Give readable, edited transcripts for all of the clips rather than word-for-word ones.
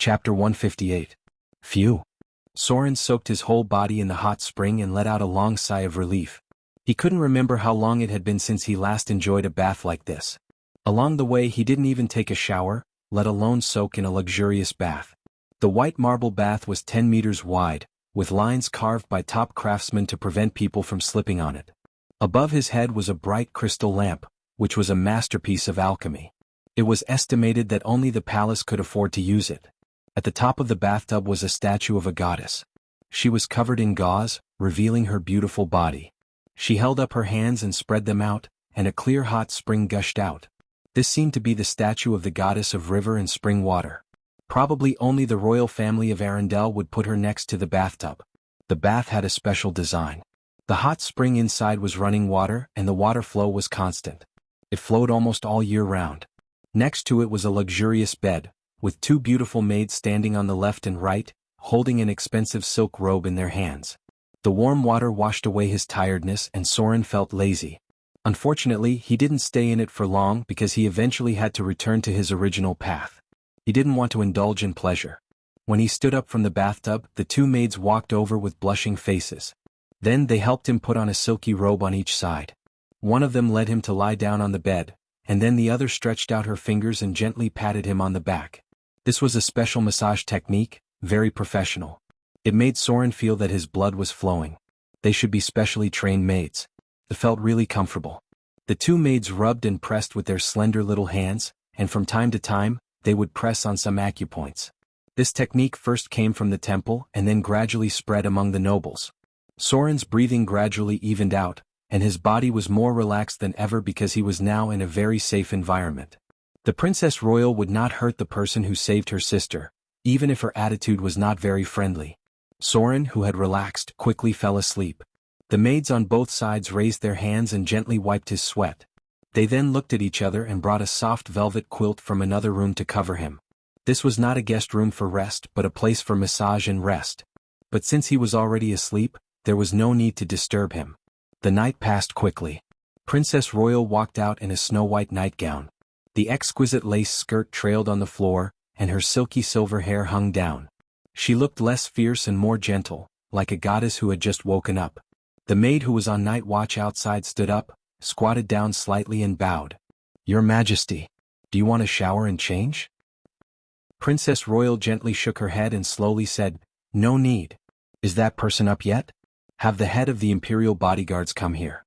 Chapter 158. Phew. Soren soaked his whole body in the hot spring and let out a long sigh of relief. He couldn't remember how long it had been since he last enjoyed a bath like this. Along the way he didn't even take a shower, let alone soak in a luxurious bath. The white marble bath was 10 meters wide, with lines carved by top craftsmen to prevent people from slipping on it. Above his head was a bright crystal lamp, which was a masterpiece of alchemy. It was estimated that only the palace could afford to use it. At the top of the bathtub was a statue of a goddess. She was covered in gauze, revealing her beautiful body. She held up her hands and spread them out, and a clear hot spring gushed out. This seemed to be the statue of the goddess of river and spring water. Probably only the royal family of Arendelle would put her next to the bathtub. The bath had a special design. The hot spring inside was running water and the water flow was constant. It flowed almost all year round. Next to it was a luxurious bed, with two beautiful maids standing on the left and right, holding an expensive silk robe in their hands. The warm water washed away his tiredness and Soren felt lazy. Unfortunately, he didn't stay in it for long because he eventually had to return to his original path. He didn't want to indulge in pleasure. When he stood up from the bathtub, the two maids walked over with blushing faces. Then they helped him put on a silky robe on each side. One of them led him to lie down on the bed, and then the other stretched out her fingers and gently patted him on the back. This was a special massage technique, very professional. It made Soren feel that his blood was flowing. They should be specially trained maids. It felt really comfortable. The two maids rubbed and pressed with their slender little hands, and from time to time, they would press on some acupoints. This technique first came from the temple and then gradually spread among the nobles. Soren's breathing gradually evened out, and his body was more relaxed than ever because he was now in a very safe environment. The Princess Royal would not hurt the person who saved her sister, even if her attitude was not very friendly. Soren, who had relaxed, quickly fell asleep. The maids on both sides raised their hands and gently wiped his sweat. They then looked at each other and brought a soft velvet quilt from another room to cover him. This was not a guest room for rest but a place for massage and rest. But since he was already asleep, there was no need to disturb him. The night passed quickly. Princess Royal walked out in a snow-white nightgown. The exquisite lace skirt trailed on the floor, and her silky silver hair hung down. She looked less fierce and more gentle, like a goddess who had just woken up. The maid who was on night watch outside stood up, squatted down slightly and bowed. "Your Majesty, do you want a shower and change?" Princess Royal gently shook her head and slowly said, "No need. Is that person up yet? Have the head of the imperial bodyguards come here."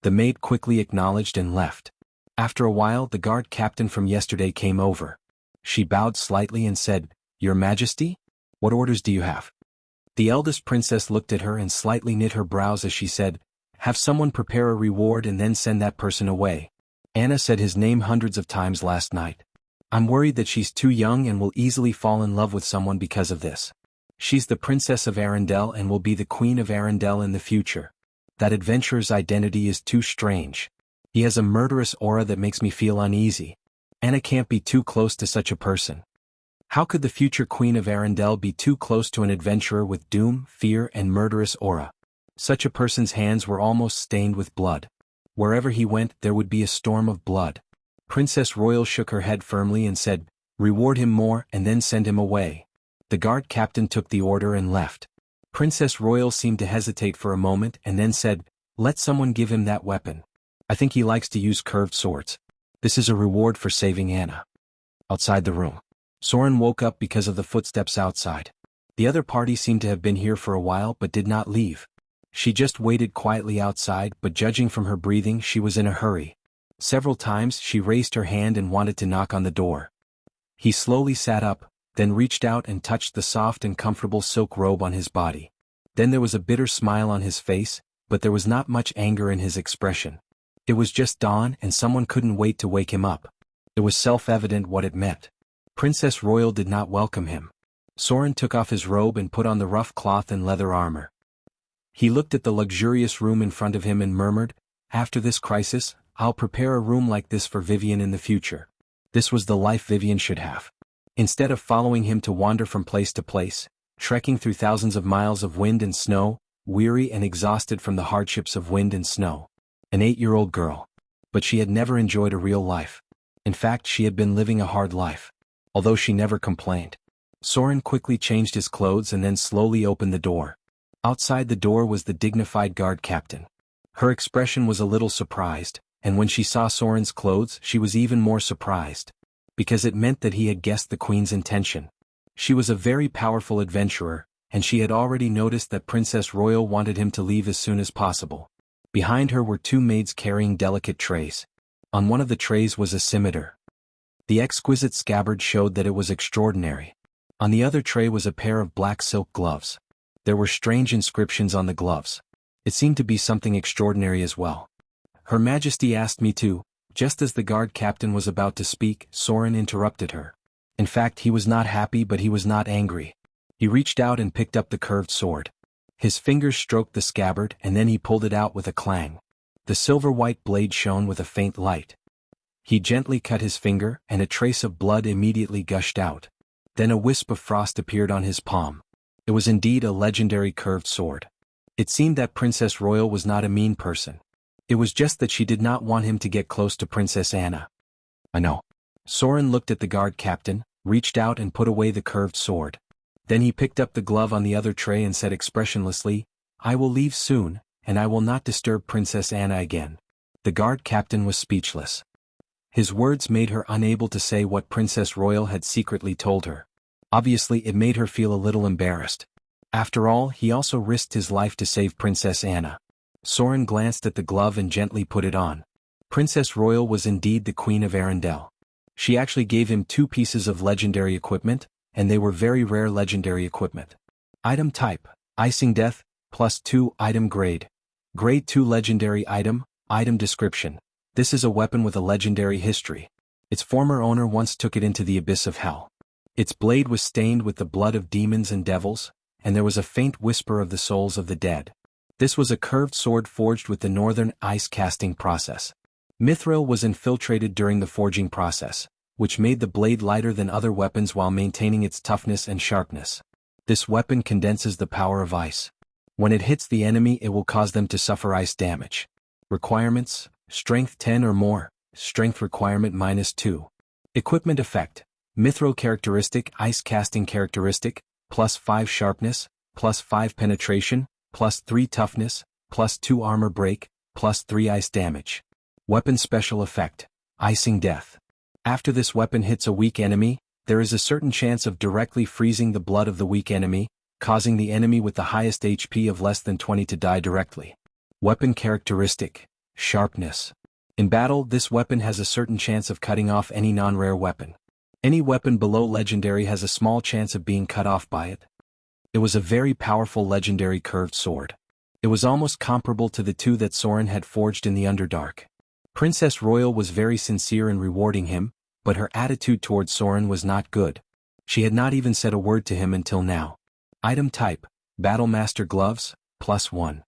The maid quickly acknowledged and left. After a while the guard captain from yesterday came over. She bowed slightly and said, "Your Majesty? What orders do you have?" The eldest princess looked at her and slightly knit her brows as she said, "Have someone prepare a reward and then send that person away. Anna said his name hundreds of times last night. I'm worried that she's too young and will easily fall in love with someone because of this. She's the Princess of Arendelle and will be the Queen of Arendelle in the future. That adventurer's identity is too strange. He has a murderous aura that makes me feel uneasy. Anna can't be too close to such a person. How could the future Queen of Arendelle be too close to an adventurer with doom, fear, and murderous aura? Such a person's hands were almost stained with blood. Wherever he went, there would be a storm of blood." Princess Royal shook her head firmly and said, "Reward him more and then send him away." The guard captain took the order and left. Princess Royal seemed to hesitate for a moment and then said, "Let someone give him that weapon. I think he likes to use curved swords. This is a reward for saving Anna." Outside the room, Soren woke up because of the footsteps outside. The other party seemed to have been here for a while but did not leave. She just waited quietly outside, but judging from her breathing she was in a hurry. Several times she raised her hand and wanted to knock on the door. He slowly sat up, then reached out and touched the soft and comfortable silk robe on his body. Then there was a bitter smile on his face, but there was not much anger in his expression. It was just dawn and someone couldn't wait to wake him up. It was self-evident what it meant. Princess Royal did not welcome him. Soren took off his robe and put on the rough cloth and leather armor. He looked at the luxurious room in front of him and murmured, "After this crisis, I'll prepare a room like this for Vivian in the future." This was the life Vivian should have. Instead of following him to wander from place to place, trekking through thousands of miles of wind and snow, weary and exhausted from the hardships of wind and snow. An 8-year-old girl. But she had never enjoyed a real life. In fact, she had been living a hard life. Although she never complained. Soren quickly changed his clothes and then slowly opened the door. Outside the door was the dignified guard captain. Her expression was a little surprised, and when she saw Soren's clothes she was even more surprised. Because it meant that he had guessed the queen's intention. She was a very powerful adventurer, and she had already noticed that Princess Royal wanted him to leave as soon as possible. Behind her were two maids carrying delicate trays. On one of the trays was a scimitar. The exquisite scabbard showed that it was extraordinary. On the other tray was a pair of black silk gloves. There were strange inscriptions on the gloves. It seemed to be something extraordinary as well. Her Majesty asked me to. Just as the guard captain was about to speak, Soren interrupted her. In fact, he was not happy, but he was not angry. He reached out and picked up the curved sword. His fingers stroked the scabbard and then he pulled it out with a clang. The silver-white blade shone with a faint light. He gently cut his finger, and a trace of blood immediately gushed out. Then a wisp of frost appeared on his palm. It was indeed a legendary curved sword. It seemed that Princess Royal was not a mean person. It was just that she did not want him to get close to Princess Anna. I know. Soren looked at the guard captain, reached out and put away the curved sword. Then he picked up the glove on the other tray and said expressionlessly, "I will leave soon, and I will not disturb Princess Anna again." The guard captain was speechless. His words made her unable to say what Princess Royal had secretly told her. Obviously it made her feel a little embarrassed. After all, he also risked his life to save Princess Anna. Soren glanced at the glove and gently put it on. Princess Royal was indeed the Queen of Arendelle. She actually gave him 2 pieces of legendary equipment, and they were very rare legendary equipment. Item type, Icing Death, +2 item grade. Grade 2 legendary item, item description. This is a weapon with a legendary history. Its former owner once took it into the abyss of hell. Its blade was stained with the blood of demons and devils, and there was a faint whisper of the souls of the dead. This was a curved sword forged with the northern ice casting process. Mithril was infiltrated during the forging process, which made the blade lighter than other weapons while maintaining its toughness and sharpness. This weapon condenses the power of ice. When it hits the enemy, it will cause them to suffer ice damage. Requirements: Strength 10 or more, Strength requirement -2. Equipment effect: Mithril characteristic, Ice casting characteristic, +5 sharpness, +5 penetration, +3 toughness, +2 armor break, +3 ice damage. Weapon special effect: Icing Death. After this weapon hits a weak enemy, there is a certain chance of directly freezing the blood of the weak enemy, causing the enemy with the highest HP of less than 20 to die directly. Weapon characteristic: Sharpness. In battle, this weapon has a certain chance of cutting off any non-rare weapon. Any weapon below legendary has a small chance of being cut off by it. It was a very powerful legendary curved sword. It was almost comparable to the 2 that Soren had forged in the Underdark. Princess Royal was very sincere in rewarding him, but her attitude towards Soren was not good. She had not even said a word to him until now. Item type: Battlemaster Gloves, +1.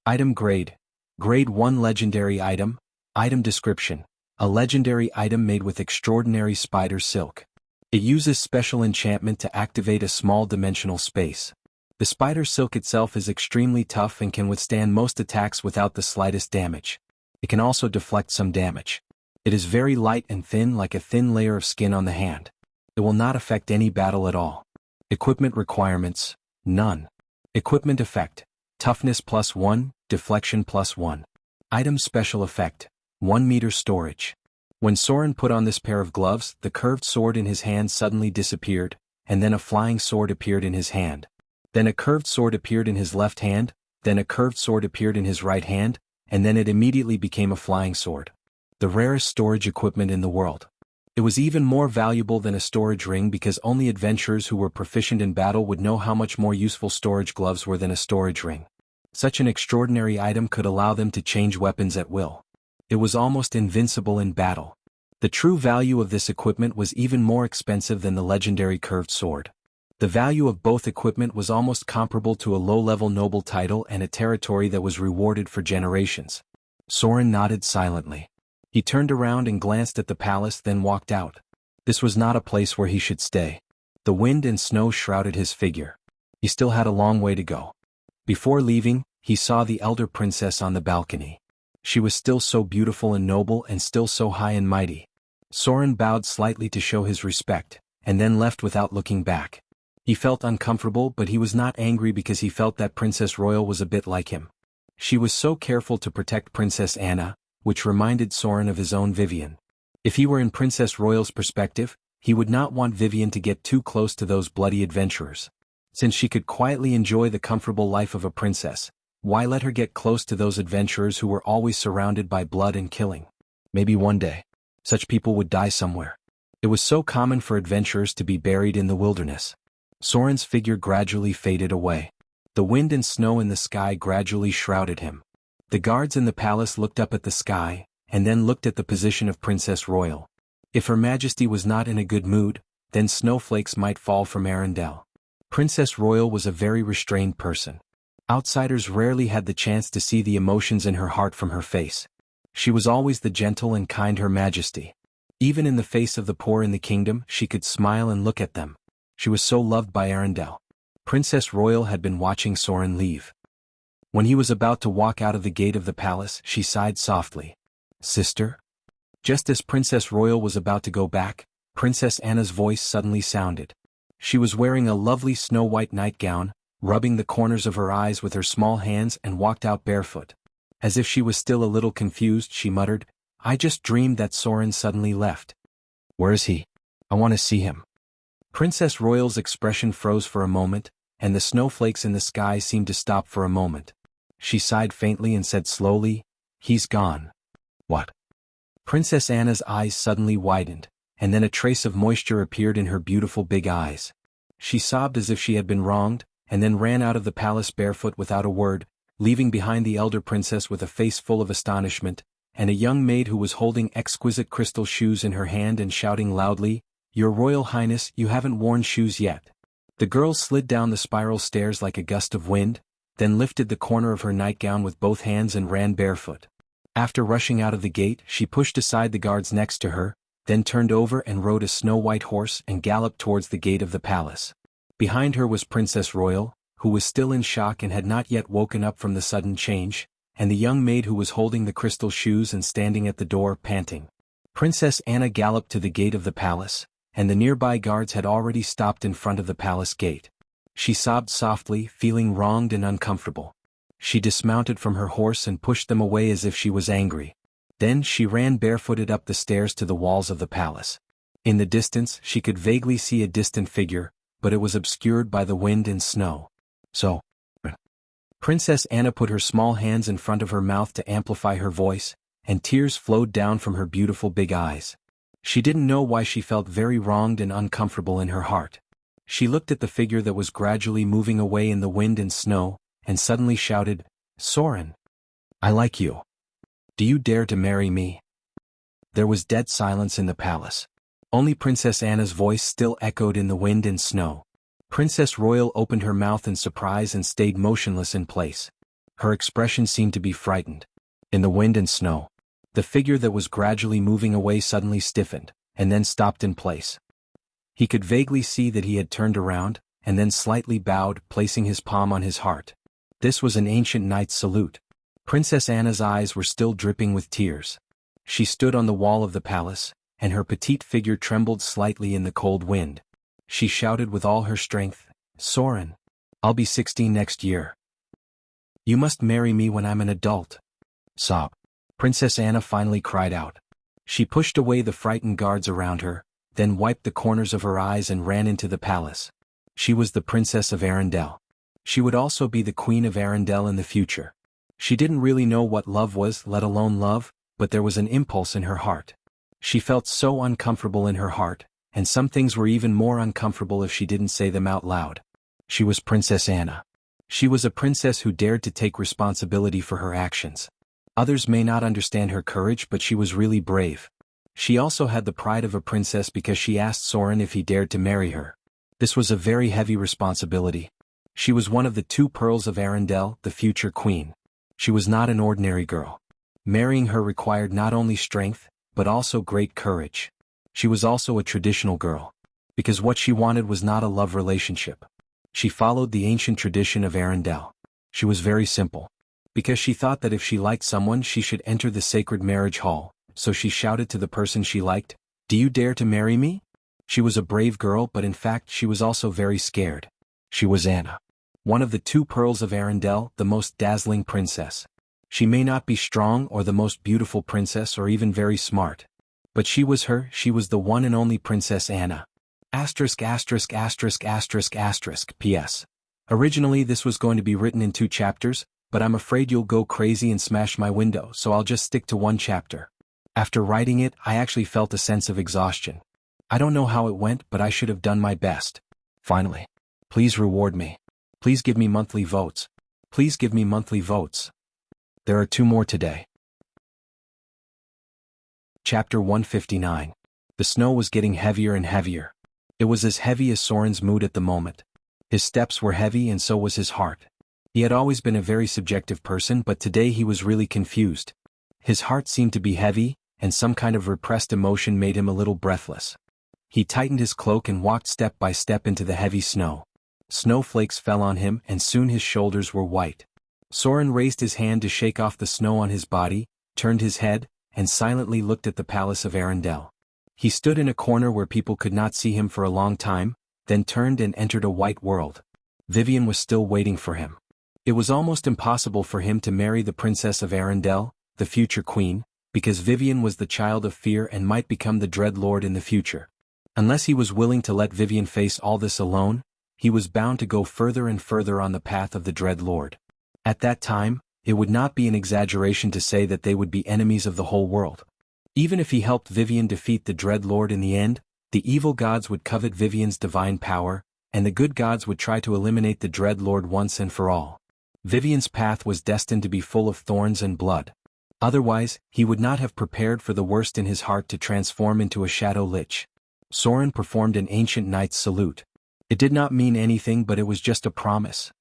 Item grade: Grade 1 legendary item. Item description: a legendary item made with extraordinary spider silk. It uses special enchantment to activate a small dimensional space. The spider silk itself is extremely tough and can withstand most attacks without the slightest damage. It can also deflect some damage. It is very light and thin, like a thin layer of skin on the hand. It will not affect any battle at all. Equipment requirements: none. Equipment effect: Toughness +1, Deflection +1. Item special effect: 1 meter storage. When Soren put on this pair of gloves, the curved sword in his hand suddenly disappeared, and then a flying sword appeared in his hand. Then a curved sword appeared in his left hand, then a curved sword appeared in his right hand, and then it immediately became a flying sword. The rarest storage equipment in the world. It was even more valuable than a storage ring because only adventurers who were proficient in battle would know how much more useful storage gloves were than a storage ring. Such an extraordinary item could allow them to change weapons at will. It was almost invincible in battle. The true value of this equipment was even more expensive than the legendary curved sword. The value of both equipment was almost comparable to a low-level noble title and a territory that was rewarded for generations. Soren nodded silently. He turned around and glanced at the palace, then walked out. This was not a place where he should stay. The wind and snow shrouded his figure. He still had a long way to go. Before leaving, he saw the elder princess on the balcony. She was still so beautiful and noble and still so high and mighty. Soren bowed slightly to show his respect, and then left without looking back. He felt uncomfortable, but he was not angry because he felt that Princess Royal was a bit like him. She was so careful to protect Princess Anna, which reminded Soren of his own Vivian. If he were in Princess Royal's perspective, he would not want Vivian to get too close to those bloody adventurers. Since she could quietly enjoy the comfortable life of a princess, why let her get close to those adventurers who were always surrounded by blood and killing? Maybe one day, such people would die somewhere. It was so common for adventurers to be buried in the wilderness. Soren's figure gradually faded away. The wind and snow in the sky gradually shrouded him. The guards in the palace looked up at the sky, and then looked at the position of Princess Royal. If Her Majesty was not in a good mood, then snowflakes might fall from Arendelle. Princess Royal was a very restrained person. Outsiders rarely had the chance to see the emotions in her heart from her face. She was always the gentle and kind Her Majesty. Even in the face of the poor in the kingdom, she could smile and look at them. She was so loved by Arendelle. Princess Royal had been watching Soren leave. When he was about to walk out of the gate of the palace, she sighed softly. "Sister?" Just as Princess Royal was about to go back, Princess Anna's voice suddenly sounded. She was wearing a lovely snow-white nightgown, rubbing the corners of her eyes with her small hands, and walked out barefoot. As if she was still a little confused, she muttered, "I just dreamed that Soren suddenly left. Where is he? I want to see him." Princess Royal's expression froze for a moment, and the snowflakes in the sky seemed to stop for a moment. She sighed faintly and said slowly, "He's gone." "What?" Princess Anna's eyes suddenly widened, and then a trace of moisture appeared in her beautiful big eyes. She sobbed as if she had been wronged, and then ran out of the palace barefoot without a word, leaving behind the elder princess with a face full of astonishment, and a young maid who was holding exquisite crystal shoes in her hand and shouting loudly, "Your Royal Highness, you haven't worn shoes yet." The girl slid down the spiral stairs like a gust of wind, then lifted the corner of her nightgown with both hands and ran barefoot. After rushing out of the gate, she pushed aside the guards next to her, then turned over and rode a snow-white horse and galloped towards the gate of the palace. Behind her was Princess Royal, who was still in shock and had not yet woken up from the sudden change, and the young maid who was holding the crystal shoes and standing at the door, panting. Princess Anna galloped to the gate of the palace, and the nearby guards had already stopped in front of the palace gate. She sobbed softly, feeling wronged and uncomfortable. She dismounted from her horse and pushed them away as if she was angry. Then she ran barefooted up the stairs to the walls of the palace. In the distance, she could vaguely see a distant figure, but it was obscured by the wind and snow. "So." Princess Anna put her small hands in front of her mouth to amplify her voice, and tears flowed down from her beautiful big eyes. She didn't know why she felt very wronged and uncomfortable in her heart. She looked at the figure that was gradually moving away in the wind and snow, and suddenly shouted, "Soren! I like you. Do you dare to marry me?" There was dead silence in the palace. Only Princess Anna's voice still echoed in the wind and snow. Princess Royal opened her mouth in surprise and stayed motionless in place. Her expression seemed to be frightened. In the wind and snow, the figure that was gradually moving away suddenly stiffened, and then stopped in place. He could vaguely see that he had turned around, and then slightly bowed, placing his palm on his heart. This was an ancient knight's salute. Princess Anna's eyes were still dripping with tears. She stood on the wall of the palace, and her petite figure trembled slightly in the cold wind. She shouted with all her strength, "Soren! I'll be 16 next year. You must marry me when I'm an adult." Sob. Princess Anna finally cried out. She pushed away the frightened guards around her, then wiped the corners of her eyes and ran into the palace. She was the Princess of Arendelle. She would also be the Queen of Arendelle in the future. She didn't really know what love was, let alone love, but there was an impulse in her heart. She felt so uncomfortable in her heart, and some things were even more uncomfortable if she didn't say them out loud. She was Princess Anna. She was a princess who dared to take responsibility for her actions. Others may not understand her courage, but she was really brave. She also had the pride of a princess because she asked Soren if he dared to marry her. This was a very heavy responsibility. She was one of the two pearls of Arendelle, the future queen. She was not an ordinary girl. Marrying her required not only strength, but also great courage. She was also a traditional girl. Because what she wanted was not a love relationship. She followed the ancient tradition of Arendelle. She was very simple. Because she thought that if she liked someone she should enter the sacred marriage hall, so she shouted to the person she liked, "Do you dare to marry me?" She was a brave girl, but in fact she was also very scared. She was Anna. One of the two pearls of Arendelle, the most dazzling princess. She may not be strong or the most beautiful princess or even very smart. But she was the one and only Princess Anna. P.S. Originally this was going to be written in 2 chapters, but I'm afraid you'll go crazy and smash my window, so I'll just stick to 1 chapter. After writing it, I actually felt a sense of exhaustion. I don't know how it went, but I should have done my best. Finally. Please reward me. Please give me monthly votes. Please give me monthly votes. There are 2 more today. Chapter 159. The snow was getting heavier and heavier. It was as heavy as Soren's mood at the moment. His steps were heavy and so was his heart. He had always been a very subjective person, but today he was really confused. His heart seemed to be heavy, and some kind of repressed emotion made him a little breathless. He tightened his cloak and walked step by step into the heavy snow. Snowflakes fell on him and soon his shoulders were white. Soren raised his hand to shake off the snow on his body, turned his head, and silently looked at the palace of Arendelle. He stood in a corner where people could not see him for a long time, then turned and entered a white world. Vivian was still waiting for him. It was almost impossible for him to marry the princess of Arendelle, the future queen, because Vivian was the child of fear and might become the Dread Lord in the future. Unless he was willing to let Vivian face all this alone, he was bound to go further and further on the path of the Dread Lord. At that time, it would not be an exaggeration to say that they would be enemies of the whole world. Even if he helped Vivian defeat the Dread Lord in the end, the evil gods would covet Vivian's divine power, and the good gods would try to eliminate the Dread Lord once and for all. Vivian's path was destined to be full of thorns and blood. Otherwise, he would not have prepared for the worst in his heart to transform into a shadow lich. Soren performed an ancient knight's salute. It did not mean anything, but it was just a promise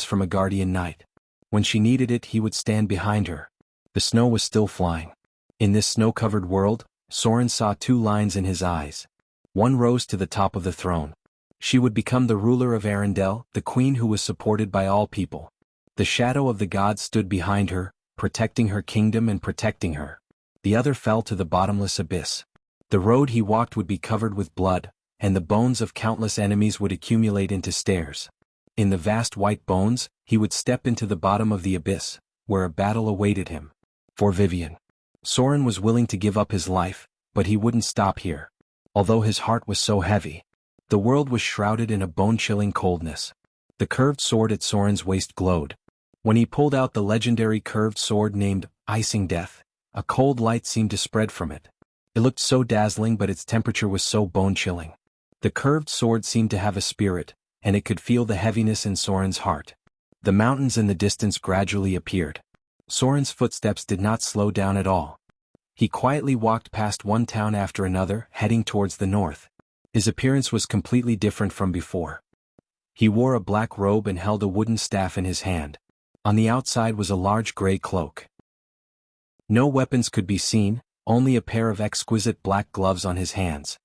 from a guardian knight. When she needed it, he would stand behind her. The snow was still flying. In this snow-covered world, Soren saw 2 lines in his eyes. One rose to the top of the throne. She would become the ruler of Arendelle, the queen who was supported by all people. The shadow of the gods stood behind her, protecting her kingdom and protecting her. The other fell to the bottomless abyss. The road he walked would be covered with blood, and the bones of countless enemies would accumulate into stairs. In the vast white bones, he would step into the bottom of the abyss, where a battle awaited him. For Vivian. Soren was willing to give up his life, but he wouldn't stop here. Although his heart was so heavy. The world was shrouded in a bone-chilling coldness. The curved sword at Soren's waist glowed. When he pulled out the legendary curved sword named Icing Death, a cold light seemed to spread from it. It looked so dazzling, but its temperature was so bone-chilling. The curved sword seemed to have a spirit, and it could feel the heaviness in Soren's heart. The mountains in the distance gradually appeared. Soren's footsteps did not slow down at all. He quietly walked past one town after another, heading towards the north. His appearance was completely different from before. He wore a black robe and held a wooden staff in his hand. On the outside was a large gray cloak. No weapons could be seen, only a pair of exquisite black gloves on his hands.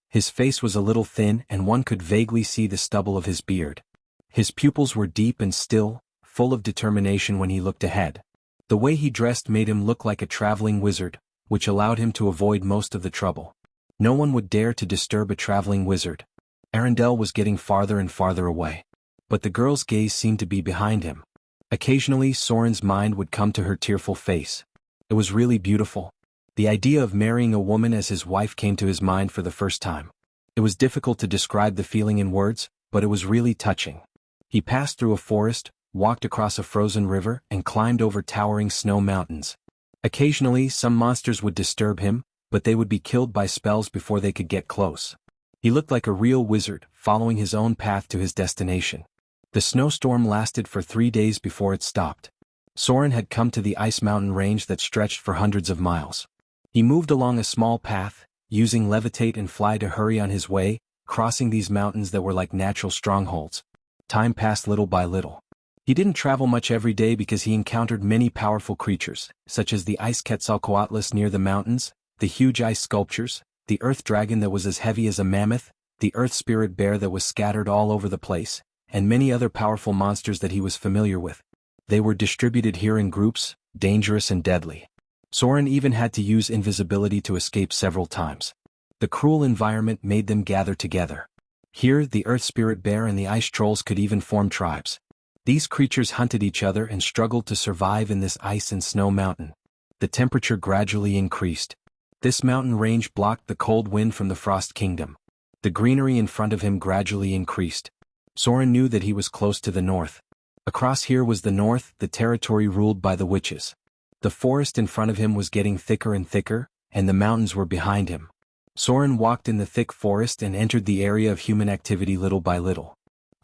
His face was a little thin and one could vaguely see the stubble of his beard. His pupils were deep and still, full of determination when he looked ahead. The way he dressed made him look like a traveling wizard, which allowed him to avoid most of the trouble. No one would dare to disturb a traveling wizard. Arendelle was getting farther and farther away. But the girl's gaze seemed to be behind him. Occasionally Soren's mind would come to her tearful face. It was really beautiful. The idea of marrying a woman as his wife came to his mind for the first time. It was difficult to describe the feeling in words, but it was really touching. He passed through a forest, walked across a frozen river, and climbed over towering snow mountains. Occasionally some monsters would disturb him, but they would be killed by spells before they could get close. He looked like a real wizard, following his own path to his destination. The snowstorm lasted for 3 days before it stopped. Soren had come to the ice mountain range that stretched for hundreds of miles. He moved along a small path, using levitate and fly to hurry on his way, crossing these mountains that were like natural strongholds. Time passed little by little. He didn't travel much every day because he encountered many powerful creatures, such as the ice Quetzalcoatlus near the mountains, the huge ice sculptures, the earth dragon that was as heavy as a mammoth, the earth spirit bear that was scattered all over the place, and many other powerful monsters that he was familiar with. They were distributed here in groups, dangerous and deadly. Soren even had to use invisibility to escape several times. The cruel environment made them gather together. Here, the Earth Spirit Bear and the Ice Trolls could even form tribes. These creatures hunted each other and struggled to survive in this ice and snow mountain. The temperature gradually increased. This mountain range blocked the cold wind from the Frost Kingdom. The greenery in front of him gradually increased. Soren knew that he was close to the north. Across here was the north, the territory ruled by the witches. The forest in front of him was getting thicker and thicker, and the mountains were behind him. Soren walked in the thick forest and entered the area of human activity little by little.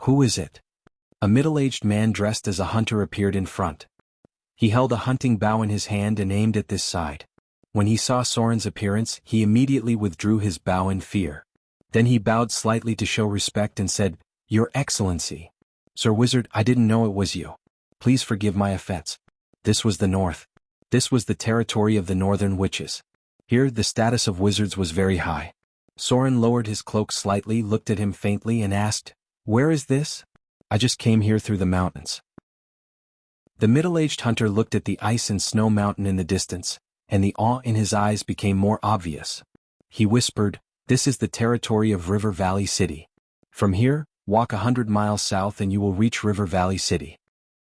Who is it? A middle-aged man dressed as a hunter appeared in front. He held a hunting bow in his hand and aimed at this side. When he saw Soren's appearance, he immediately withdrew his bow in fear. Then he bowed slightly to show respect and said, "Your Excellency." "Sir Wizard, I didn't know it was you. Please forgive my offense." This was the north. This was the territory of the northern witches. Here, the status of wizards was very high. Soren lowered his cloak slightly, looked at him faintly and asked, "Where is this?" "I just came here through the mountains." The middle-aged hunter looked at the ice and snow mountain in the distance, and the awe in his eyes became more obvious. He whispered, "This is the territory of River Valley City. From here, walk 100 miles south and you will reach River Valley City."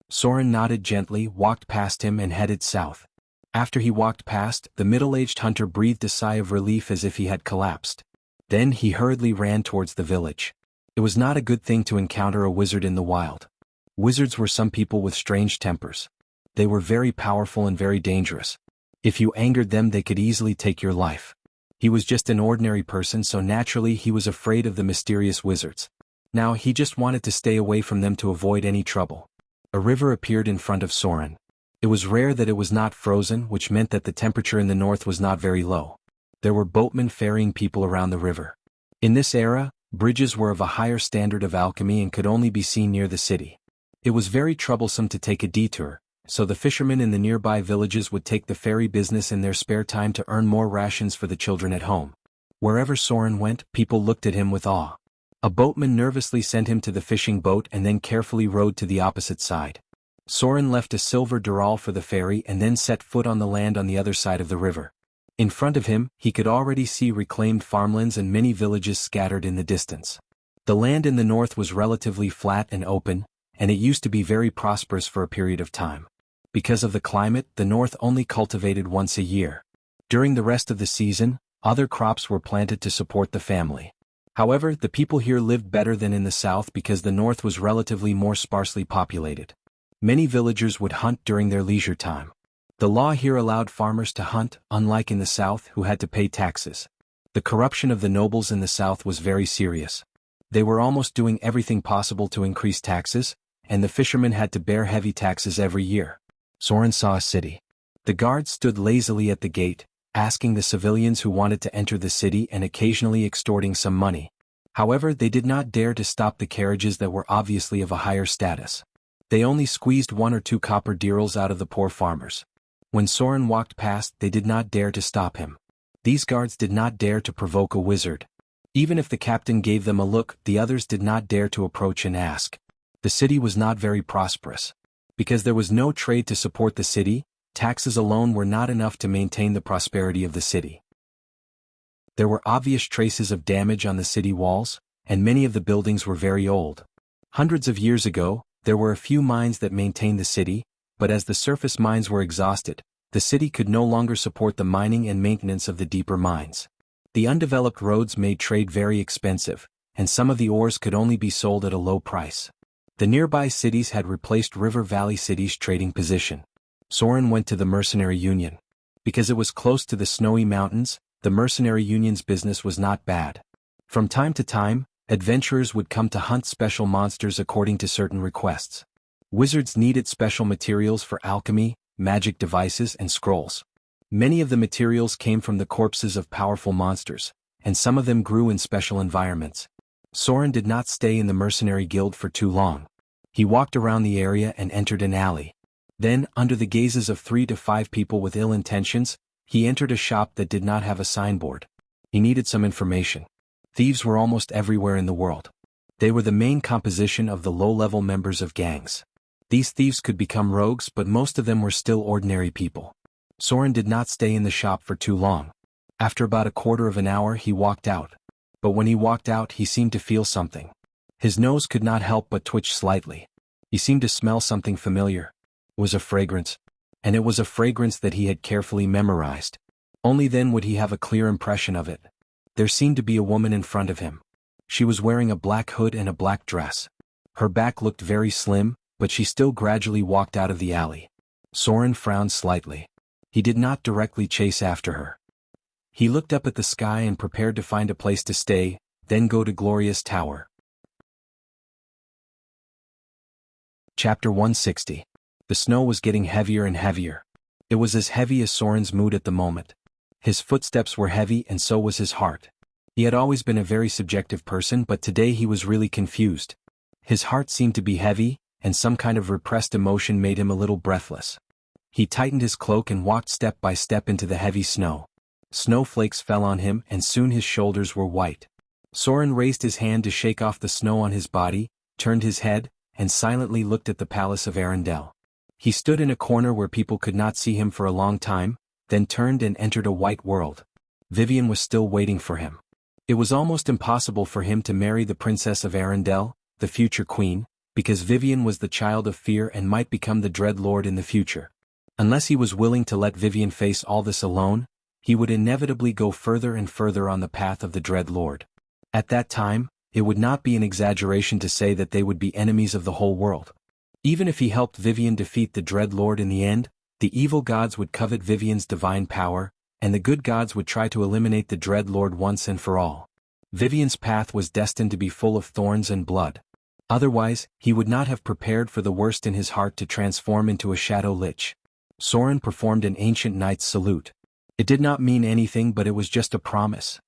Soren nodded gently, walked past him and headed south. After he walked past, the middle-aged hunter breathed a sigh of relief as if he had collapsed. Then he hurriedly ran towards the village. It was not a good thing to encounter a wizard in the wild. Wizards were some people with strange tempers. They were very powerful and very dangerous. If you angered them, they could easily take your life. He was just an ordinary person, so naturally he was afraid of the mysterious wizards. Now he just wanted to stay away from them to avoid any trouble. A river appeared in front of Soren. It was rare that it was not frozen, which meant that the temperature in the north was not very low. There were boatmen ferrying people around the river. In this era, bridges were of a higher standard of alchemy and could only be seen near the city. It was very troublesome to take a detour, so the fishermen in the nearby villages would take the ferry business in their spare time to earn more rations for the children at home. Wherever Soren went, people looked at him with awe. A boatman nervously sent him to the fishing boat and then carefully rowed to the opposite side. Soren left a silver dural for the ferry and then set foot on the land on the other side of the river. In front of him, he could already see reclaimed farmlands and many villages scattered in the distance. The land in the north was relatively flat and open, and it used to be very prosperous for a period of time. Because of the climate, the north only cultivated once a year. During the rest of the season, other crops were planted to support the family. However, the people here lived better than in the south because the north was relatively more sparsely populated. Many villagers would hunt during their leisure time. The law here allowed farmers to hunt, unlike in the south, who had to pay taxes. The corruption of the nobles in the south was very serious. They were almost doing everything possible to increase taxes, and the fishermen had to bear heavy taxes every year. Soren saw a city. The guards stood lazily at the gate, asking the civilians who wanted to enter the city and occasionally extorting some money. However, they did not dare to stop the carriages that were obviously of a higher status. They only squeezed 1 or 2 copper dirhams out of the poor farmers. When Soren walked past, they did not dare to stop him. These guards did not dare to provoke a wizard. Even if the captain gave them a look, the others did not dare to approach and ask. The city was not very prosperous. Because there was no trade to support the city, taxes alone were not enough to maintain the prosperity of the city. There were obvious traces of damage on the city walls, and many of the buildings were very old. Hundreds of years ago, there were a few mines that maintained the city, but as the surface mines were exhausted, the city could no longer support the mining and maintenance of the deeper mines. The undeveloped roads made trade very expensive, and some of the ores could only be sold at a low price. The nearby cities had replaced River Valley City's trading position. Soren went to the Mercenary Union. Because it was close to the snowy mountains, the Mercenary Union's business was not bad. From time to time, adventurers would come to hunt special monsters according to certain requests. Wizards needed special materials for alchemy, magic devices, and scrolls. Many of the materials came from the corpses of powerful monsters, and some of them grew in special environments. Soren did not stay in the mercenary guild for too long. He walked around the area and entered an alley. Then, under the gazes of 3 to 5 people with ill intentions, he entered a shop that did not have a signboard. He needed some information. Thieves were almost everywhere in the world. They were the main composition of the low-level members of gangs. These thieves could become rogues, but most of them were still ordinary people. Soren did not stay in the shop for too long. After about a quarter of an hour he walked out. But when he walked out he seemed to feel something. His nose could not help but twitch slightly. He seemed to smell something familiar. It was a fragrance. And it was a fragrance that he had carefully memorized. Only then would he have a clear impression of it. There seemed to be a woman in front of him. She was wearing a black hood and a black dress. Her back looked very slim, but she still gradually walked out of the alley. Soren frowned slightly. He did not directly chase after her. He looked up at the sky and prepared to find a place to stay, then go to Glorious Tower. Chapter 160. The snow was getting heavier and heavier. It was as heavy as Soren's mood at the moment. His footsteps were heavy and so was his heart. He had always been a very subjective person, but today he was really confused. His heart seemed to be heavy, and some kind of repressed emotion made him a little breathless. He tightened his cloak and walked step by step into the heavy snow. Snowflakes fell on him and soon his shoulders were white. Soren raised his hand to shake off the snow on his body, turned his head, and silently looked at the palace of Arendelle. He stood in a corner where people could not see him for a long time, then turned and entered a white world. Vivian was still waiting for him. It was almost impossible for him to marry the princess of Arendelle, the future queen, because Vivian was the child of fear and might become the Dread Lord in the future. Unless he was willing to let Vivian face all this alone, he would inevitably go further and further on the path of the Dread Lord. At that time, it would not be an exaggeration to say that they would be enemies of the whole world. Even if he helped Vivian defeat the Dread Lord in the end, the evil gods would covet Vivian's divine power, and the good gods would try to eliminate the Dread Lord once and for all. Vivian's path was destined to be full of thorns and blood. Otherwise, he would not have prepared for the worst in his heart to transform into a shadow lich. Soren performed an ancient knight's salute. It did not mean anything, but it was just a promise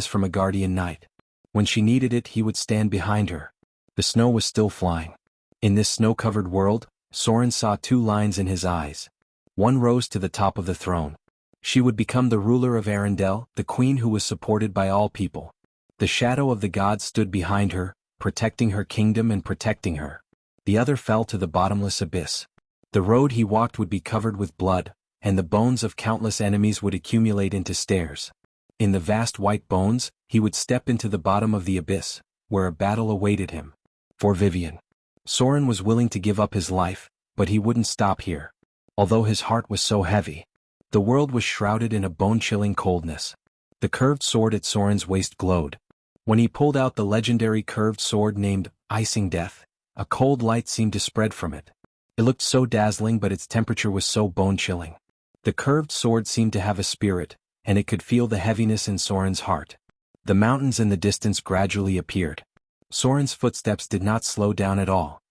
from a guardian knight. When she needed it, he would stand behind her. The snow was still flying. In this snow-covered world, Soren saw two lines in his eyes. One rose to the top of the throne. She would become the ruler of Arendelle, the queen who was supported by all people. The shadow of the gods stood behind her, protecting her kingdom and protecting her. The other fell to the bottomless abyss. The road he walked would be covered with blood, and the bones of countless enemies would accumulate into stairs. In the vast white bones, he would step into the bottom of the abyss, where a battle awaited him. For Vivian. Soren was willing to give up his life, but he wouldn't stop here. Although his heart was so heavy. The world was shrouded in a bone-chilling coldness. The curved sword at Soren's waist glowed. When he pulled out the legendary curved sword named Icing Death, a cold light seemed to spread from it. It looked so dazzling, but its temperature was so bone-chilling. The curved sword seemed to have a spirit, and it could feel the heaviness in Soren's heart. The mountains in the distance gradually appeared. Soren's footsteps did not slow down at all.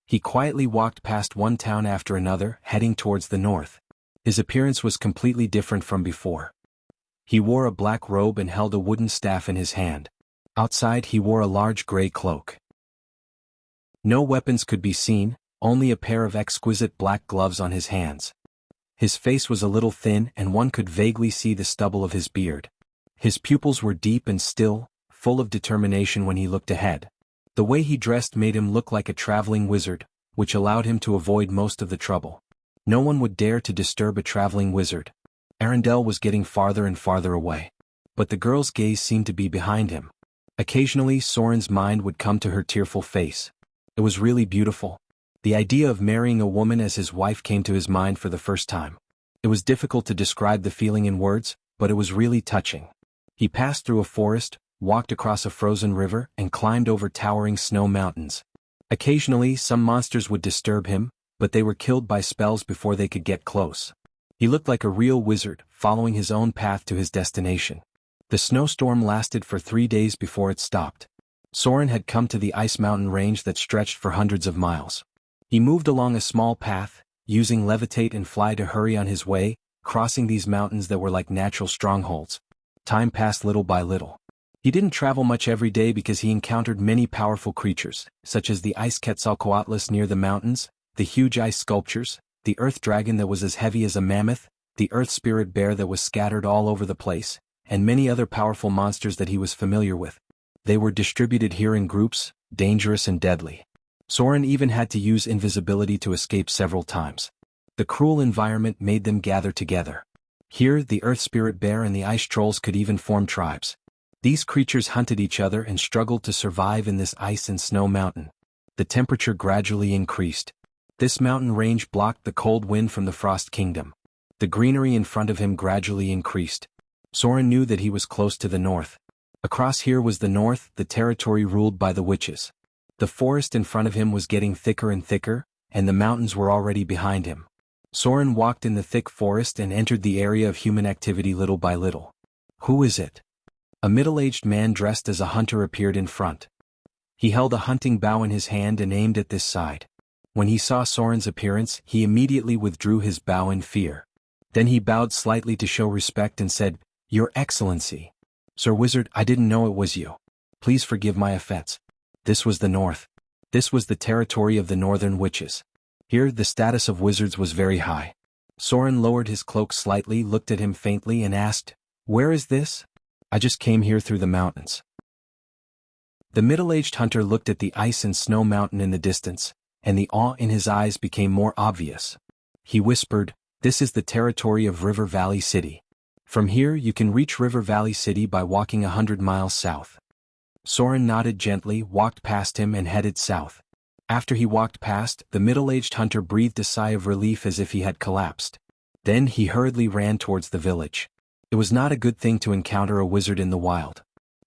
He quietly walked past one town after another, heading towards the north. His appearance was completely different from before. He wore a black robe and held a wooden staff in his hand. Outside he wore a large gray cloak. No weapons could be seen, only a pair of exquisite black gloves on his hands. His face was a little thin and one could vaguely see the stubble of his beard. His pupils were deep and still, full of determination when he looked ahead. The way he dressed made him look like a traveling wizard, which allowed him to avoid most of the trouble. No one would dare to disturb a traveling wizard. Arendelle was getting farther and farther away. But the girl's gaze seemed to be behind him. Occasionally Soren's mind would come to her tearful face. It was really beautiful. The idea of marrying a woman as his wife came to his mind for the first time. It was difficult to describe the feeling in words, but it was really touching. He passed through a forest, walked across a frozen river, and climbed over towering snow mountains. Occasionally some monsters would disturb him, but they were killed by spells before they could get close. He looked like a real wizard, following his own path to his destination. The snowstorm lasted for 3 days before it stopped. Soren had come to the ice mountain range that stretched for hundreds of miles. He moved along a small path, using levitate and fly to hurry on his way, crossing these mountains that were like natural strongholds. Time passed little by little. He didn't travel much every day because he encountered many powerful creatures, such as the ice Quetzalcoatlus near the mountains, the huge ice sculptures, the earth dragon that was as heavy as a mammoth, the earth spirit bear that was scattered all over the place, and many other powerful monsters that he was familiar with. They were distributed here in groups, dangerous and deadly. Soren even had to use invisibility to escape several times. The cruel environment made them gather together. Here, the earth spirit bear and the ice trolls could even form tribes. These creatures hunted each other and struggled to survive in this ice and snow mountain. The temperature gradually increased. This mountain range blocked the cold wind from the Frost Kingdom. The greenery in front of him gradually increased. Soren knew that he was close to the north. Across here was the north, the territory ruled by the witches. The forest in front of him was getting thicker and thicker, and the mountains were already behind him. Soren walked in the thick forest and entered the area of human activity little by little. Who is it? A middle-aged man dressed as a hunter appeared in front. He held a hunting bow in his hand and aimed at this side. When he saw Soren's appearance, he immediately withdrew his bow in fear. Then he bowed slightly to show respect and said, "Your Excellency." "Sir Wizard, I didn't know it was you. Please forgive my offense." This was the north. This was the territory of the northern witches. Here, the status of wizards was very high. Soren lowered his cloak slightly, looked at him faintly and asked, "Where is this?" "I just came here through the mountains." The middle-aged hunter looked at the ice and snow mountain in the distance, and the awe in his eyes became more obvious. He whispered, "This is the territory of River Valley City. From here you can reach River Valley City by walking 100 miles south." Soren nodded gently, walked past him and headed south. After he walked past, the middle-aged hunter breathed a sigh of relief as if he had collapsed. Then he hurriedly ran towards the village. It was not a good thing to encounter a wizard in the wild.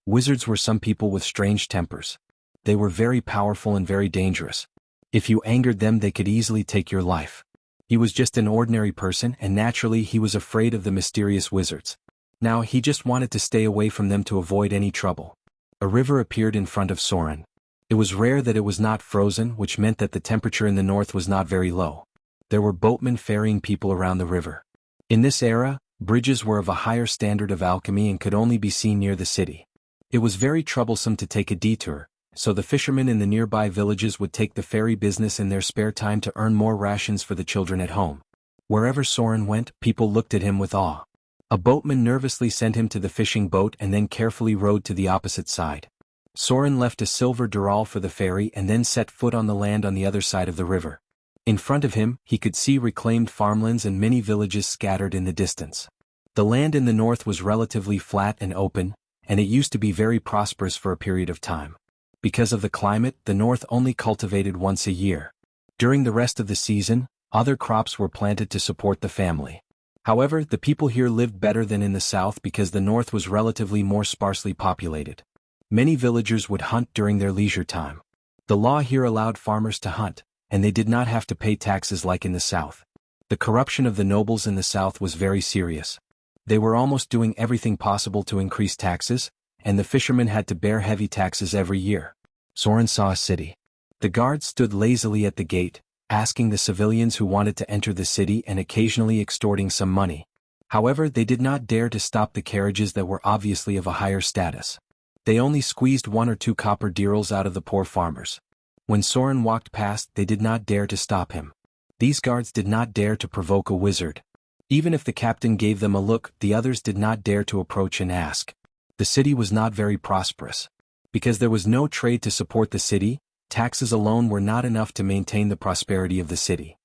Wizards were some people with strange tempers. They were very powerful and very dangerous. If you angered them, they could easily take your life. He was just an ordinary person, and naturally he was afraid of the mysterious wizards. Now he just wanted to stay away from them to avoid any trouble. A river appeared in front of Soren. It was rare that it was not frozen, which meant that the temperature in the north was not very low. There were boatmen ferrying people around the river. In this era, bridges were of a higher standard of alchemy and could only be seen near the city. It was very troublesome to take a detour, so the fishermen in the nearby villages would take the ferry business in their spare time to earn more rations for the children at home. Wherever Soren went, people looked at him with awe. A boatman nervously sent him to the fishing boat and then carefully rowed to the opposite side. Soren left a silver dural for the ferry and then set foot on the land on the other side of the river. In front of him, he could see reclaimed farmlands and many villages scattered in the distance. The land in the north was relatively flat and open, and it used to be very prosperous for a period of time. Because of the climate, the north only cultivated once a year. During the rest of the season, other crops were planted to support the family. However, the people here lived better than in the south because the north was relatively more sparsely populated. Many villagers would hunt during their leisure time. The law here allowed farmers to hunt, and they did not have to pay taxes like in the south. The corruption of the nobles in the south was very serious. They were almost doing everything possible to increase taxes, and the fishermen had to bear heavy taxes every year. Soren saw a city. The guards stood lazily at the gate, asking the civilians who wanted to enter the city and occasionally extorting some money. However, they did not dare to stop the carriages that were obviously of a higher status. They only squeezed 1 or 2 copper dirhams out of the poor farmers. When Soren walked past, they did not dare to stop him. These guards did not dare to provoke a wizard. Even if the captain gave them a look, the others did not dare to approach and ask. The city was not very prosperous. Because there was no trade to support the city, taxes alone were not enough to maintain the prosperity of the city.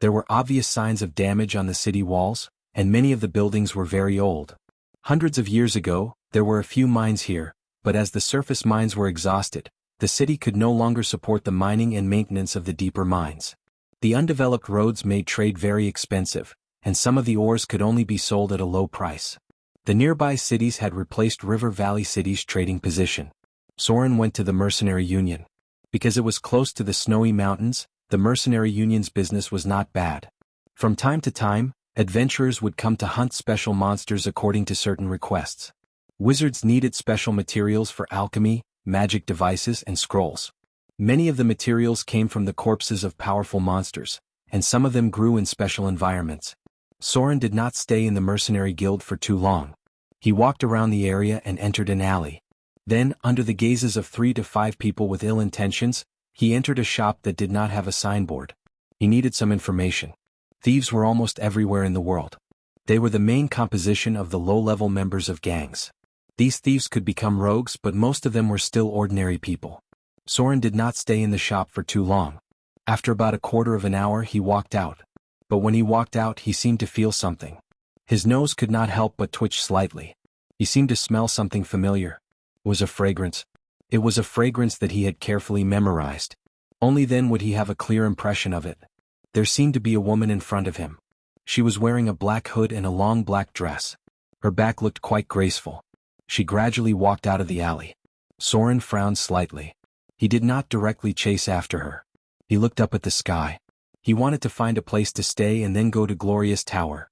There were obvious signs of damage on the city walls, and many of the buildings were very old. Hundreds of years ago, there were a few mines here, but as the surface mines were exhausted, the city could no longer support the mining and maintenance of the deeper mines. The undeveloped roads made trade very expensive, and some of the ores could only be sold at a low price. The nearby cities had replaced River Valley City's trading position. Soren went to the Mercenary Union. Because it was close to the snowy mountains, the Mercenary Union's business was not bad. From time to time, adventurers would come to hunt special monsters according to certain requests. Wizards needed special materials for alchemy, magic devices, and scrolls. Many of the materials came from the corpses of powerful monsters, and some of them grew in special environments. Soren did not stay in the mercenary guild for too long. He walked around the area and entered an alley. Then, under the gazes of 3 to 5 people with ill intentions, he entered a shop that did not have a signboard. He needed some information. Thieves were almost everywhere in the world. They were the main composition of the low-level members of gangs. These thieves could become rogues, but most of them were still ordinary people. Soren did not stay in the shop for too long. After about a quarter of an hour he walked out. But when he walked out he seemed to feel something. His nose could not help but twitch slightly. He seemed to smell something familiar. It was a fragrance. It was a fragrance that he had carefully memorized. Only then would he have a clear impression of it. There seemed to be a woman in front of him. She was wearing a black hood and a long black dress. Her back looked quite graceful. She gradually walked out of the alley. Soren frowned slightly. He did not directly chase after her. He looked up at the sky. He wanted to find a place to stay and then go to Glorious Tower.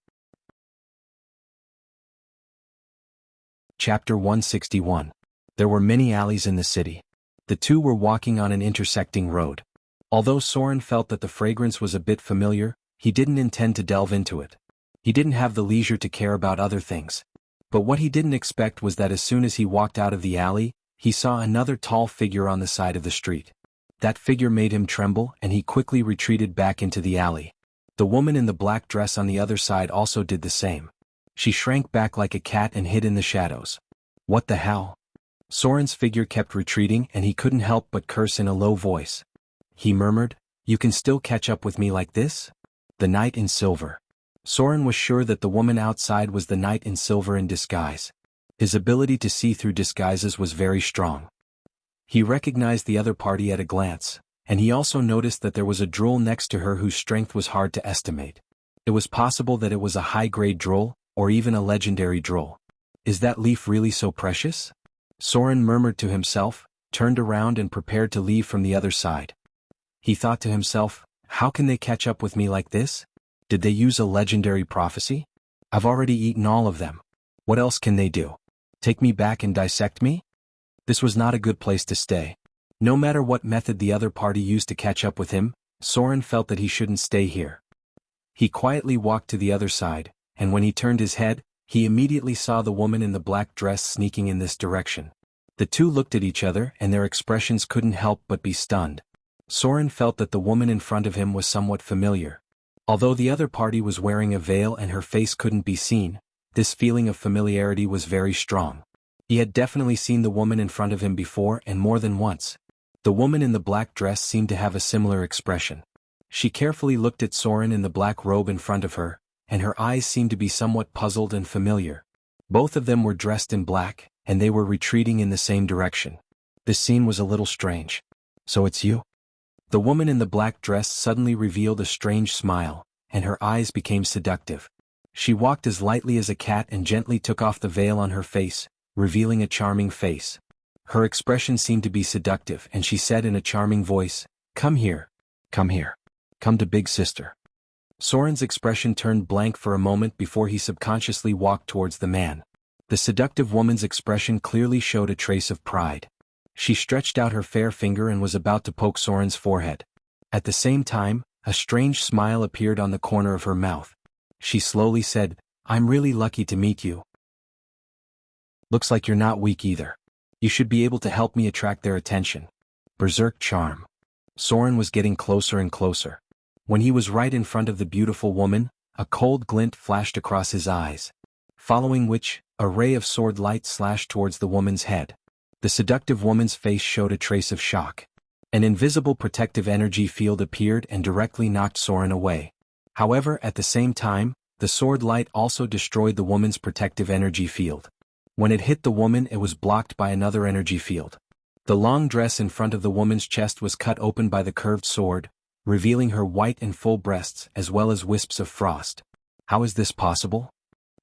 Chapter 161. There were many alleys in the city. The two were walking on an intersecting road. Although Soren felt that the fragrance was a bit familiar, he didn't intend to delve into it. He didn't have the leisure to care about other things. But what he didn't expect was that as soon as he walked out of the alley, he saw another tall figure on the side of the street. That figure made him tremble and he quickly retreated back into the alley. The woman in the black dress on the other side also did the same. She shrank back like a cat and hid in the shadows. What the hell? Soren's figure kept retreating and he couldn't help but curse in a low voice. He murmured, "You can still catch up with me like this?" The knight in silver. Soren was sure that the woman outside was the knight in silver in disguise. His ability to see through disguises was very strong. He recognized the other party at a glance, and he also noticed that there was a droll next to her whose strength was hard to estimate. It was possible that it was a high-grade droll, or even a legendary droll. Is that leaf really so precious? Soren murmured to himself, turned around and prepared to leave from the other side. He thought to himself, how can they catch up with me like this? Did they use a legendary prophecy? I've already eaten all of them. What else can they do? Take me back and dissect me? This was not a good place to stay. No matter what method the other party used to catch up with him, Soren felt that he shouldn't stay here. He quietly walked to the other side, and when he turned his head, he immediately saw the woman in the black dress sneaking in this direction. The two looked at each other and their expressions couldn't help but be stunned. Soren felt that the woman in front of him was somewhat familiar. Although the other party was wearing a veil and her face couldn't be seen, this feeling of familiarity was very strong. He had definitely seen the woman in front of him before and more than once. The woman in the black dress seemed to have a similar expression. She carefully looked at Soren in the black robe in front of her, and her eyes seemed to be somewhat puzzled and familiar. Both of them were dressed in black, and they were retreating in the same direction. This scene was a little strange. So it's you? The woman in the black dress suddenly revealed a strange smile, and her eyes became seductive. She walked as lightly as a cat and gently took off the veil on her face, revealing a charming face. Her expression seemed to be seductive and she said in a charming voice, "Come here. Come here. Come to Big Sister." Soren's expression turned blank for a moment before he subconsciously walked towards the man. The seductive woman's expression clearly showed a trace of pride. She stretched out her fair finger and was about to poke Soren's forehead. At the same time, a strange smile appeared on the corner of her mouth. She slowly said, "I'm really lucky to meet you. Looks like you're not weak either. You should be able to help me attract their attention." Berserk charm. Soren was getting closer and closer. When he was right in front of the beautiful woman, a cold glint flashed across his eyes. Following which, a ray of sword light slashed towards the woman's head. The seductive woman's face showed a trace of shock. An invisible protective energy field appeared and directly knocked Soren away. However, at the same time, the sword light also destroyed the woman's protective energy field. When it hit the woman, it was blocked by another energy field. The long dress in front of the woman's chest was cut open by the curved sword, revealing her white and full breasts as well as wisps of frost. How is this possible?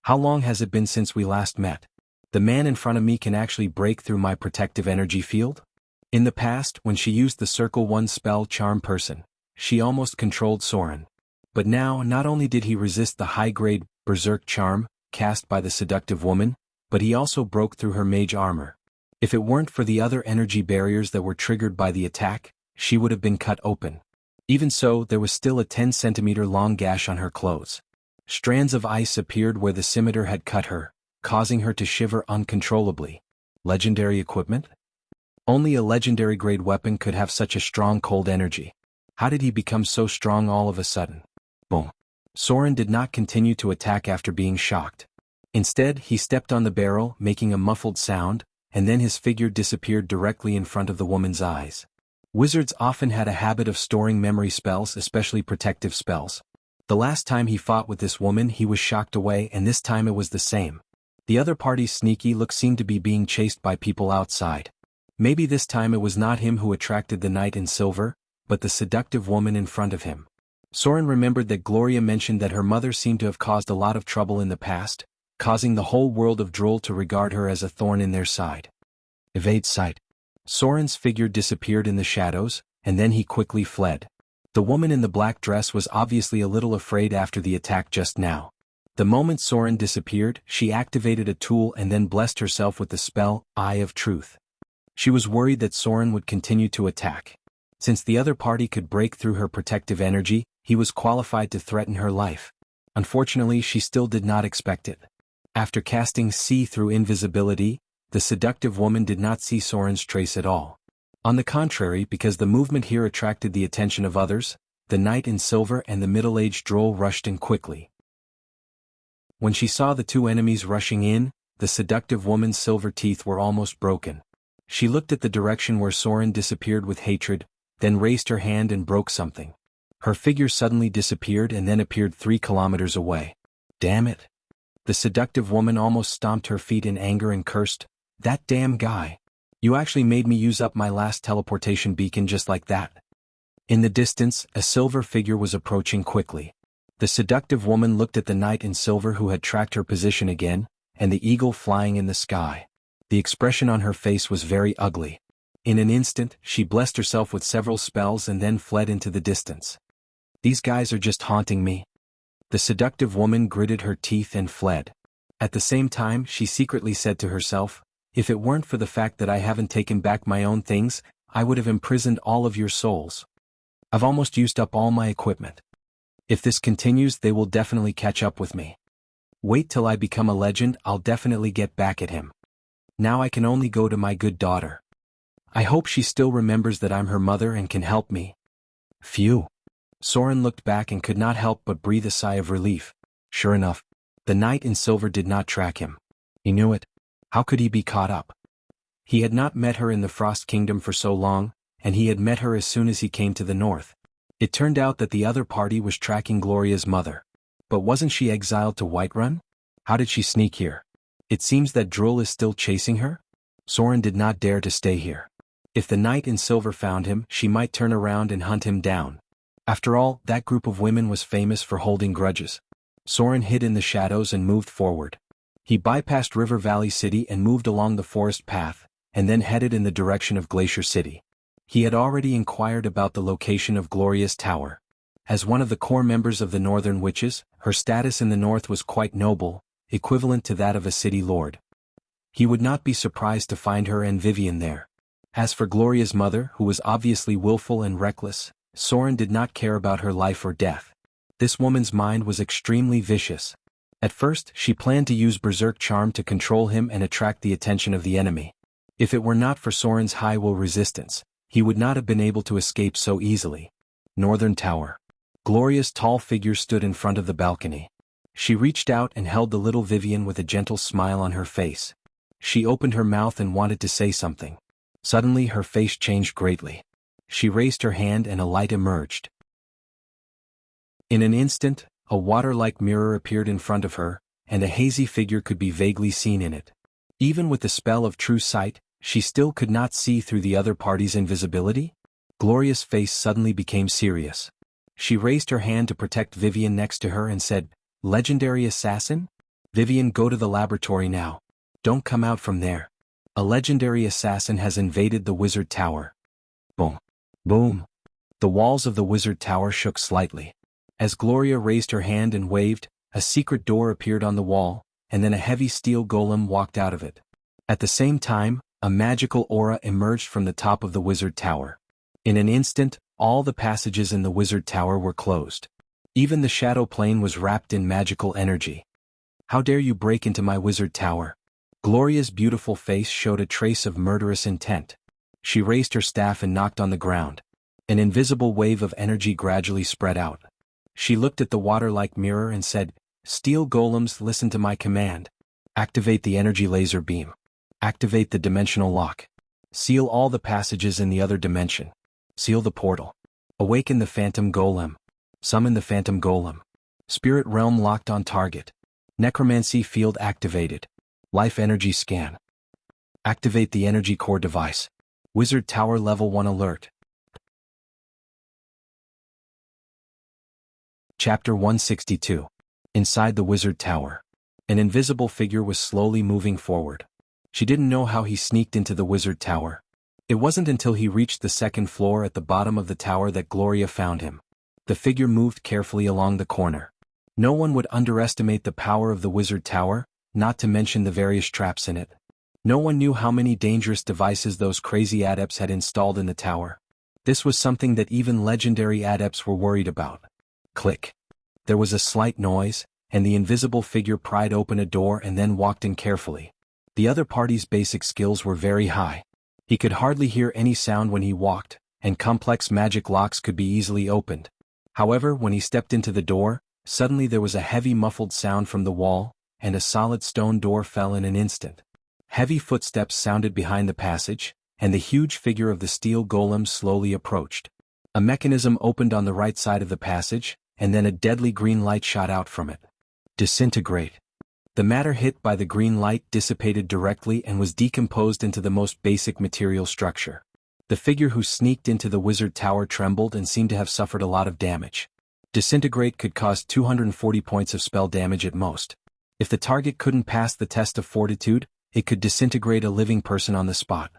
How long has it been since we last met? The man in front of me can actually break through my protective energy field? In the past, when she used the Circle 1 spell Charm Person, she almost controlled Soren. But now, not only did he resist the high-grade Berserk charm cast by the seductive woman, but he also broke through her mage armor. If it weren't for the other energy barriers that were triggered by the attack, she would have been cut open. Even so, there was still a 10-centimeter long gash on her clothes. Strands of ice appeared where the scimitar had cut her, causing her to shiver uncontrollably. Legendary equipment? Only a legendary grade weapon could have such a strong cold energy. How did he become so strong all of a sudden? Boom. Soren did not continue to attack after being shocked. Instead, he stepped on the barrel, making a muffled sound, and then his figure disappeared directly in front of the woman's eyes. Wizards often had a habit of storing memory spells, especially protective spells. The last time he fought with this woman he was shocked away, and this time it was the same. The other party's sneaky look seemed to be being chased by people outside. Maybe this time it was not him who attracted the knight in silver, but the seductive woman in front of him. Soren remembered that Gloria mentioned that her mother seemed to have caused a lot of trouble in the past, causing the whole world of Droll to regard her as a thorn in their side. Evade sight. Soren's figure disappeared in the shadows, and then he quickly fled. The woman in the black dress was obviously a little afraid after the attack just now. The moment Soren disappeared, she activated a tool and then blessed herself with the spell, Eye of Truth. She was worried that Soren would continue to attack. Since the other party could break through her protective energy, he was qualified to threaten her life. Unfortunately, she still did not expect it. After casting see-through invisibility, the seductive woman did not see Soren's trace at all. On the contrary, because the movement here attracted the attention of others, the knight in silver and the middle-aged Droll rushed in quickly. When she saw the two enemies rushing in, the seductive woman's silver teeth were almost broken. She looked at the direction where Soren disappeared with hatred, then raised her hand and broke something. Her figure suddenly disappeared and then appeared 3 kilometers away. Damn it! The seductive woman almost stomped her feet in anger and cursed, "That damn guy! You actually made me use up my last teleportation beacon just like that." In the distance, a silver figure was approaching quickly. The seductive woman looked at the knight in silver who had tracked her position again, and the eagle flying in the sky. The expression on her face was very ugly. In an instant, she blessed herself with several spells and then fled into the distance. These guys are just haunting me. The seductive woman gritted her teeth and fled. At the same time, she secretly said to herself, "If it weren't for the fact that I haven't taken back my own things, I would have imprisoned all of your souls. I've almost used up all my equipment. If this continues, they will definitely catch up with me. Wait till I become a legend, I'll definitely get back at him. Now I can only go to my good daughter. I hope she still remembers that I'm her mother and can help me." Phew. Soren looked back and could not help but breathe a sigh of relief. Sure enough, the knight in silver did not track him. He knew it. How could he be caught up? He had not met her in the Frost Kingdom for so long, and he had met her as soon as he came to the north. It turned out that the other party was tracking Gloria's mother. But wasn't she exiled to Whiterun? How did she sneak here? It seems that Droll is still chasing her? Soren did not dare to stay here. If the knight in silver found him, she might turn around and hunt him down. After all, that group of women was famous for holding grudges. Soren hid in the shadows and moved forward. He bypassed River Valley City and moved along the forest path, and then headed in the direction of Glacier City. He had already inquired about the location of Gloria's tower. As one of the core members of the Northern Witches, her status in the north was quite noble, equivalent to that of a city lord. He would not be surprised to find her and Vivian there. As for Gloria's mother, who was obviously willful and reckless, Soren did not care about her life or death. This woman's mind was extremely vicious. At first, she planned to use Berserk Charm to control him and attract the attention of the enemy. If it were not for Soren's high will resistance, he would not have been able to escape so easily. Northern Tower. Gloria's tall figure stood in front of the balcony. She reached out and held the little Vivian with a gentle smile on her face. She opened her mouth and wanted to say something. Suddenly her face changed greatly. She raised her hand and a light emerged. In an instant, a water-like mirror appeared in front of her, and a hazy figure could be vaguely seen in it. Even with the spell of true sight, she still could not see through the other party's invisibility. Gloria's face suddenly became serious. She raised her hand to protect Vivian next to her and said, "Legendary assassin? Vivian, go to the laboratory now. Don't come out from there. A legendary assassin has invaded the wizard tower." Boom. Boom. The walls of the wizard tower shook slightly. As Gloria raised her hand and waved, a secret door appeared on the wall, and then a heavy steel golem walked out of it. At the same time, a magical aura emerged from the top of the wizard tower. In an instant, all the passages in the wizard tower were closed. Even the shadow plane was wrapped in magical energy. "How dare you break into my wizard tower?" Gloria's beautiful face showed a trace of murderous intent. She raised her staff and knocked on the ground. An invisible wave of energy gradually spread out. She looked at the water-like mirror and said, "Steel golems, listen to my command. Activate the energy laser beam. Activate the dimensional lock. Seal all the passages in the other dimension. Seal the portal. Awaken the phantom golem. Summon the phantom golem." Spirit realm locked on target. Necromancy field activated. Life energy scan. Activate the energy core device. Wizard Tower level 1 alert. Chapter 162. Inside the Wizard Tower. An invisible figure was slowly moving forward. She didn't know how he sneaked into the Wizard Tower. It wasn't until he reached the second floor at the bottom of the tower that Gloria found him. The figure moved carefully along the corner. No one would underestimate the power of the Wizard Tower, not to mention the various traps in it. No one knew how many dangerous devices those crazy adepts had installed in the tower. This was something that even legendary adepts were worried about. Click. There was a slight noise, and the invisible figure pried open a door and then walked in carefully. The other party's basic skills were very high. He could hardly hear any sound when he walked, and complex magic locks could be easily opened. However, when he stepped into the door, suddenly there was a heavy muffled sound from the wall, and a solid stone door fell in an instant. Heavy footsteps sounded behind the passage, and the huge figure of the steel golem slowly approached. A mechanism opened on the right side of the passage, and then a deadly green light shot out from it. Disintegrate. The matter hit by the green light dissipated directly and was decomposed into the most basic material structure. The figure who sneaked into the Wizard Tower trembled and seemed to have suffered a lot of damage. Disintegrate could cause 240 points of spell damage at most. If the target couldn't pass the test of fortitude, it could disintegrate a living person on the spot.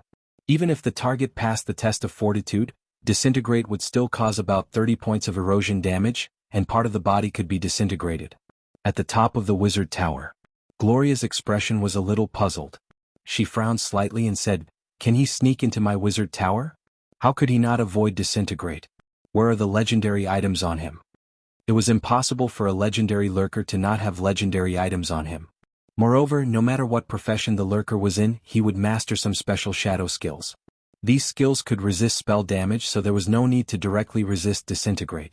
Even if the target passed the test of fortitude, disintegrate would still cause about 30 points of erosion damage, and part of the body could be disintegrated. At the top of the Wizard Tower, Gloria's expression was a little puzzled. She frowned slightly and said, "Can he sneak into my Wizard Tower? How could he not avoid disintegrate? Where are the legendary items on him?" It was impossible for a legendary lurker to not have legendary items on him. Moreover, no matter what profession the lurker was in, he would master some special shadow skills. These skills could resist spell damage, so there was no need to directly resist disintegrate.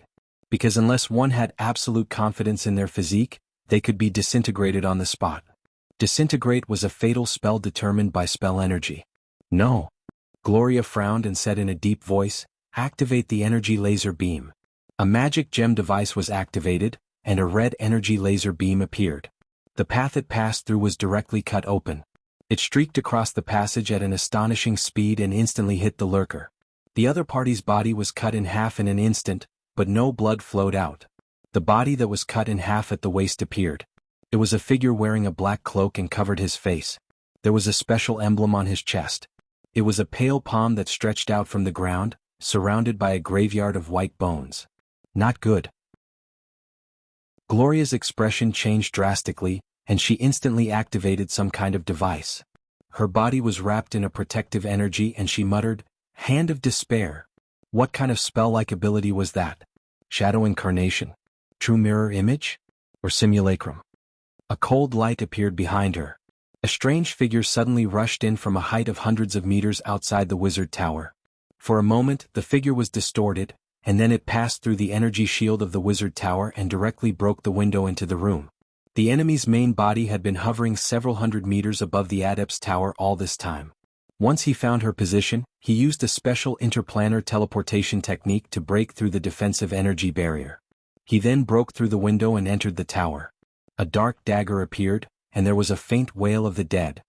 Because unless one had absolute confidence in their physique, they could be disintegrated on the spot. Disintegrate was a fatal spell determined by spell energy. No. Gloria frowned and said in a deep voice, "Activate the energy laser beam." A magic gem device was activated, and a red energy laser beam appeared. The path it passed through was directly cut open. It streaked across the passage at an astonishing speed and instantly hit the lurker. The other party's body was cut in half in an instant, but no blood flowed out. The body that was cut in half at the waist appeared. It was a figure wearing a black cloak and covered his face. There was a special emblem on his chest. It was a pale palm that stretched out from the ground, surrounded by a graveyard of white bones. Not good. Gloria's expression changed drastically, and she instantly activated some kind of device. Her body was wrapped in a protective energy and she muttered, "Hand of Despair." What kind of spell-like ability was that? Shadow Incarnation? True Mirror Image? Or Simulacrum? A cold light appeared behind her. A strange figure suddenly rushed in from a height of hundreds of meters outside the Wizard Tower. For a moment, the figure was distorted, and then it passed through the energy shield of the Wizard Tower and directly broke the window into the room. The enemy's main body had been hovering several hundred meters above the Adept's tower all this time. Once he found her position, he used a special interplanar teleportation technique to break through the defensive energy barrier. He then broke through the window and entered the tower. A dark dagger appeared, and there was a faint wail of the dead.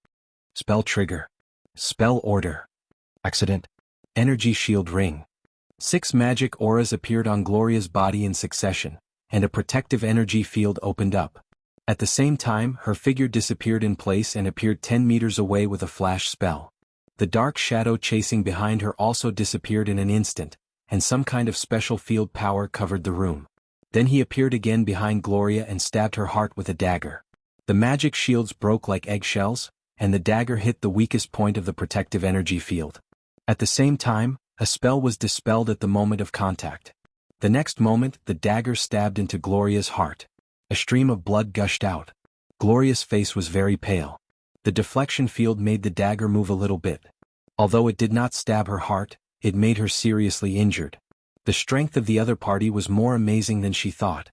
Spell trigger. Spell order. Accident. Energy shield ring. 6 magic auras appeared on Gloria's body in succession, and a protective energy field opened up. At the same time, her figure disappeared in place and appeared 10 meters away with a flash spell. The dark shadow chasing behind her also disappeared in an instant, and some kind of special field power covered the room. Then he appeared again behind Gloria and stabbed her heart with a dagger. The magic shields broke like eggshells, and the dagger hit the weakest point of the protective energy field. At the same time, a spell was dispelled at the moment of contact. The next moment, the dagger stabbed into Gloria's heart. A stream of blood gushed out. Gloria's face was very pale. The deflection field made the dagger move a little bit. Although it did not stab her heart, it made her seriously injured. The strength of the other party was more amazing than she thought.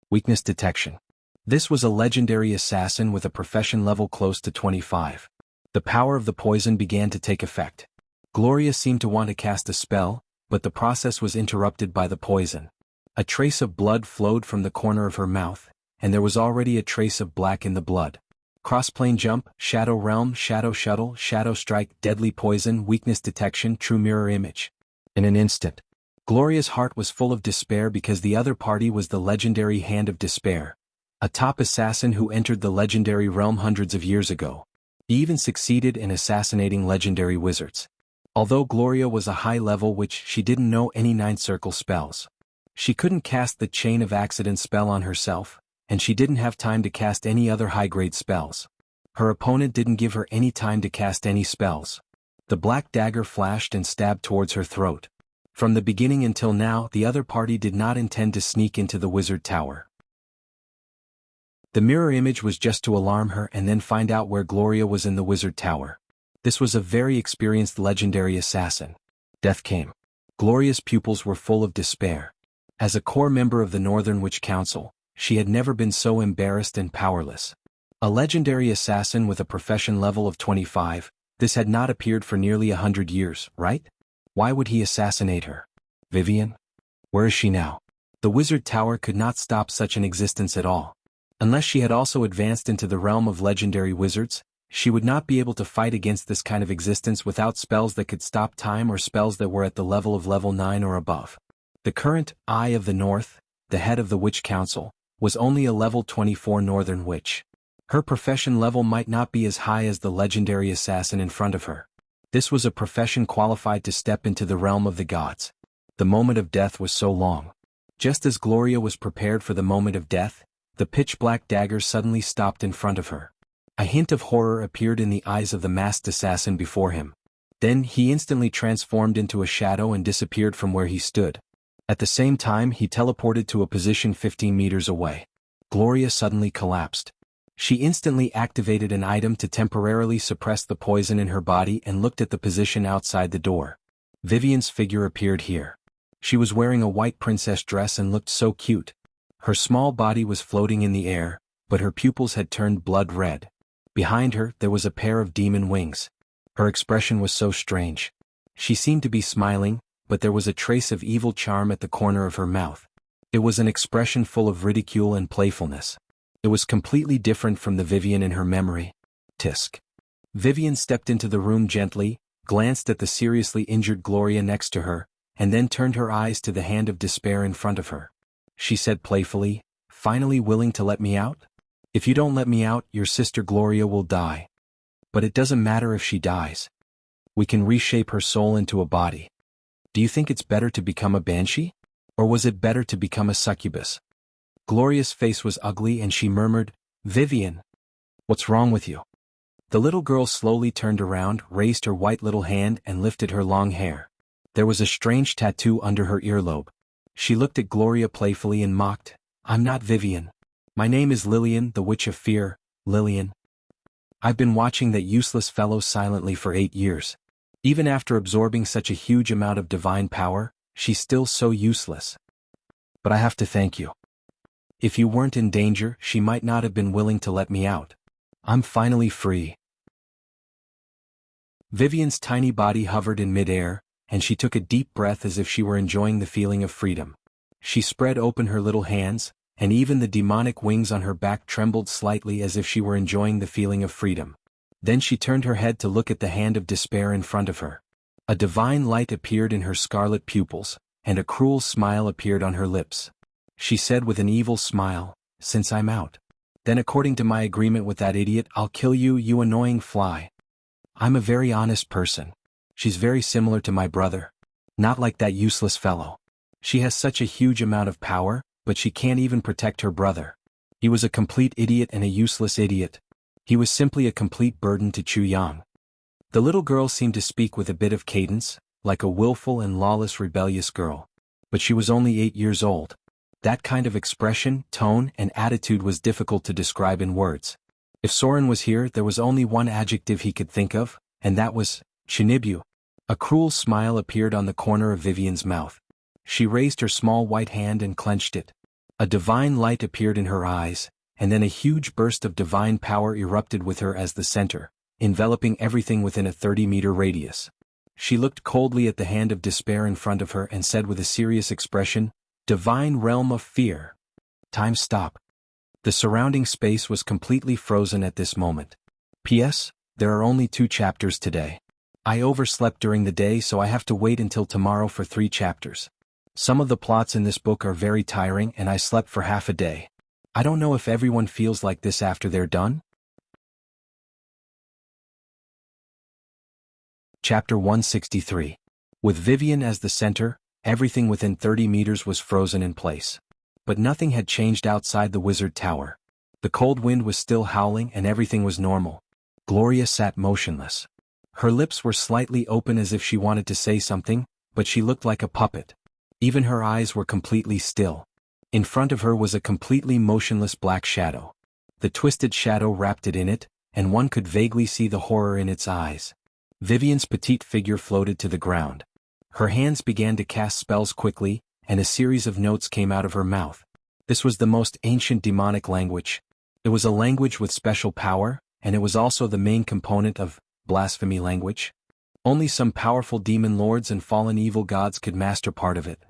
Weakness detection. This was a legendary assassin with a profession level close to 25. The power of the poison began to take effect. Gloria seemed to want to cast a spell, but the process was interrupted by the poison. A trace of blood flowed from the corner of her mouth, and there was already a trace of black in the blood. Crossplane jump, shadow realm, shadow shuttle, shadow strike, deadly poison, weakness detection, true mirror image. In an instant, Gloria's heart was full of despair because the other party was the legendary Hand of Despair, a top assassin who entered the legendary realm hundreds of years ago. He even succeeded in assassinating legendary wizards. Although Gloria was a high level witch, she didn't know any ninth circle spells. She couldn't cast the Chain of Accident spell on herself, and she didn't have time to cast any other high-grade spells. Her opponent didn't give her any time to cast any spells. The black dagger flashed and stabbed towards her throat. From the beginning until now, the other party did not intend to sneak into the wizard tower. The mirror image was just to alarm her and then find out where Gloria was in the wizard tower. This was a very experienced legendary assassin. Death came. Gloria's pupils were full of despair. As a core member of the Northern Witch Council, she had never been so embarrassed and powerless. A legendary assassin with a profession level of 25, this had not appeared for nearly 100 years, right? Why would he assassinate her? Vivian? Where is she now? The wizard tower could not stop such an existence at all. Unless she had also advanced into the realm of legendary wizards, she would not be able to fight against this kind of existence without spells that could stop time or spells that were at the level of level 9 or above. The current Eye of the North, the head of the Witch Council, was only a level 24 Northern Witch. Her profession level might not be as high as the legendary assassin in front of her. This was a profession qualified to step into the realm of the gods. The moment of death was so long. Just as Gloria was prepared for the moment of death, the pitch-black dagger suddenly stopped in front of her. A hint of horror appeared in the eyes of the masked assassin before him. Then he instantly transformed into a shadow and disappeared from where he stood. At the same time, he teleported to a position 15 meters away. Gloria suddenly collapsed. She instantly activated an item to temporarily suppress the poison in her body and looked at the position outside the door. Vivian's figure appeared here. She was wearing a white princess dress and looked so cute. Her small body was floating in the air, but her pupils had turned blood red. Behind her, there was a pair of demon wings. Her expression was so strange. She seemed to be smiling, but there was a trace of evil charm at the corner of her mouth. It was an expression full of ridicule and playfulness. It was completely different from the Vivian in her memory. Tisk. Vivian stepped into the room gently, glanced at the seriously injured Gloria next to her, and then turned her eyes to the Hand of Despair in front of her. She said playfully, "Finally willing to let me out? If you don't let me out, your sister Gloria will die. But it doesn't matter if she dies. We can reshape her soul into a body. Do you think it's better to become a banshee? Or was it better to become a succubus?" Gloria's face was ugly and she murmured, "Vivian, what's wrong with you?" The little girl slowly turned around, raised her white little hand and lifted her long hair. There was a strange tattoo under her earlobe. She looked at Gloria playfully and mocked, "I'm not Vivian. My name is Lillian, the Witch of Fear, Lillian. I've been watching that useless fellow silently for 8 years. Even after absorbing such a huge amount of divine power, she's still so useless. But I have to thank you. If you weren't in danger, she might not have been willing to let me out. I'm finally free." Vivian's tiny body hovered in midair, and she took a deep breath as if she were enjoying the feeling of freedom. She spread open her little hands, and even the demonic wings on her back trembled slightly as if she were enjoying the feeling of freedom. Then she turned her head to look at the Hand of Despair in front of her. A divine light appeared in her scarlet pupils, and a cruel smile appeared on her lips. She said with an evil smile, "Since I'm out. Then according to my agreement with that idiot, I'll kill you, you annoying fly. I'm a very honest person. She's very similar to my brother. Not like that useless fellow. She has such a huge amount of power, but she can't even protect her brother. He was a complete idiot and a useless idiot. He was simply a complete burden to Chu Yang." The little girl seemed to speak with a bit of cadence, like a willful and lawless rebellious girl. But she was only 8 years old. That kind of expression, tone, and attitude was difficult to describe in words. If Soren was here, there was only one adjective he could think of, and that was Chinibu. A cruel smile appeared on the corner of Vivian's mouth. She raised her small white hand and clenched it. A divine light appeared in her eyes, and then a huge burst of divine power erupted with her as the center, enveloping everything within a 30-meter radius. She looked coldly at the Hand of Despair in front of her and said with a serious expression, Divine realm of fear. Time stop. The surrounding space was completely frozen at this moment. P.S. There are only 2 chapters today. I overslept during the day, so I have to wait until tomorrow for 3 chapters. Some of the plots in this book are very tiring and I slept for half a day. I don't know if everyone feels like this after they're done. Chapter 163. With Vivian as the center, everything within 30 meters was frozen in place. But nothing had changed outside the wizard tower. The cold wind was still howling and everything was normal. Gloria sat motionless. Her lips were slightly open as if she wanted to say something, but she looked like a puppet. Even her eyes were completely still. In front of her was a completely motionless black shadow. The twisted shadow wrapped it in it, and one could vaguely see the horror in its eyes. Vivian's petite figure floated to the ground. Her hands began to cast spells quickly, and a series of notes came out of her mouth. This was the most ancient demonic language. It was a language with special power, and it was also the main component of blasphemy language. Only some powerful demon lords and fallen evil gods could master part of it.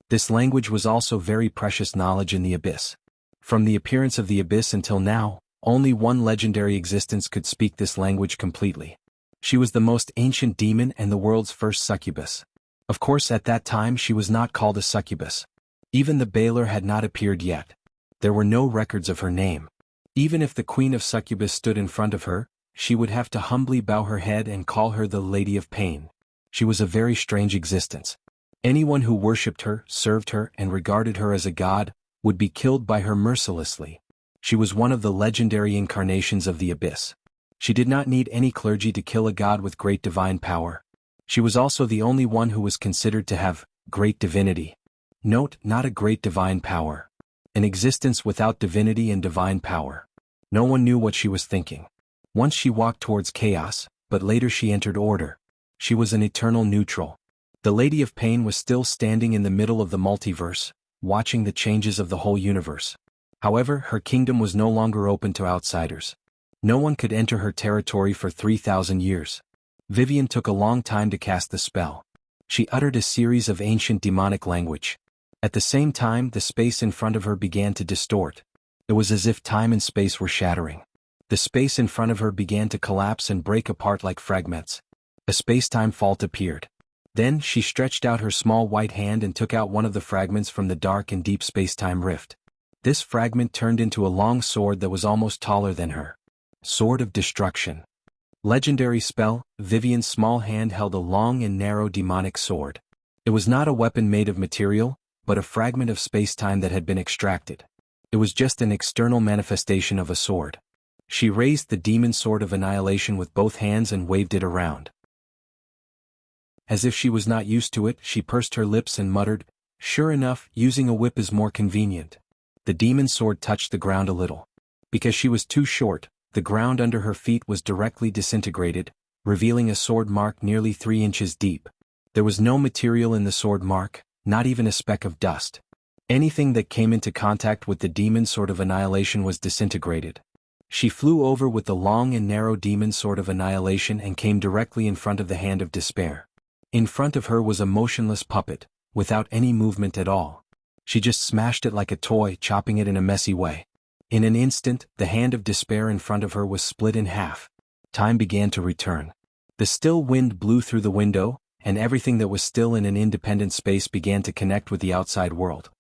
This language was also very precious knowledge in the abyss. From the appearance of the abyss until now, only one legendary existence could speak this language completely. She was the most ancient demon and the world's first succubus. Of course, at that time she was not called a succubus. Even the Baylor had not appeared yet. There were no records of her name. Even if the Queen of Succubus stood in front of her, she would have to humbly bow her head and call her the Lady of Pain. She was a very strange existence. Anyone who worshipped her, served her, and regarded her as a god, would be killed by her mercilessly. She was one of the legendary incarnations of the abyss. She did not need any clergy to kill a god with great divine power. She was also the only one who was considered to have great divinity. Note, not a great divine power. An existence without divinity and divine power. No one knew what she was thinking. Once she walked towards chaos, but later she entered order. She was an eternal neutral. The Lady of Pain was still standing in the middle of the multiverse, watching the changes of the whole universe. However, her kingdom was no longer open to outsiders. No one could enter her territory for 3,000 years. Vivian took a long time to cast the spell. She uttered a series of ancient demonic language. At the same time, the space in front of her began to distort. It was as if time and space were shattering. The space in front of her began to collapse and break apart like fragments. A space-time fault appeared. Then she stretched out her small white hand and took out one of the fragments from the dark and deep space-time rift. This fragment turned into a long sword that was almost taller than her. Sword of Destruction. Legendary spell, Vivian's small hand held a long and narrow demonic sword. It was not a weapon made of material, but a fragment of space-time that had been extracted. It was just an external manifestation of a sword. She raised the demon sword of annihilation with both hands and waved it around. As if she was not used to it, she pursed her lips and muttered, "Sure enough, using a whip is more convenient." The demon sword touched the ground a little. Because she was too short, the ground under her feet was directly disintegrated, revealing a sword mark nearly 3 inches deep. There was no material in the sword mark, not even a speck of dust. Anything that came into contact with the demon sword of annihilation was disintegrated. She flew over with the long and narrow demon sword of annihilation and came directly in front of the hand of despair. In front of her was a motionless puppet, without any movement at all. She just smashed it like a toy, chopping it in a messy way. In an instant, the hand of despair in front of her was split in half. Time began to return. The still wind blew through the window, and everything that was still in an independent space began to connect with the outside world.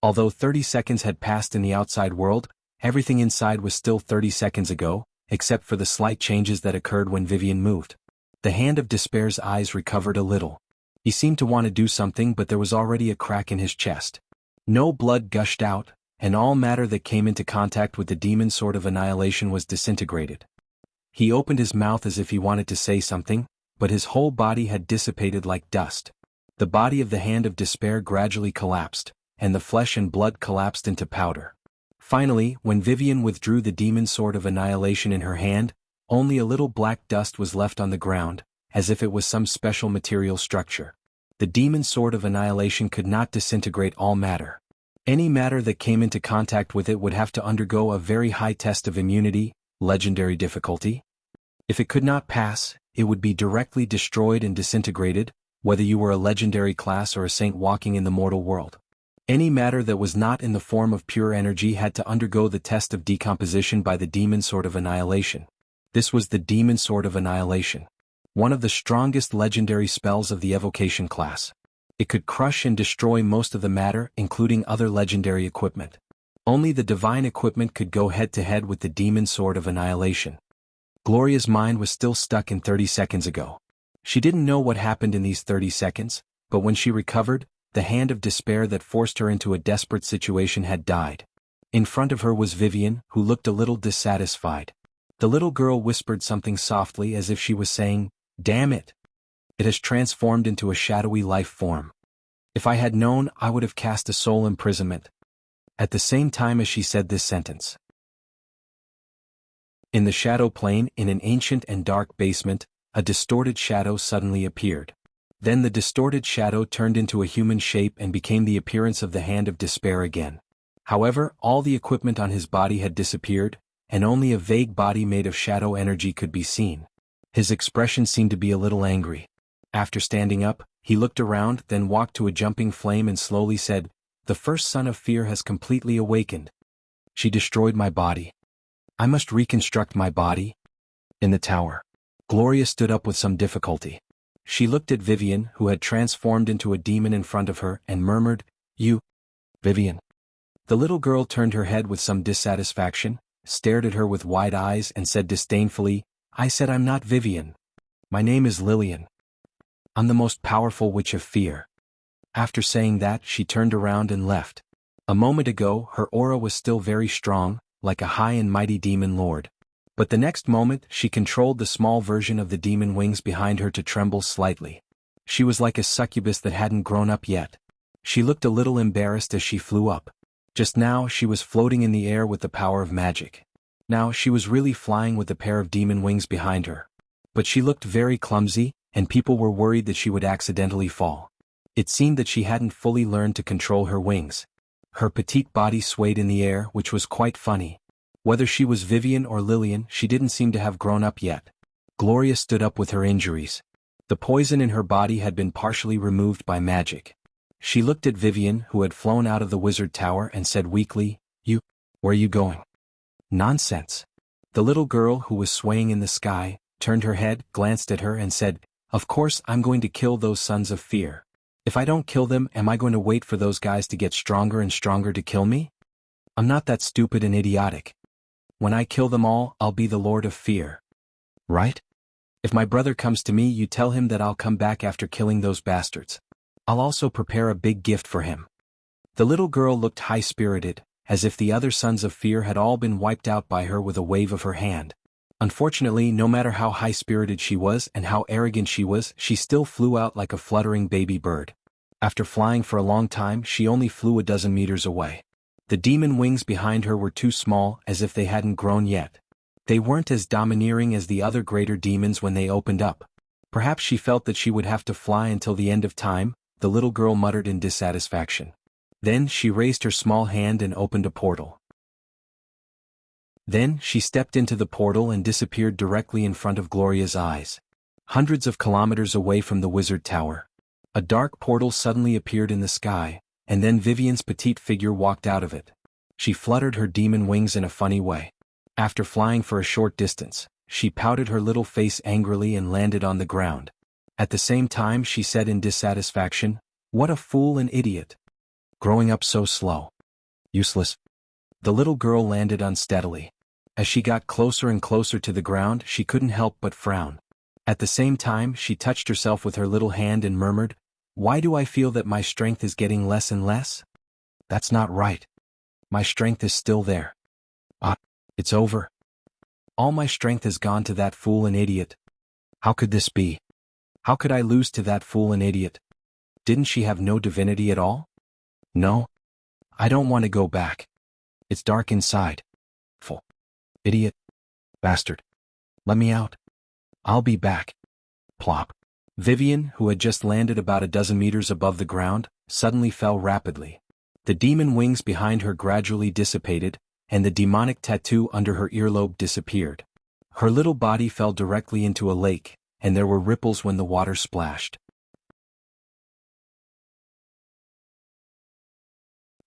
Although 30 seconds had passed in the outside world, everything inside was still 30 seconds ago, except for the slight changes that occurred when Vivian moved. The hand of despair's eyes recovered a little. He seemed to want to do something, but there was already a crack in his chest. No blood gushed out, and all matter that came into contact with the demon sword of annihilation was disintegrated. He opened his mouth as if he wanted to say something, but his whole body had dissipated like dust. The body of the hand of despair gradually collapsed, and the flesh and blood collapsed into powder. Finally, when Vivian withdrew the demon sword of annihilation in her hand, only a little black dust was left on the ground, as if it was some special material structure. The demon sword of annihilation could not disintegrate all matter. Any matter that came into contact with it would have to undergo a very high test of immunity, legendary difficulty. If it could not pass, it would be directly destroyed and disintegrated, whether you were a legendary class or a saint walking in the mortal world. Any matter that was not in the form of pure energy had to undergo the test of decomposition by the Demon Sword of Annihilation. This was the Demon Sword of Annihilation, one of the strongest legendary spells of the evocation class. It could crush and destroy most of the matter, including other legendary equipment. Only the divine equipment could go head-to-head with the Demon Sword of Annihilation. Gloria's mind was still stuck in 30 seconds ago. She didn't know what happened in these 30 seconds, but when she recovered, the hand of despair that forced her into a desperate situation had died. In front of her was Vivian, who looked a little dissatisfied. The little girl whispered something softly as if she was saying, "Damn it! It has transformed into a shadowy life form. If I had known, I would have cast a soul imprisonment." At the same time as she said this sentence, in the shadow plane, in an ancient and dark basement, a distorted shadow suddenly appeared. Then the distorted shadow turned into a human shape and became the appearance of the hand of despair again. However, all the equipment on his body had disappeared, and only a vague body made of shadow energy could be seen. His expression seemed to be a little angry. After standing up, he looked around, then walked to a jumping flame and slowly said, "The first son of fear has completely awakened. She destroyed my body. I must reconstruct my body." In the tower, Gloria stood up with some difficulty. She looked at Vivian, who had transformed into a demon in front of her, and murmured, "You, Vivian." The little girl turned her head with some dissatisfaction, stared at her with wide eyes and said disdainfully, "I said I'm not Vivian. My name is Lillian. I'm the most powerful witch of fear." After saying that, she turned around and left. A moment ago, her aura was still very strong, like a high and mighty demon lord. But the next moment, she controlled the small version of the demon wings behind her to tremble slightly. She was like a succubus that hadn't grown up yet. She looked a little embarrassed as she flew up. Just now, she was floating in the air with the power of magic. Now, she was really flying with a pair of demon wings behind her. But she looked very clumsy, and people were worried that she would accidentally fall. It seemed that she hadn't fully learned to control her wings. Her petite body swayed in the air, which was quite funny. Whether she was Vivian or Lillian, she didn't seem to have grown up yet. Gloria stood up with her injuries. The poison in her body had been partially removed by magic. She looked at Vivian, who had flown out of the wizard tower, and said weakly, Where are you going?" "Nonsense." The little girl, who was swaying in the sky, turned her head, glanced at her and said, "Of course I'm going to kill those sons of fear. If I don't kill them, am I going to wait for those guys to get stronger and stronger to kill me? I'm not that stupid and idiotic. When I kill them all, I'll be the Lord of Fear. Right? If my brother comes to me, you tell him that I'll come back after killing those bastards. I'll also prepare a big gift for him." The little girl looked high-spirited, as if the other sons of fear had all been wiped out by her with a wave of her hand. Unfortunately, no matter how high-spirited she was and how arrogant she was, she still flew out like a fluttering baby bird. After flying for a long time, she only flew a dozen meters away. The demon wings behind her were too small, as if they hadn't grown yet. They weren't as domineering as the other greater demons when they opened up. Perhaps she felt that she would have to fly until the end of time, the little girl muttered in dissatisfaction. Then she raised her small hand and opened a portal. Then she stepped into the portal and disappeared directly in front of Gloria's eyes. Hundreds of kilometers away from the wizard tower, a dark portal suddenly appeared in the sky, and then Vivian's petite figure walked out of it. She fluttered her demon wings in a funny way. After flying for a short distance, she pouted her little face angrily and landed on the ground. At the same time, she said in dissatisfaction, "What a fool and idiot. Growing up so slow. Useless." The little girl landed unsteadily. As she got closer and closer to the ground, she couldn't help but frown. At the same time, she touched herself with her little hand and murmured, "Why do I feel that my strength is getting less and less? That's not right. My strength is still there. It's over. All my strength has gone to that fool and idiot. How could this be? How could I lose to that fool and idiot? Didn't she have no divinity at all? No. I don't want to go back. It's dark inside. Fool. Idiot. Bastard. Let me out. I'll be back." Plop. Vivian, who had just landed about a dozen meters above the ground, suddenly fell rapidly. The demon wings behind her gradually dissipated, and the demonic tattoo under her earlobe disappeared. Her little body fell directly into a lake, and there were ripples when the water splashed.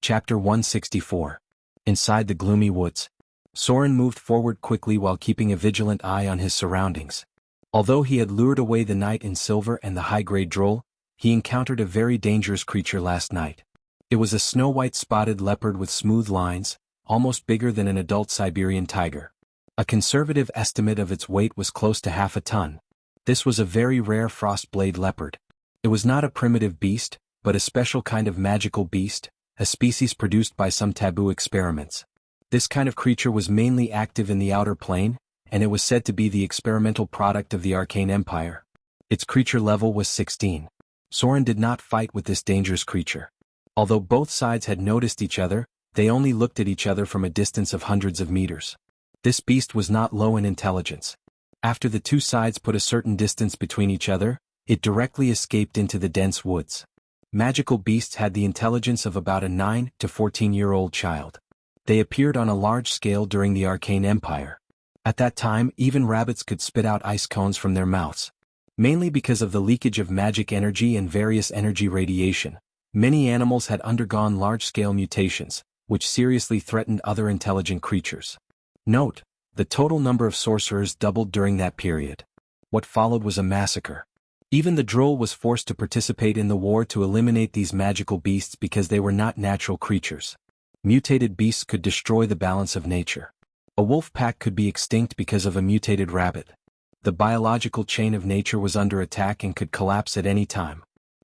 Chapter 164. Inside the gloomy woods. Soren moved forward quickly while keeping a vigilant eye on his surroundings. Although he had lured away the knight in silver and the high-grade droll, he encountered a very dangerous creature last night. It was a snow-white spotted leopard with smooth lines, almost bigger than an adult Siberian tiger. A conservative estimate of its weight was close to half a ton. This was a very rare frost-blade leopard. It was not a primitive beast, but a special kind of magical beast, a species produced by some taboo experiments. This kind of creature was mainly active in the outer plane, and it was said to be the experimental product of the Arcane Empire. Its creature level was 16. Soren did not fight with this dangerous creature. Although both sides had noticed each other, they only looked at each other from a distance of hundreds of meters. This beast was not low in intelligence. After the two sides put a certain distance between each other, it directly escaped into the dense woods. Magical beasts had the intelligence of about a 9 to 14-year-old child. They appeared on a large scale during the Arcane Empire. At that time, even rabbits could spit out ice cones from their mouths. Mainly because of the leakage of magic energy and various energy radiation, many animals had undergone large-scale mutations, which seriously threatened other intelligent creatures. Note: the total number of sorcerers doubled during that period. What followed was a massacre. Even the droll was forced to participate in the war to eliminate these magical beasts because they were not natural creatures. Mutated beasts could destroy the balance of nature. A wolf pack could be extinct because of a mutated rabbit. The biological chain of nature was under attack and could collapse at any time.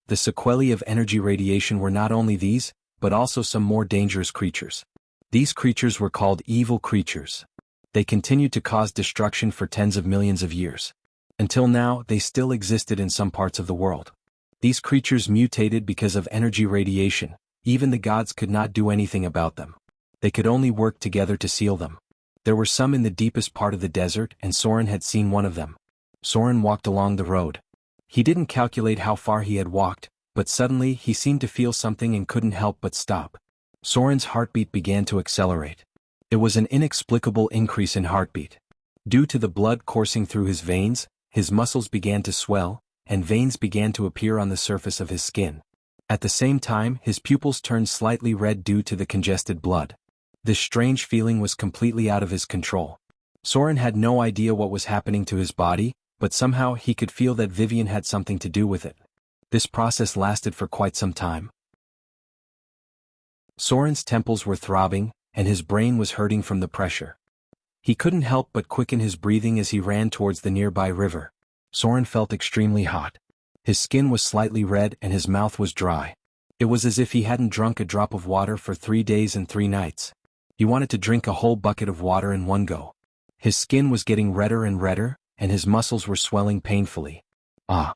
The sequelae of energy radiation were not only these, but also some more dangerous creatures. These creatures were called evil creatures. They continued to cause destruction for tens of millions of years. Until now, they still existed in some parts of the world. These creatures mutated because of energy radiation. Even the gods could not do anything about them. They could only work together to seal them. There were some in the deepest part of the desert, and Soren had seen one of them. Soren walked along the road. He didn't calculate how far he had walked, but suddenly he seemed to feel something and couldn't help but stop. Soren's heartbeat began to accelerate. It was an inexplicable increase in heartbeat. Due to the blood coursing through his veins, his muscles began to swell, and veins began to appear on the surface of his skin. At the same time, his pupils turned slightly red due to the congested blood. This strange feeling was completely out of his control. Soren had no idea what was happening to his body, but somehow he could feel that Vivian had something to do with it. This process lasted for quite some time. Soren's temples were throbbing, and his brain was hurting from the pressure. He couldn't help but quicken his breathing as he ran towards the nearby river. Soren felt extremely hot. His skin was slightly red and his mouth was dry. It was as if he hadn't drunk a drop of water for 3 days and 3 nights. He wanted to drink a whole bucket of water in one go. His skin was getting redder and redder, and his muscles were swelling painfully. Ah!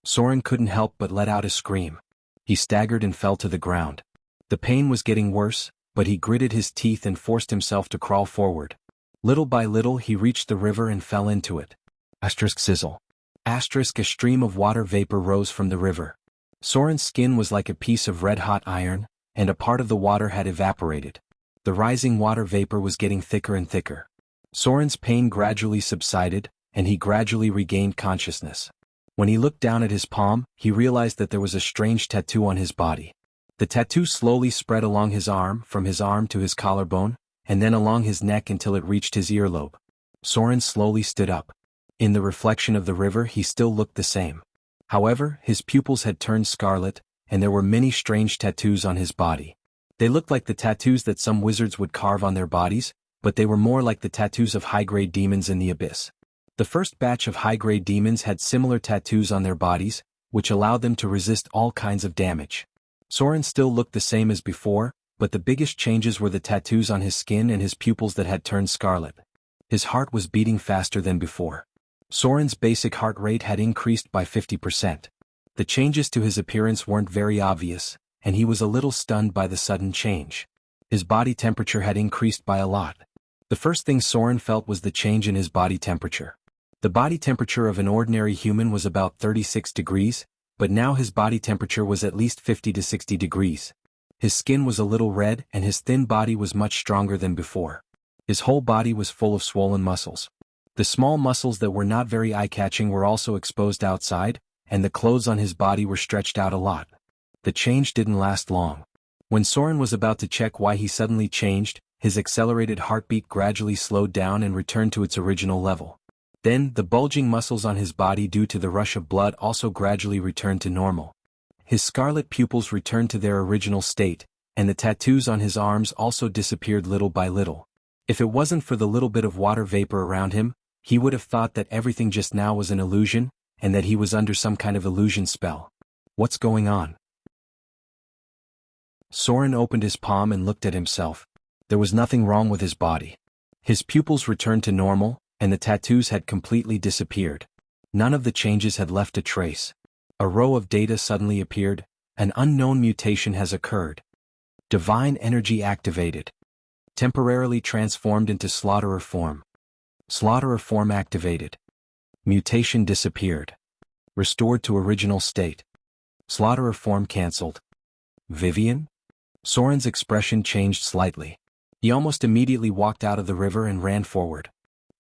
Soren couldn't help but let out a scream. He staggered and fell to the ground. The pain was getting worse, but he gritted his teeth and forced himself to crawl forward. Little by little he reached the river and fell into it. Sizzle. A stream of water vapor rose from the river. Soren's skin was like a piece of red-hot iron, and a part of the water had evaporated. The rising water vapor was getting thicker and thicker. Soren's pain gradually subsided, and he gradually regained consciousness. When he looked down at his palm, he realized that there was a strange tattoo on his body. The tattoo slowly spread along his arm, from his arm to his collarbone, and then along his neck until it reached his earlobe. Soren slowly stood up. In the reflection of the river he still looked the same. However, his pupils had turned scarlet, and there were many strange tattoos on his body. They looked like the tattoos that some wizards would carve on their bodies, but they were more like the tattoos of high-grade demons in the abyss. The first batch of high-grade demons had similar tattoos on their bodies, which allowed them to resist all kinds of damage. Soren still looked the same as before, but the biggest changes were the tattoos on his skin and his pupils that had turned scarlet. His heart was beating faster than before. Soren's basic heart rate had increased by 50%. The changes to his appearance weren't very obvious, and he was a little stunned by the sudden change. His body temperature had increased by a lot. The first thing Soren felt was the change in his body temperature. The body temperature of an ordinary human was about 36 degrees, but now his body temperature was at least 50 to 60 degrees. His skin was a little red and his thin body was much stronger than before. His whole body was full of swollen muscles. The small muscles that were not very eye-catching were also exposed outside, and the clothes on his body were stretched out a lot. The change didn't last long. When Soren was about to check why he suddenly changed, his accelerated heartbeat gradually slowed down and returned to its original level. Then, the bulging muscles on his body due to the rush of blood also gradually returned to normal. His scarlet pupils returned to their original state, and the tattoos on his arms also disappeared little by little. If it wasn't for the little bit of water vapor around him, he would have thought that everything just now was an illusion, and that he was under some kind of illusion spell. What's going on? Soren opened his palm and looked at himself. There was nothing wrong with his body. His pupils returned to normal, and the tattoos had completely disappeared. None of the changes had left a trace. A row of data suddenly appeared. An unknown mutation has occurred. Divine energy activated. Temporarily transformed into slaughterer form. Slaughterer form activated. Mutation disappeared. Restored to original state. Slaughterer form cancelled. Vivian? Soren's expression changed slightly. He almost immediately walked out of the river and ran forward.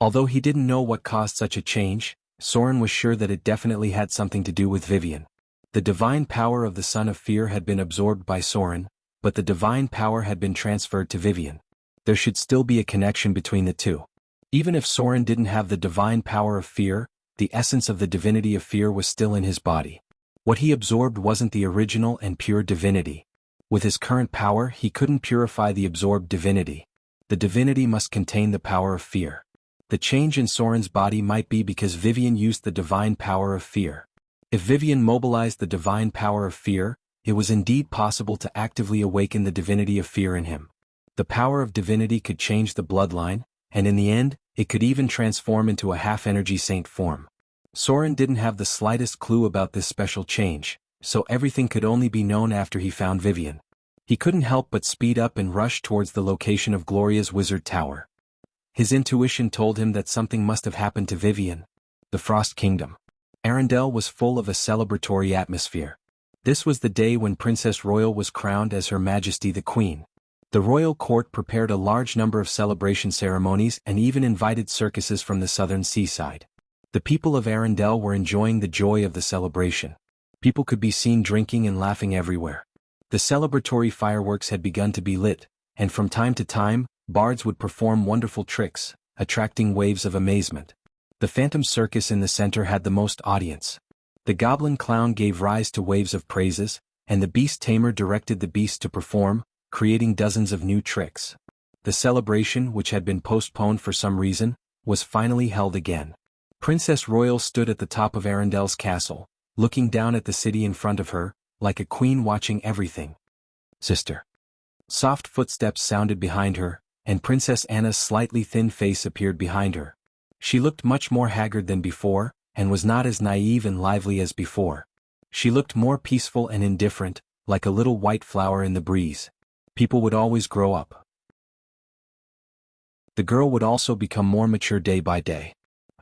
Although he didn't know what caused such a change, Soren was sure that it definitely had something to do with Vivian. The divine power of the Son of Fear had been absorbed by Soren, but the divine power had been transferred to Vivian. There should still be a connection between the two. Even if Soren didn't have the divine power of fear, the essence of the divinity of fear was still in his body. What he absorbed wasn't the original and pure divinity. With his current power, he couldn't purify the absorbed divinity. The divinity must contain the power of fear. The change in Soren's body might be because Vivian used the divine power of fear. If Vivian mobilized the divine power of fear, it was indeed possible to actively awaken the divinity of fear in him. The power of divinity could change the bloodline, and in the end, it could even transform into a half-energy saint form. Soren didn't have the slightest clue about this special change, so everything could only be known after he found Vivian. He couldn't help but speed up and rush towards the location of Gloria's wizard tower. His intuition told him that something must have happened to Vivian. The Frost Kingdom. Arendelle was full of a celebratory atmosphere. This was the day when Princess Royal was crowned as Her Majesty the Queen. The royal court prepared a large number of celebration ceremonies and even invited circuses from the southern seaside. The people of Arendelle were enjoying the joy of the celebration. People could be seen drinking and laughing everywhere. The celebratory fireworks had begun to be lit, and from time to time, bards would perform wonderful tricks, attracting waves of amazement. The Phantom Circus in the center had the most audience. The Goblin Clown gave rise to waves of praises, and the Beast Tamer directed the beasts to perform, creating dozens of new tricks. The celebration, which had been postponed for some reason, was finally held again. Princess Royal stood at the top of Arendelle's castle, looking down at the city in front of her, like a queen watching everything. Sister. Soft footsteps sounded behind her, and Princess Anna's slightly thin face appeared behind her. She looked much more haggard than before, and was not as naive and lively as before. She looked more peaceful and indifferent, like a little white flower in the breeze. People would always grow up. The girl would also become more mature day by day.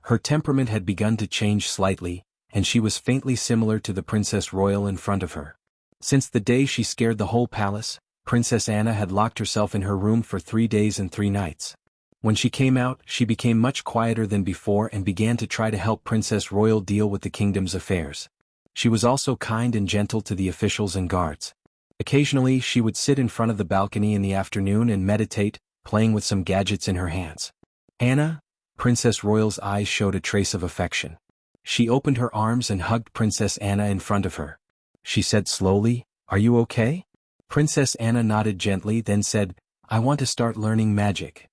Her temperament had begun to change slightly, and she was faintly similar to the Princess Royal in front of her. Since the day she scared the whole palace, Princess Anna had locked herself in her room for 3 days and 3 nights. When she came out, she became much quieter than before and began to try to help Princess Royal deal with the kingdom's affairs. She was also kind and gentle to the officials and guards. Occasionally, she would sit in front of the balcony in the afternoon and meditate, playing with some gadgets in her hands. Anna? Princess Royal's eyes showed a trace of affection. She opened her arms and hugged Princess Anna in front of her. She said slowly, "Are you okay?" Princess Anna nodded gently, then said, "I want to start learning magic.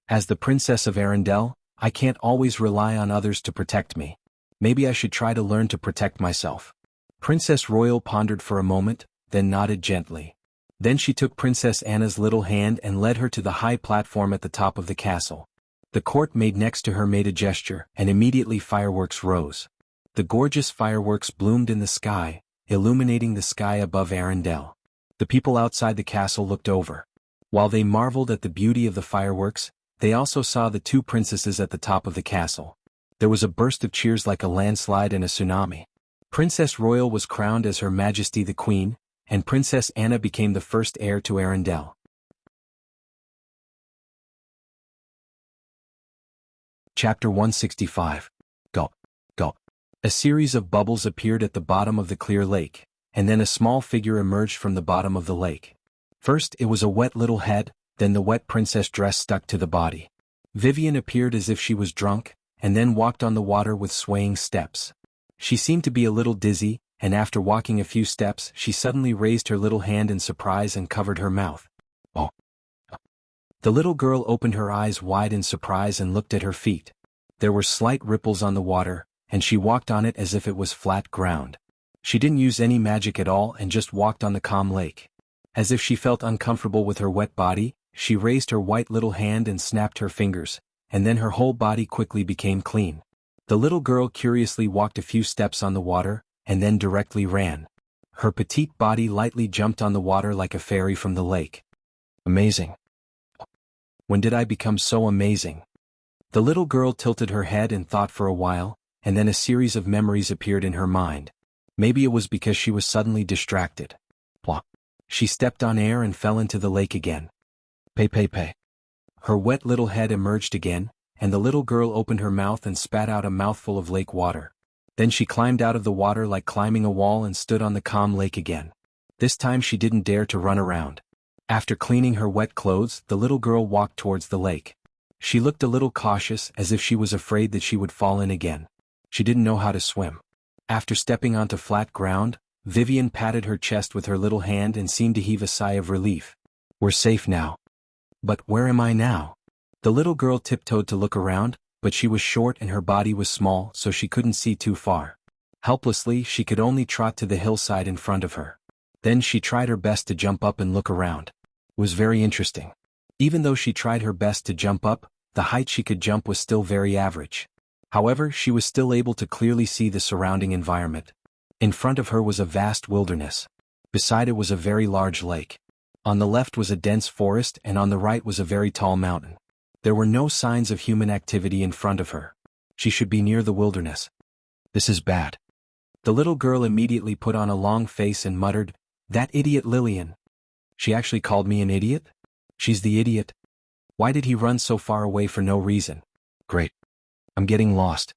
As the Princess of Arendelle, I can't always rely on others to protect me. Maybe I should try to learn to protect myself." Princess Royal pondered for a moment, then nodded gently. Then she took Princess Anna's little hand and led her to the high platform at the top of the castle. The court maid next to her made a gesture, and immediately fireworks rose. The gorgeous fireworks bloomed in the sky, illuminating the sky above Arendelle. The people outside the castle looked over. While they marveled at the beauty of the fireworks, they also saw the 2 princesses at the top of the castle. There was a burst of cheers like a landslide and a tsunami. Princess Royal was crowned as Her Majesty the Queen, and Princess Anna became the first heir to Arendelle. Chapter 165. Gulp. Gulp. A series of bubbles appeared at the bottom of the clear lake, and then a small figure emerged from the bottom of the lake. First it was a wet little head, then the wet princess dress stuck to the body. Vivian appeared as if she was drunk, and then walked on the water with swaying steps. She seemed to be a little dizzy, and after walking a few steps she suddenly raised her little hand in surprise and covered her mouth. Oh! The little girl opened her eyes wide in surprise and looked at her feet. There were slight ripples on the water, and she walked on it as if it was flat ground. She didn't use any magic at all and just walked on the calm lake. As if she felt uncomfortable with her wet body, she raised her white little hand and snapped her fingers, and then her whole body quickly became clean. The little girl curiously walked a few steps on the water, and then directly ran. Her petite body lightly jumped on the water like a fairy from the lake. Amazing. When did I become so amazing? The little girl tilted her head and thought for a while, and then a series of memories appeared in her mind. Maybe it was because she was suddenly distracted. Plop. She stepped on air and fell into the lake again. Pay. Her wet little head emerged again, and the little girl opened her mouth and spat out a mouthful of lake water. Then she climbed out of the water like climbing a wall and stood on the calm lake again. This time she didn't dare to run around. After cleaning her wet clothes, the little girl walked towards the lake. She looked a little cautious, as if she was afraid that she would fall in again. She didn't know how to swim. After stepping onto flat ground, Vivian patted her chest with her little hand and seemed to heave a sigh of relief. We're safe now. But where am I now? The little girl tiptoed to look around, but she was short and her body was small, so she couldn't see too far. Helplessly, she could only trot to the hillside in front of her. Then she tried her best to jump up and look around. It was very interesting. Even though she tried her best to jump up, the height she could jump was still very average. However, she was still able to clearly see the surrounding environment. In front of her was a vast wilderness. Beside it was a very large lake. On the left was a dense forest and on the right was a very tall mountain. There were no signs of human activity in front of her. She should be near the wilderness. This is bad. The little girl immediately put on a long face and muttered, "That idiot Lillian." She actually called me an idiot? She's the idiot. Why did he run so far away for no reason? Great. I'm getting lost.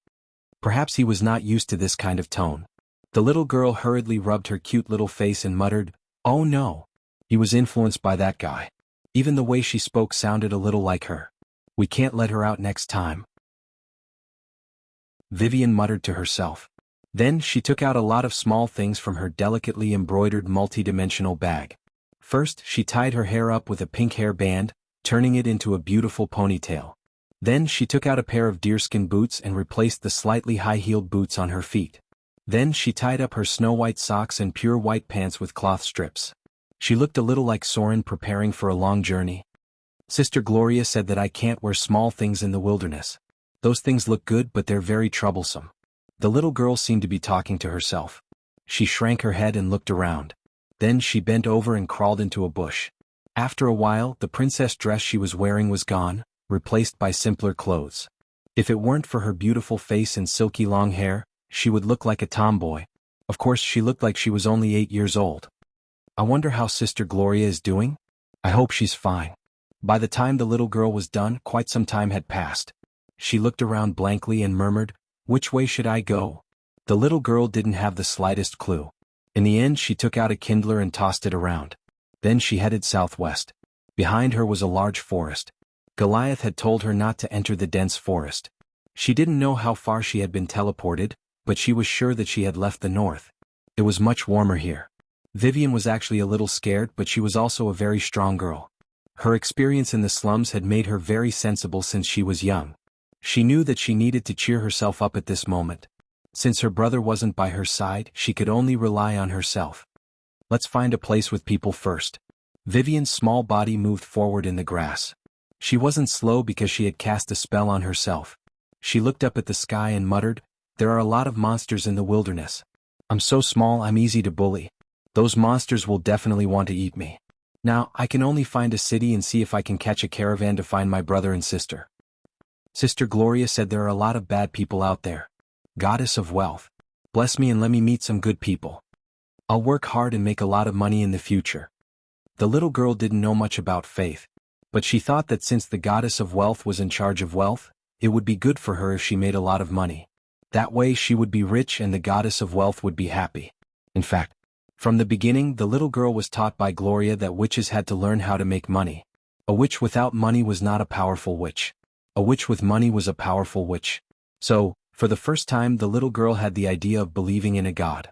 Perhaps he was not used to this kind of tone. The little girl hurriedly rubbed her cute little face and muttered, "Oh no. He was influenced by that guy." Even the way she spoke sounded a little like her. We can't let her out next time. Vivian muttered to herself. Then she took out a lot of small things from her delicately embroidered multi-dimensional bag. First, she tied her hair up with a pink hair band, turning it into a beautiful ponytail. Then she took out a pair of deerskin boots and replaced the slightly high-heeled boots on her feet. Then she tied up her snow-white socks and pure white pants with cloth strips. She looked a little like Soren preparing for a long journey. Sister Gloria said that I can't wear small things in the wilderness. Those things look good but they're very troublesome. The little girl seemed to be talking to herself. She shrank her head and looked around. Then she bent over and crawled into a bush. After a while, the princess dress she was wearing was gone, replaced by simpler clothes. If it weren't for her beautiful face and silky long hair, she would look like a tomboy. Of course, she looked like she was only 8 years old. I wonder how Sister Gloria is doing? I hope she's fine. By the time the little girl was done, quite some time had passed. She looked around blankly and murmured, "Which way should I go?" The little girl didn't have the slightest clue. In the end, she took out a kindler and tossed it around. Then she headed southwest. Behind her was a large forest. Goliath had told her not to enter the dense forest. She didn't know how far she had been teleported, but she was sure that she had left the north. It was much warmer here. Vivian was actually a little scared, but she was also a very strong girl. Her experience in the slums had made her very sensible since she was young. She knew that she needed to cheer herself up at this moment. Since her brother wasn't by her side, she could only rely on herself. Let's find a place with people first. Vivian's small body moved forward in the grass. She wasn't slow because she had cast a spell on herself. She looked up at the sky and muttered, "There are a lot of monsters in the wilderness. I'm so small I'm easy to bully. Those monsters will definitely want to eat me. Now, I can only find a city and see if I can catch a caravan to find my brother and sister." Sister Gloria said there are a lot of bad people out there. Goddess of wealth. Bless me and let me meet some good people. I'll work hard and make a lot of money in the future. The little girl didn't know much about faith, but she thought that since the goddess of wealth was in charge of wealth, it would be good for her if she made a lot of money. That way she would be rich and the goddess of wealth would be happy. In fact, From the beginning, the little girl was taught by Gloria that witches had to learn how to make money. A witch without money was not a powerful witch. A witch with money was a powerful witch. So, for the first time, the little girl had the idea of believing in a god.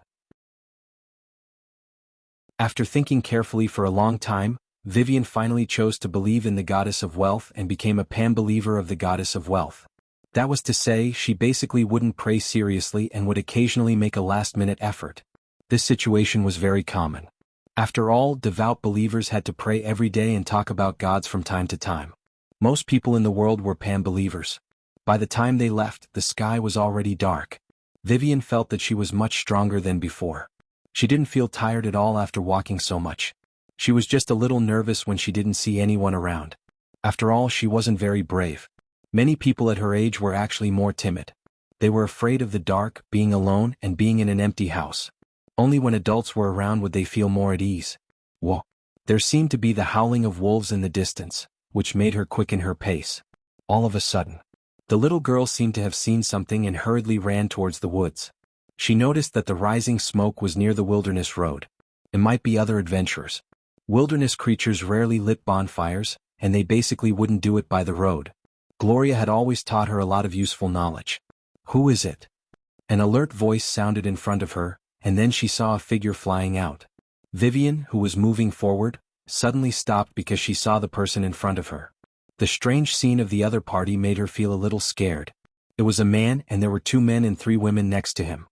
After thinking carefully for a long time, Vivian finally chose to believe in the goddess of wealth and became a pan-believer of the goddess of wealth. That was to say, she basically wouldn't pray seriously and would occasionally make a last-minute effort. This situation was very common. After all, devout believers had to pray every day and talk about gods from time to time. Most people in the world were pan-believers. By the time they left, the sky was already dark. Vivian felt that she was much stronger than before. She didn't feel tired at all after walking so much. She was just a little nervous when she didn't see anyone around. After all, she wasn't very brave. Many people at her age were actually more timid. They were afraid of the dark, being alone, and being in an empty house. Only when adults were around would they feel more at ease. Whoa! There seemed to be the howling of wolves in the distance, which made her quicken her pace. All of a sudden, the little girl seemed to have seen something and hurriedly ran towards the woods. She noticed that the rising smoke was near the wilderness road. It might be other adventurers. Wilderness creatures rarely lit bonfires, and they basically wouldn't do it by the road. Gloria had always taught her a lot of useful knowledge. Who is it? An alert voice sounded in front of her, and then she saw a figure flying out. Vivian, who was moving forward, suddenly stopped because she saw the person in front of her. The strange scene of the other party made her feel a little scared. It was a man, and there were 2 men and 3 women next to him.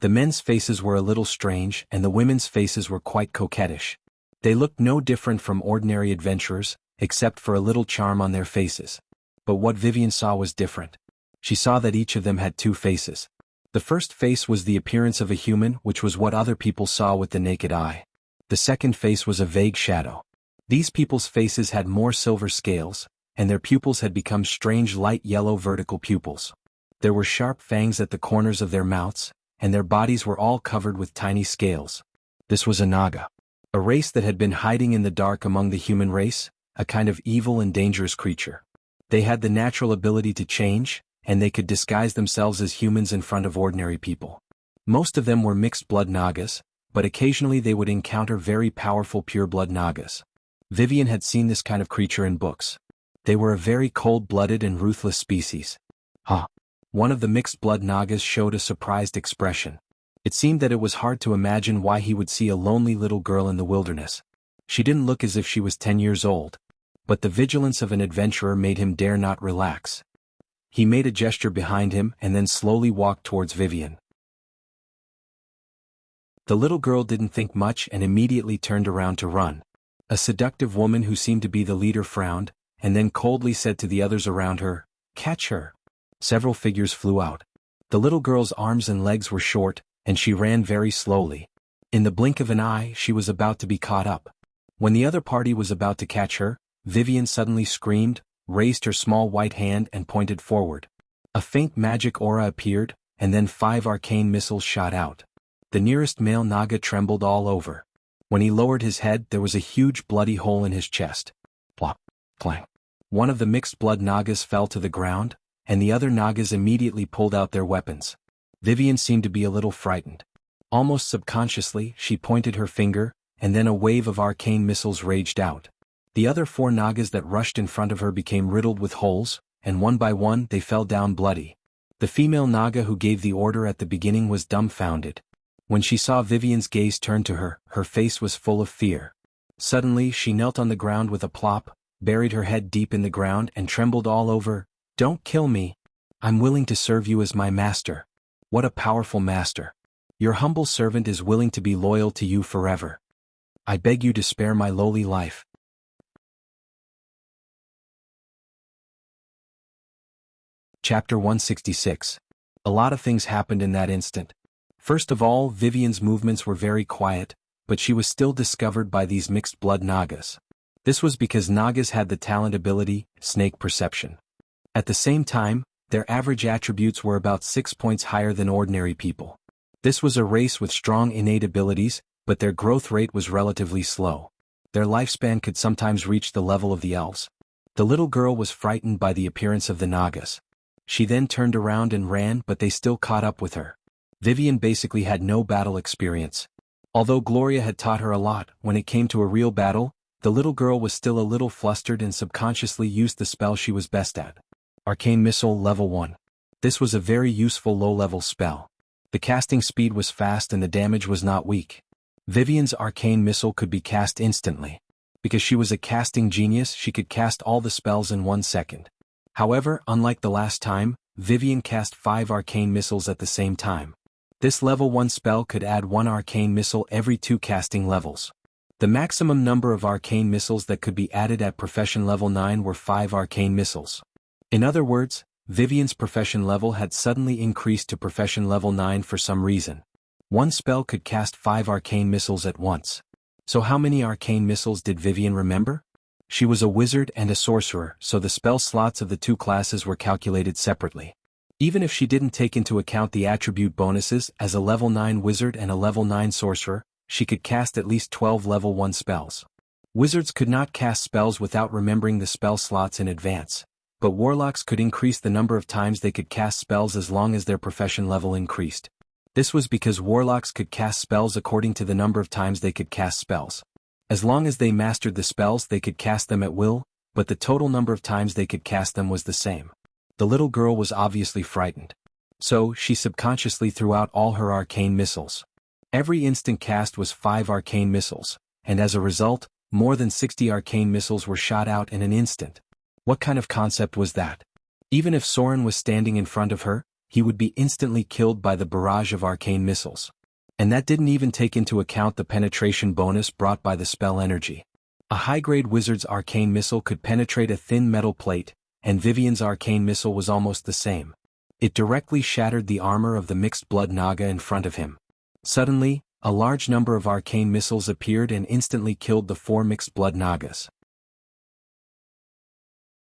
The men's faces were a little strange, and the women's faces were quite coquettish. They looked no different from ordinary adventurers, except for a little charm on their faces. But what Vivian saw was different. She saw that each of them had 2 faces. The first face was the appearance of a human, which was what other people saw with the naked eye. The second face was a vague shadow. These people's faces had more silver scales, and their pupils had become strange light yellow vertical pupils. There were sharp fangs at the corners of their mouths, and their bodies were all covered with tiny scales. This was a Naga. A race that had been hiding in the dark among the human race, a kind of evil and dangerous creature. They had the natural ability to change, and they could disguise themselves as humans in front of ordinary people. Most of them were mixed-blood Nagas, but occasionally they would encounter very powerful pure-blood Nagas. Vivian had seen this kind of creature in books. They were a very cold-blooded and ruthless species. One of the mixed-blood Nagas showed a surprised expression. It seemed that it was hard to imagine why he would see a lonely little girl in the wilderness. She didn't look as if she was 10 years old. But the vigilance of an adventurer made him dare not relax. He made a gesture behind him and then slowly walked towards Vivian. The little girl didn't think much and immediately turned around to run. A seductive woman who seemed to be the leader frowned, and then coldly said to the others around her, "Catch her." Several figures flew out. The little girl's arms and legs were short, and she ran very slowly. In the blink of an eye, she was about to be caught up. When the other party was about to catch her, Vivian suddenly screamed, raised her small white hand and pointed forward. A faint magic aura appeared, and then 5 arcane missiles shot out. The nearest male Naga trembled all over. When he lowered his head, there was a huge bloody hole in his chest. Plop, clang. One of the mixed-blood Nagas fell to the ground, and the other Nagas immediately pulled out their weapons. Vivian seemed to be a little frightened. Almost subconsciously, she pointed her finger, and then a wave of arcane missiles raged out. The other 4 Nagas that rushed in front of her became riddled with holes, and one by one they fell down bloody. The female Naga who gave the order at the beginning was dumbfounded. When she saw Vivian's gaze turn to her, her face was full of fear. Suddenly she knelt on the ground with a plop, buried her head deep in the ground and trembled all over. "Don't kill me. I'm willing to serve you as my master." What a powerful master. Your humble servant is willing to be loyal to you forever. I beg you to spare my lowly life. Chapter 166. A lot of things happened in that instant. First of all, Vivian's movements were very quiet, but she was still discovered by these mixed-blood Nagas. This was because Nagas had the talent ability, snake perception. At the same time, their average attributes were about 6 points higher than ordinary people. This was a race with strong innate abilities, but their growth rate was relatively slow. Their lifespan could sometimes reach the level of the elves. The little girl was frightened by the appearance of the Nagas. She then turned around and ran, but they still caught up with her. Vivian basically had no battle experience. Although Gloria had taught her a lot, when it came to a real battle, the little girl was still a little flustered and subconsciously used the spell she was best at. Arcane Missile Level 1. This was a very useful low-level spell. The casting speed was fast and the damage was not weak. Vivian's Arcane Missile could be cast instantly. Because she was a casting genius, she could cast all the spells in 1 second. However, unlike the last time, Vivian cast 5 Arcane Missiles at the same time. This level 1 spell could add 1 Arcane Missile every 2 casting levels. The maximum number of Arcane Missiles that could be added at Profession Level 9 were 5 Arcane Missiles. In other words, Vivian's Profession level had suddenly increased to Profession Level 9 for some reason. One spell could cast 5 Arcane Missiles at once. So how many Arcane Missiles did Vivian remember? She was a wizard and a sorcerer, so the spell slots of the 2 classes were calculated separately. Even if she didn't take into account the attribute bonuses as a level 9 wizard and a level 9 sorcerer, she could cast at least 12 level 1 spells. Wizards could not cast spells without remembering the spell slots in advance, but warlocks could increase the number of times they could cast spells as long as their profession level increased. This was because warlocks could cast spells according to the number of times they could cast spells. As long as they mastered the spells, they could cast them at will, but the total number of times they could cast them was the same. The little girl was obviously frightened. So, she subconsciously threw out all her arcane missiles. Every instant cast was 5 arcane missiles, and as a result, more than 60 arcane missiles were shot out in an instant. What kind of concept was that? Even if Soren was standing in front of her, he would be instantly killed by the barrage of arcane missiles. And that didn't even take into account the penetration bonus brought by the spell energy. A high-grade wizard's arcane missile could penetrate a thin metal plate, and Vivian's arcane missile was almost the same. It directly shattered the armor of the mixed blood Naga in front of him. Suddenly, a large number of arcane missiles appeared and instantly killed the 4 mixed blood Nagas.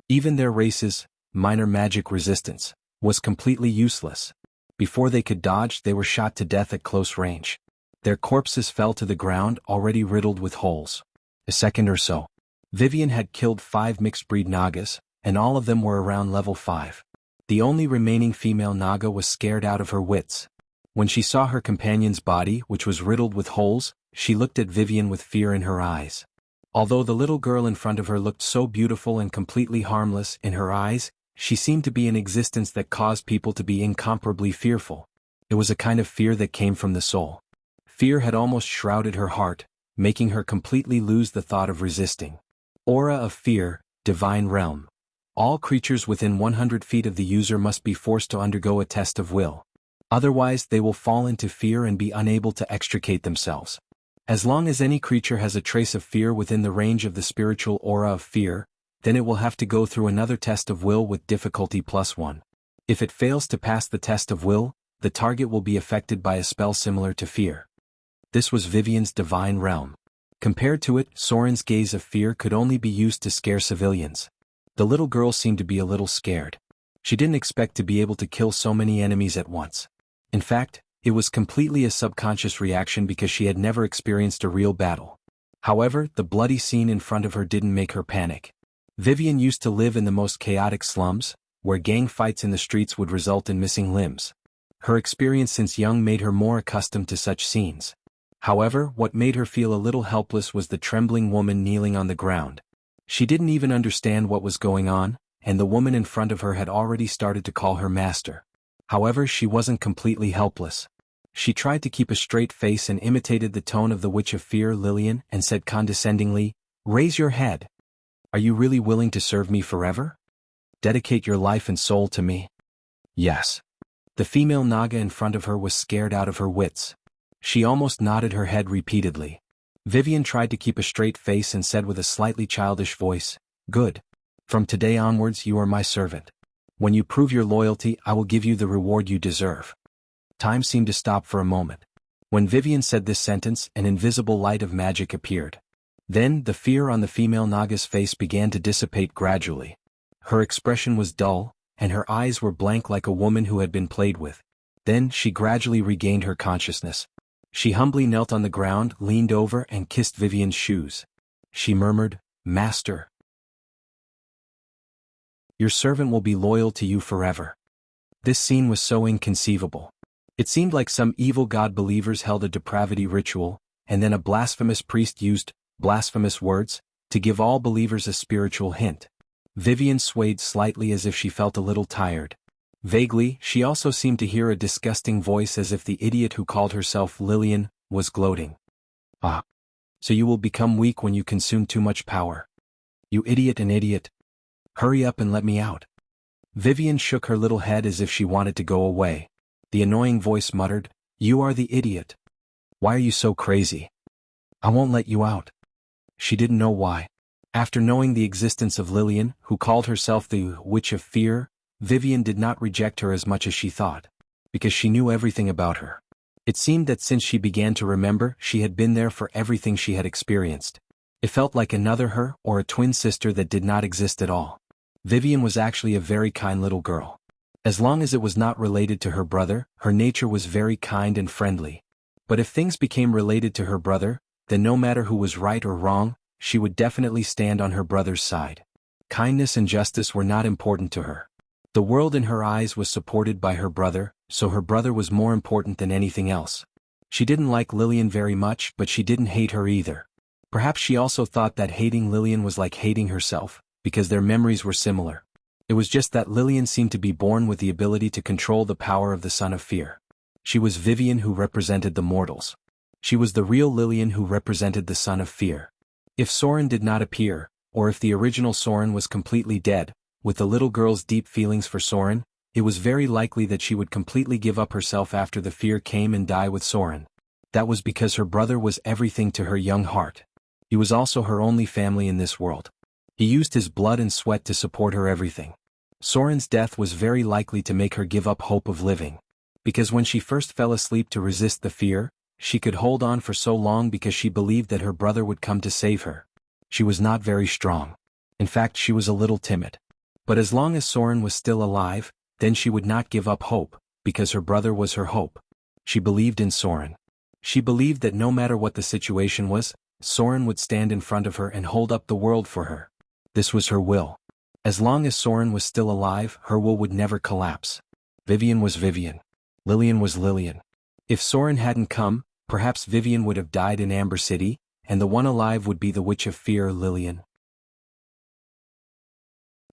Even their race's minor magic resistance was completely useless. Before they could dodge, they were shot to death at close range. Their corpses fell to the ground already riddled with holes. A second or so. Vivian had killed 5 mixed-breed Nagas, and all of them were around level 5. The only remaining female Naga was scared out of her wits. When she saw her companion's body, which was riddled with holes, she looked at Vivian with fear in her eyes. Although the little girl in front of her looked so beautiful and completely harmless in her eyes, she seemed to be an existence that caused people to be incomparably fearful. It was a kind of fear that came from the soul. Fear had almost shrouded her heart, making her completely lose the thought of resisting. Aura of Fear, Divine Realm. All creatures within 100 feet of the user must be forced to undergo a test of will. Otherwise, they will fall into fear and be unable to extricate themselves. As long as any creature has a trace of fear within the range of the spiritual aura of fear, then it will have to go through another test of will with difficulty +1. If it fails to pass the test of will, the target will be affected by a spell similar to fear. This was Vivian's divine realm. Compared to it, Soren's gaze of fear could only be used to scare civilians. The little girl seemed to be a little scared. She didn't expect to be able to kill so many enemies at once. In fact, it was completely a subconscious reaction because she had never experienced a real battle. However, the bloody scene in front of her didn't make her panic. Vivian used to live in the most chaotic slums, where gang fights in the streets would result in missing limbs. Her experience since young made her more accustomed to such scenes. However, what made her feel a little helpless was the trembling woman kneeling on the ground. She didn't even understand what was going on, and the woman in front of her had already started to call her master. However, she wasn't completely helpless. She tried to keep a straight face and imitated the tone of the Witch of Fear, Lillian, and said condescendingly, "Raise your head. Are you really willing to serve me forever? Dedicate your life and soul to me?" Yes. The female Naga in front of her was scared out of her wits. She almost nodded her head repeatedly. Vivian tried to keep a straight face and said with a slightly childish voice, "Good. From today onwards you are my servant. When you prove your loyalty, I will give you the reward you deserve." Time seemed to stop for a moment. When Vivian said this sentence, an invisible light of magic appeared. Then, the fear on the female Naga's face began to dissipate gradually. Her expression was dull, and her eyes were blank like a woman who had been played with. Then, she gradually regained her consciousness. She humbly knelt on the ground, leaned over, and kissed Vivian's shoes. She murmured, "Master, your servant will be loyal to you forever." This scene was so inconceivable. It seemed like some evil god believers held a depravity ritual, and then a blasphemous priest used blasphemous words to give all believers a spiritual hint. Vivian swayed slightly as if she felt a little tired. Vaguely, she also seemed to hear a disgusting voice as if the idiot who called herself Lillian was gloating. Ah. So you will become weak when you consume too much power. You idiot and idiot. Hurry up and let me out. Vivian shook her little head as if she wanted to go away. The annoying voice muttered, You are the idiot. Why are you so crazy? I won't let you out. She didn't know why. After knowing the existence of Lillian, who called herself the Witch of Fear, Vivian did not reject her as much as she thought, because she knew everything about her. It seemed that since she began to remember, she had been there for everything she had experienced. It felt like another her or a twin sister that did not exist at all. Vivian was actually a very kind little girl. As long as it was not related to her brother, her nature was very kind and friendly. But if things became related to her brother, then no matter who was right or wrong, she would definitely stand on her brother's side. Kindness and justice were not important to her. The world in her eyes was supported by her brother, so her brother was more important than anything else. She didn't like Lillian very much, but she didn't hate her either. Perhaps she also thought that hating Lillian was like hating herself, because their memories were similar. It was just that Lillian seemed to be born with the ability to control the power of the Son of Fear. She was Vivian who represented the mortals. She was the real Lillian who represented the Son of Fear. If Soren did not appear, or if the original Soren was completely dead, with the little girl's deep feelings for Soren, it was very likely that she would completely give up herself after the fear came and die with Soren. That was because her brother was everything to her young heart. He was also her only family in this world. He used his blood and sweat to support her everything. Soren's death was very likely to make her give up hope of living. Because when she first fell asleep to resist the fear, she could hold on for so long because she believed that her brother would come to save her. She was not very strong. In fact, she was a little timid. But as long as Soren was still alive, then she would not give up hope, because her brother was her hope. She believed in Soren. She believed that no matter what the situation was, Soren would stand in front of her and hold up the world for her. This was her will. As long as Soren was still alive, her will would never collapse. Vivian was Vivian. Lillian was Lillian. If Soren hadn't come, perhaps Vivian would have died in Amber City, and the one alive would be the Witch of Fear, Lillian.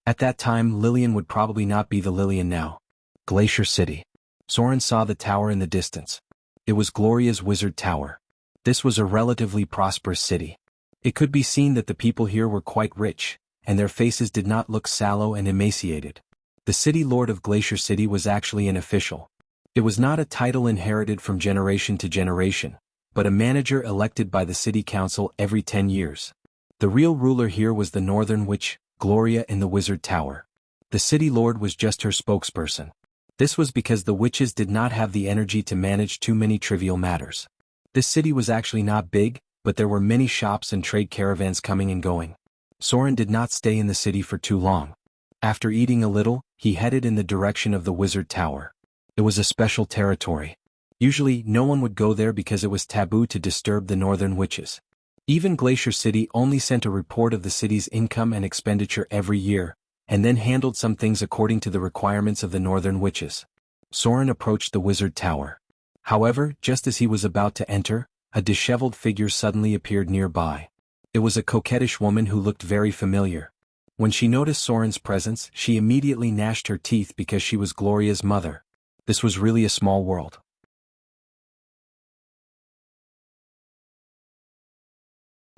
At that time, Lillian would probably not be the Lillian now. Glacier City. Soren saw the tower in the distance. It was Gloria's wizard tower. This was a relatively prosperous city. It could be seen that the people here were quite rich, and their faces did not look sallow and emaciated. The city lord of Glacier City was actually an official. It was not a title inherited from generation to generation, but a manager elected by the city council every 10 years. The real ruler here was the Northern Witch, Gloria, in the wizard tower. The city lord was just her spokesperson. This was because the witches did not have the energy to manage too many trivial matters. This city was actually not big, but there were many shops and trade caravans coming and going. Soren did not stay in the city for too long. After eating a little, he headed in the direction of the wizard tower. It was a special territory. Usually, no one would go there because it was taboo to disturb the northern witches. Even Glacier City only sent a report of the city's income and expenditure every year, and then handled some things according to the requirements of the northern witches. Soren approached the wizard tower. However, just as he was about to enter, a disheveled figure suddenly appeared nearby. It was a coquettish woman who looked very familiar. When she noticed Soren's presence, she immediately gnashed her teeth because she was Gloria's mother. This was really a small world.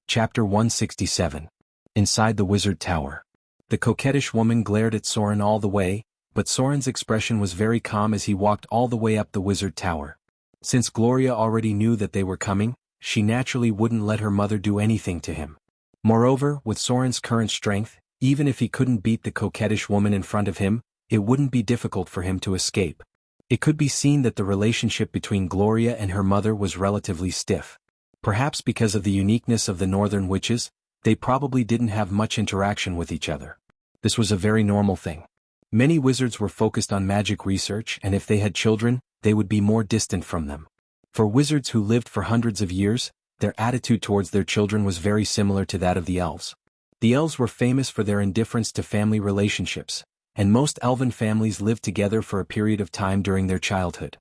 Chapter 167. Inside the Wizard Tower. The coquettish woman glared at Soren all the way, but Soren's expression was very calm as he walked all the way up the Wizard Tower. Since Gloria already knew that they were coming, she naturally wouldn't let her mother do anything to him. Moreover, with Soren's current strength, even if he couldn't beat the coquettish woman in front of him, it wouldn't be difficult for him to escape. It could be seen that the relationship between Gloria and her mother was relatively stiff. Perhaps because of the uniqueness of the northern witches, they probably didn't have much interaction with each other. This was a very normal thing. Many wizards were focused on magic research, and if they had children, they would be more distant from them. For wizards who lived for hundreds of years, their attitude towards their children was very similar to that of the elves. The elves were famous for their indifference to family relationships, and most elven families lived together for a period of time during their childhood.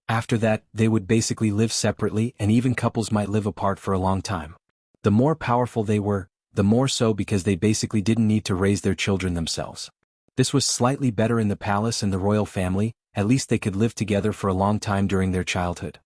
After that, they would basically live separately, and even couples might live apart for a long time. The more powerful they were, the more so because they basically didn't need to raise their children themselves. This was slightly better in the palace and the royal family, at least they could live together for a long time during their childhood.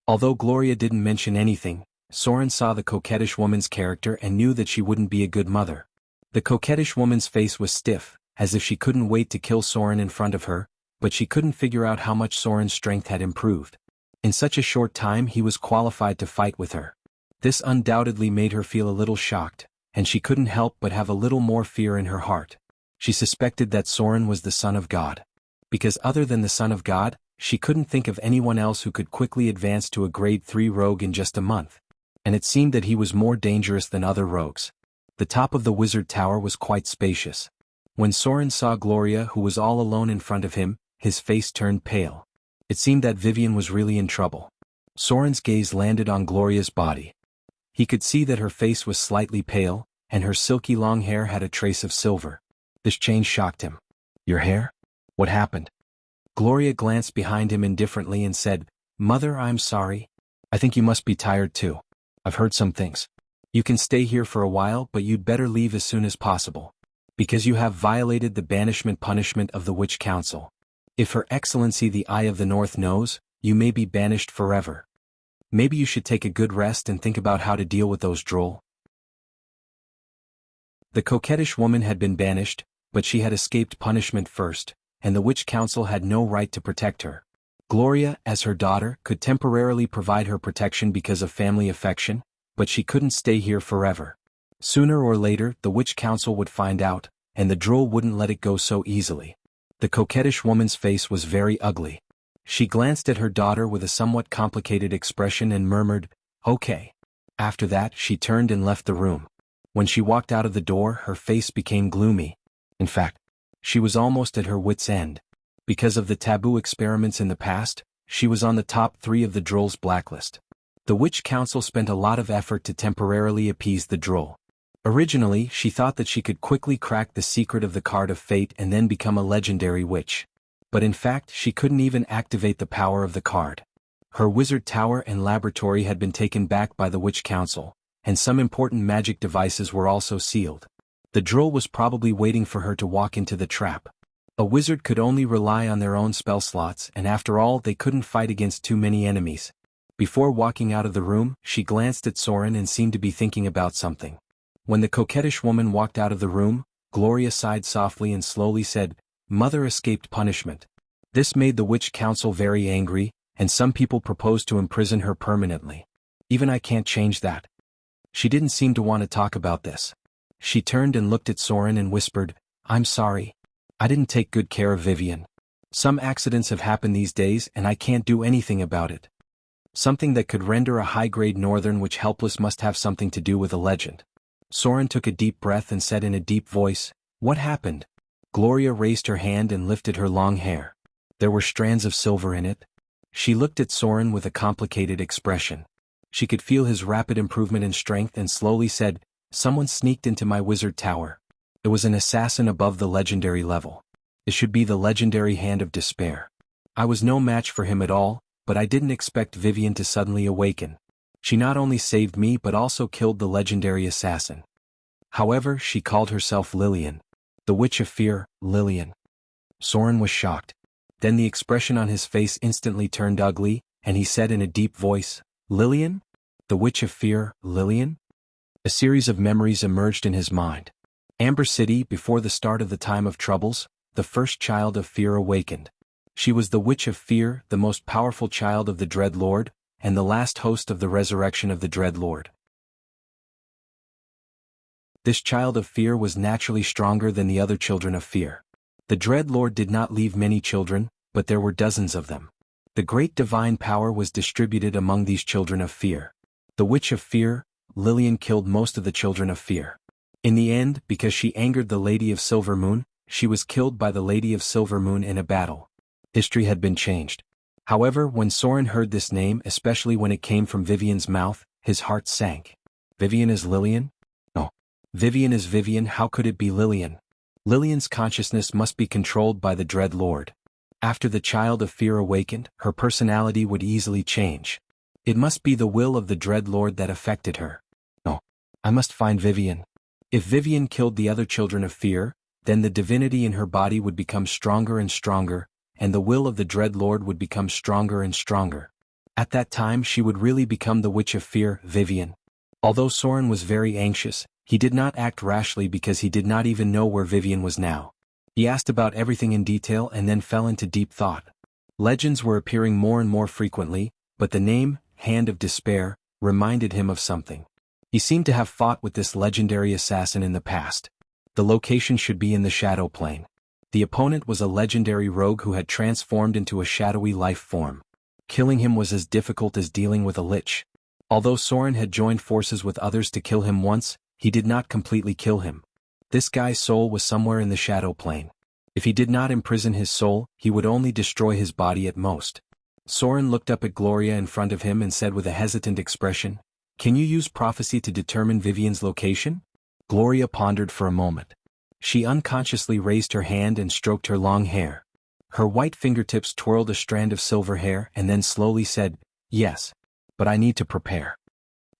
Although Gloria didn't mention anything, Soren saw the coquettish woman's character and knew that she wouldn't be a good mother. The coquettish woman's face was stiff, as if she couldn't wait to kill Soren in front of her, but she couldn't figure out how much Soren's strength had improved. In such a short time he was qualified to fight with her. This undoubtedly made her feel a little shocked, and she couldn't help but have a little more fear in her heart. She suspected that Soren was the son of God. Because other than the son of God, she couldn't think of anyone else who could quickly advance to a grade 3 rogue in just a month. And it seemed that he was more dangerous than other rogues. The top of the wizard tower was quite spacious. When Soren saw Gloria, who was all alone in front of him, his face turned pale. It seemed that Vivian was really in trouble. Soren's gaze landed on Gloria's body. He could see that her face was slightly pale, and her silky long hair had a trace of silver. This change shocked him. "Your hair? What happened?" Gloria glanced behind him indifferently and said, "Mother, I'm sorry. I think you must be tired too. I've heard some things. You can stay here for a while, but you'd better leave as soon as possible. Because you have violated the banishment punishment of the Witch Council. If Her Excellency the Eye of the North knows, you may be banished forever. Maybe you should take a good rest and think about how to deal with those droll." The coquettish woman had been banished, but she had escaped punishment first, and the Witch Council had no right to protect her. Gloria, as her daughter, could temporarily provide her protection because of family affection, but she couldn't stay here forever. Sooner or later, the Witch Council would find out, and the droll wouldn't let it go so easily. The coquettish woman's face was very ugly. She glanced at her daughter with a somewhat complicated expression and murmured, "Okay." After that, she turned and left the room. When she walked out of the door, her face became gloomy. In fact, she was almost at her wit's end. Because of the taboo experiments in the past, she was on the top 3 of the droll's blacklist. The Witch Council spent a lot of effort to temporarily appease the droll. Originally, she thought that she could quickly crack the secret of the Card of Fate and then become a legendary witch. But in fact, she couldn't even activate the power of the card. Her wizard tower and laboratory had been taken back by the Witch Council, and some important magic devices were also sealed. The droll was probably waiting for her to walk into the trap. A wizard could only rely on their own spell slots, and after all, they couldn't fight against too many enemies. Before walking out of the room, she glanced at Soren and seemed to be thinking about something. When the coquettish woman walked out of the room, Gloria sighed softly and slowly said, "Mother escaped punishment." This made the Witch Council very angry, and some people proposed to imprison her permanently. Even I can't change that. She didn't seem to want to talk about this. She turned and looked at Soren and whispered, "I'm sorry. I didn't take good care of Vivian. Some accidents have happened these days and I can't do anything about it. Something that could render a high-grade northern witch helpless must have something to do with a legend." Soren took a deep breath and said in a deep voice, "What happened?" Gloria raised her hand and lifted her long hair. There were strands of silver in it. She looked at Soren with a complicated expression. She could feel his rapid improvement in strength and slowly said, "Someone sneaked into my wizard tower. It was an assassin above the legendary level. It should be the legendary Hand of Despair. I was no match for him at all, but I didn't expect Vivian to suddenly awaken. She not only saved me but also killed the legendary assassin. However, she called herself Lillian. The Witch of Fear, Lillian." Soren was shocked. Then the expression on his face instantly turned ugly, and he said in a deep voice, "Lillian? The Witch of Fear, Lillian?" A series of memories emerged in his mind. Amber City, before the start of the Time of Troubles, the first child of fear awakened. She was the Witch of Fear, the most powerful child of the Dread Lord, and the last host of the resurrection of the Dread Lord. This child of fear was naturally stronger than the other children of fear. The Dread Lord did not leave many children, but there were dozens of them. The great divine power was distributed among these children of fear. The Witch of Fear, Lillian, killed most of the children of fear. In the end, because she angered the Lady of Silver Moon, she was killed by the Lady of Silver Moon in a battle. History had been changed. However, when Soren heard this name, especially when it came from Vivian's mouth, his heart sank. Vivian is Lillian? No. Vivian is Vivian, how could it be Lillian? Lillian's consciousness must be controlled by the Dread Lord. After the child of fear awakened, her personality would easily change. It must be the will of the Dread Lord that affected her. No. I must find Vivian. If Vivian killed the other children of fear, then the divinity in her body would become stronger and stronger, and the will of the Dread Lord would become stronger and stronger. At that time she would really become the Witch of Fear, Vivian. Although Soren was very anxious, he did not act rashly because he did not even know where Vivian was now. He asked about everything in detail and then fell into deep thought. Legends were appearing more and more frequently, but the name, Hand of Despair, reminded him of something. He seemed to have fought with this legendary assassin in the past. The location should be in the Shadow Plane. The opponent was a legendary rogue who had transformed into a shadowy life form. Killing him was as difficult as dealing with a lich. Although Soren had joined forces with others to kill him once, he did not completely kill him. This guy's soul was somewhere in the Shadow Plane. If he did not imprison his soul, he would only destroy his body at most. Soren looked up at Gloria in front of him and said with a hesitant expression, "Can you use prophecy to determine Vivian's location?" Gloria pondered for a moment. She unconsciously raised her hand and stroked her long hair. Her white fingertips twirled a strand of silver hair and then slowly said, "Yes. But I need to prepare."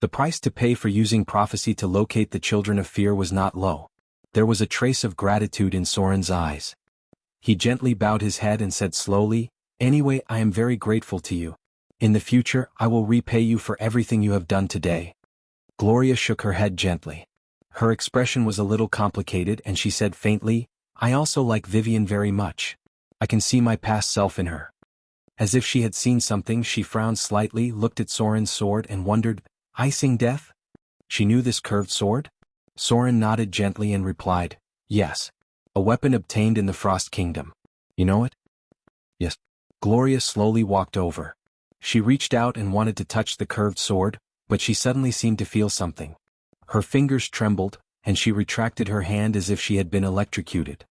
The price to pay for using prophecy to locate the children of fear was not low. There was a trace of gratitude in Soren's eyes. He gently bowed his head and said slowly, "Anyway, I am very grateful to you. In the future, I will repay you for everything you have done today." Gloria shook her head gently. Her expression was a little complicated and she said faintly, "I also like Vivian very much. I can see my past self in her." As if she had seen something, she frowned slightly, looked at Soren's sword and wondered, "Icing Death?" She knew this curved sword? Soren nodded gently and replied, "Yes. A weapon obtained in the Frost Kingdom. You know it?" "Yes." Gloria slowly walked over. She reached out and wanted to touch the curved sword, but she suddenly seemed to feel something. Her fingers trembled, and she retracted her hand as if she had been electrocuted.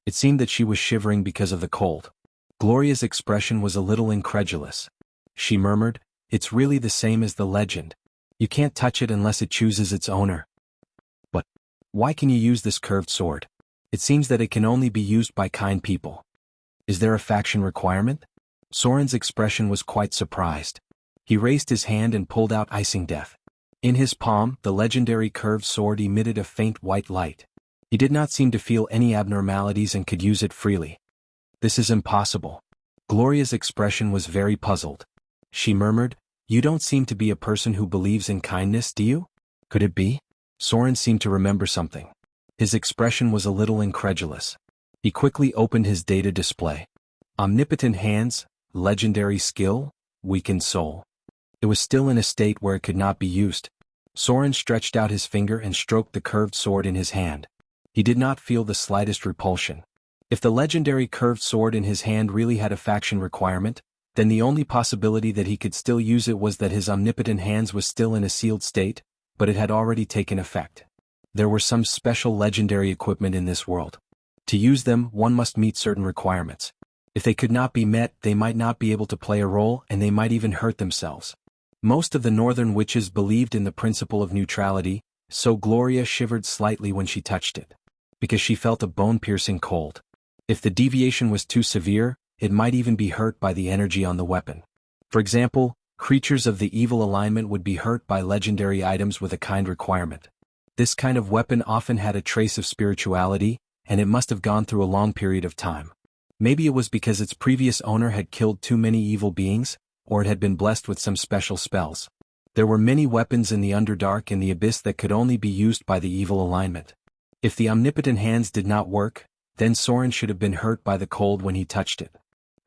It seemed that she was shivering because of the cold. Gloria's expression was a little incredulous. She murmured, "It's really the same as the legend. You can't touch it unless it chooses its owner." "But why can you use this curved sword? It seems that it can only be used by kind people. Is there a faction requirement?" Soren's expression was quite surprised. He raised his hand and pulled out Icing Death. In his palm, the legendary curved sword emitted a faint white light. He did not seem to feel any abnormalities and could use it freely. "This is impossible." Gloria's expression was very puzzled. She murmured, "You don't seem to be a person who believes in kindness, do you? Could it be?" Soren seemed to remember something. His expression was a little incredulous. He quickly opened his data display. Omnipotent hands, legendary skill, weakened soul. It was still in a state where it could not be used. Soren stretched out his finger and stroked the curved sword in his hand. He did not feel the slightest repulsion. If the legendary curved sword in his hand really had a faction requirement, then the only possibility that he could still use it was that his omnipotent hands was still in a sealed state, but it had already taken effect. There were some special legendary equipment in this world. To use them, one must meet certain requirements. If they could not be met, they might not be able to play a role and they might even hurt themselves. Most of the northern witches believed in the principle of neutrality, so Gloria shivered slightly when she touched it. Because she felt a bone-piercing cold. If the deviation was too severe, it might even be hurt by the energy on the weapon. For example, creatures of the evil alignment would be hurt by legendary items with a kind requirement. This kind of weapon often had a trace of spirituality, and it must have gone through a long period of time. Maybe it was because its previous owner had killed too many evil beings, or it had been blessed with some special spells. There were many weapons in the Underdark and the Abyss that could only be used by the evil alignment. If the omnipotent hands did not work, then Soren should have been hurt by the cold when he touched it.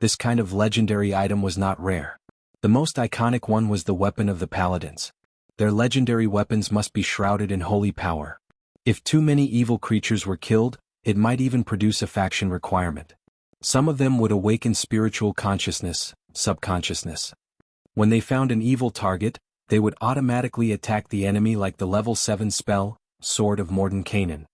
This kind of legendary item was not rare. The most iconic one was the weapon of the paladins. Their legendary weapons must be shrouded in holy power. If too many evil creatures were killed, it might even produce a faction requirement. Some of them would awaken spiritual consciousness, subconsciousness. When they found an evil target, they would automatically attack the enemy like the level 7 spell, Sword of Mordenkainen.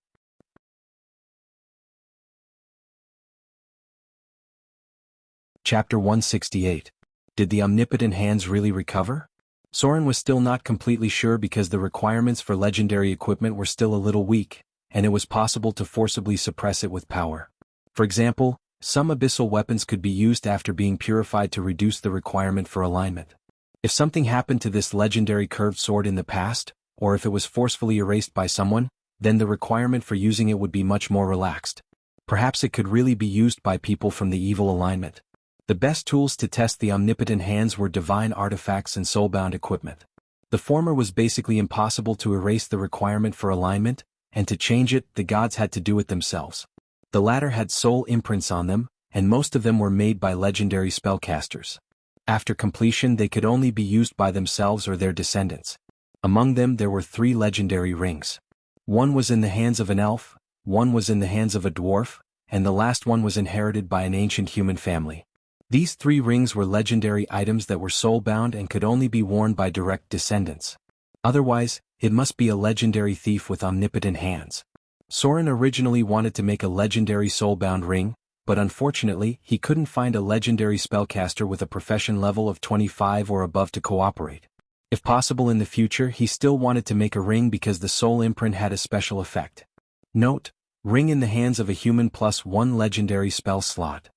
Chapter 168. Did the omnipotent hands really recover? Soren was still not completely sure because the requirements for legendary equipment were still a little weak, and it was possible to forcibly suppress it with power. For example, some abyssal weapons could be used after being purified to reduce the requirement for alignment. If something happened to this legendary curved sword in the past, or if it was forcefully erased by someone, then the requirement for using it would be much more relaxed. Perhaps it could really be used by people from the evil alignment. The best tools to test the omnipotent hands were divine artifacts and soulbound equipment. The former was basically impossible to erase the requirement for alignment, and to change it, the gods had to do it themselves. The latter had soul imprints on them, and most of them were made by legendary spellcasters. After completion, they could only be used by themselves or their descendants. Among them there were 3 legendary rings. One was in the hands of an elf, one was in the hands of a dwarf, and the last one was inherited by an ancient human family. These 3 rings were legendary items that were soul-bound and could only be worn by direct descendants. Otherwise, it must be a legendary thief with omnipotent hands. Soren originally wanted to make a legendary soul-bound ring, but unfortunately, he couldn't find a legendary spellcaster with a profession level of 25 or above to cooperate. If possible in the future, he still wanted to make a ring because the soul imprint had a special effect. Note: ring in the hands of a human plus 1 legendary spell slot.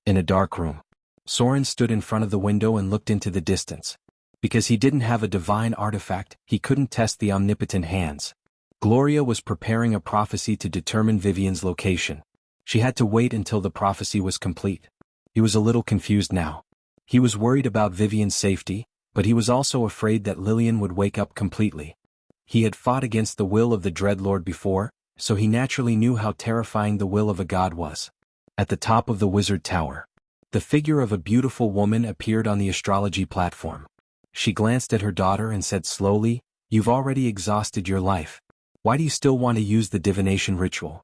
In a dark room, Soren stood in front of the window and looked into the distance. Because he didn't have a divine artifact, he couldn't test the omnipotent hands. Gloria was preparing a prophecy to determine Vivian's location. She had to wait until the prophecy was complete. He was a little confused now. He was worried about Vivian's safety, but he was also afraid that Lillian would wake up completely. He had fought against the will of the Dreadlord before, so he naturally knew how terrifying the will of a god was. At the top of the wizard tower, the figure of a beautiful woman appeared on the astrology platform. She glanced at her daughter and said slowly, "You've already exhausted your life. Why do you still want to use the divination ritual?"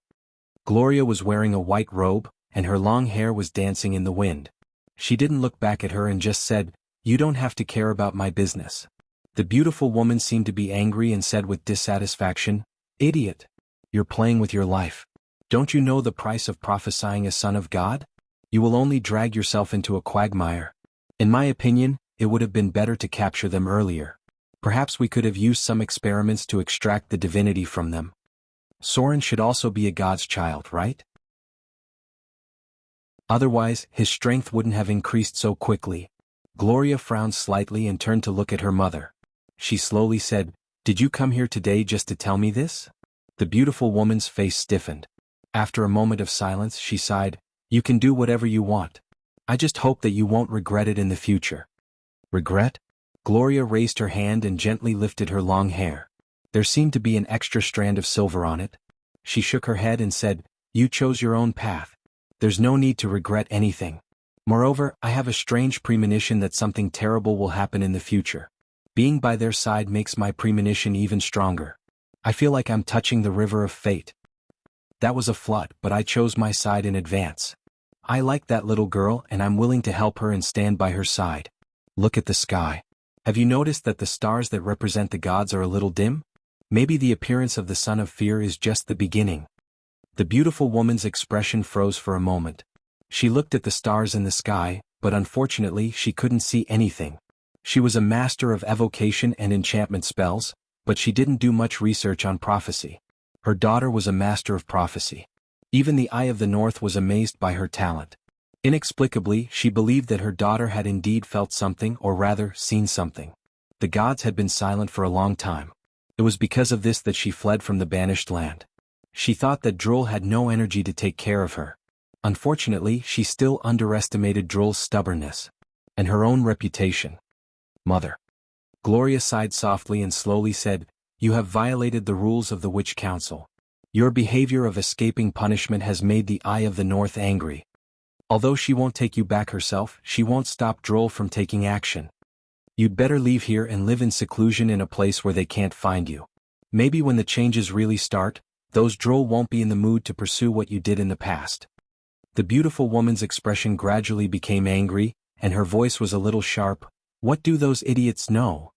Gloria was wearing a white robe, and her long hair was dancing in the wind. She didn't look back at her and just said, "You don't have to care about my business." The beautiful woman seemed to be angry and said with dissatisfaction, "Idiot! You're playing with your life. Don't you know the price of prophesying a son of God? You will only drag yourself into a quagmire. In my opinion, it would have been better to capture them earlier. Perhaps we could have used some experiments to extract the divinity from them. Soren should also be a god's child, right? Otherwise, his strength wouldn't have increased so quickly." Gloria frowned slightly and turned to look at her mother. She slowly said, "Did you come here today just to tell me this?" The beautiful woman's face stiffened. After a moment of silence, she sighed, "You can do whatever you want. I just hope that you won't regret it in the future." "Regret?" Gloria raised her hand and gently lifted her long hair. There seemed to be an extra strand of silver on it. She shook her head and said, "You chose your own path. There's no need to regret anything. Moreover, I have a strange premonition that something terrible will happen in the future. Being by their side makes my premonition even stronger. I feel like I'm touching the river of fate. That was a flood, but I chose my side in advance. I like that little girl and I'm willing to help her and stand by her side. Look at the sky. Have you noticed that the stars that represent the gods are a little dim? Maybe the appearance of the Son of Fear is just the beginning." The beautiful woman's expression froze for a moment. She looked at the stars in the sky, but unfortunately she couldn't see anything. She was a master of evocation and enchantment spells, but she didn't do much research on prophecy. Her daughter was a master of prophecy. Even the Eye of the North was amazed by her talent. Inexplicably, she believed that her daughter had indeed felt something, or rather, seen something. The gods had been silent for a long time. It was because of this that she fled from the banished land. She thought that Droll had no energy to take care of her. Unfortunately, she still underestimated Droll's stubbornness. And her own reputation. "Mother." Gloria sighed softly and slowly said, "You have violated the rules of the Witch Council. Your behavior of escaping punishment has made the Eye of the North angry. Although she won't take you back herself, she won't stop Droll from taking action. You'd better leave here and live in seclusion in a place where they can't find you. Maybe when the changes really start, those Droll won't be in the mood to pursue what you did in the past." The beautiful woman's expression gradually became angry, and her voice was a little sharp. "What do those idiots know?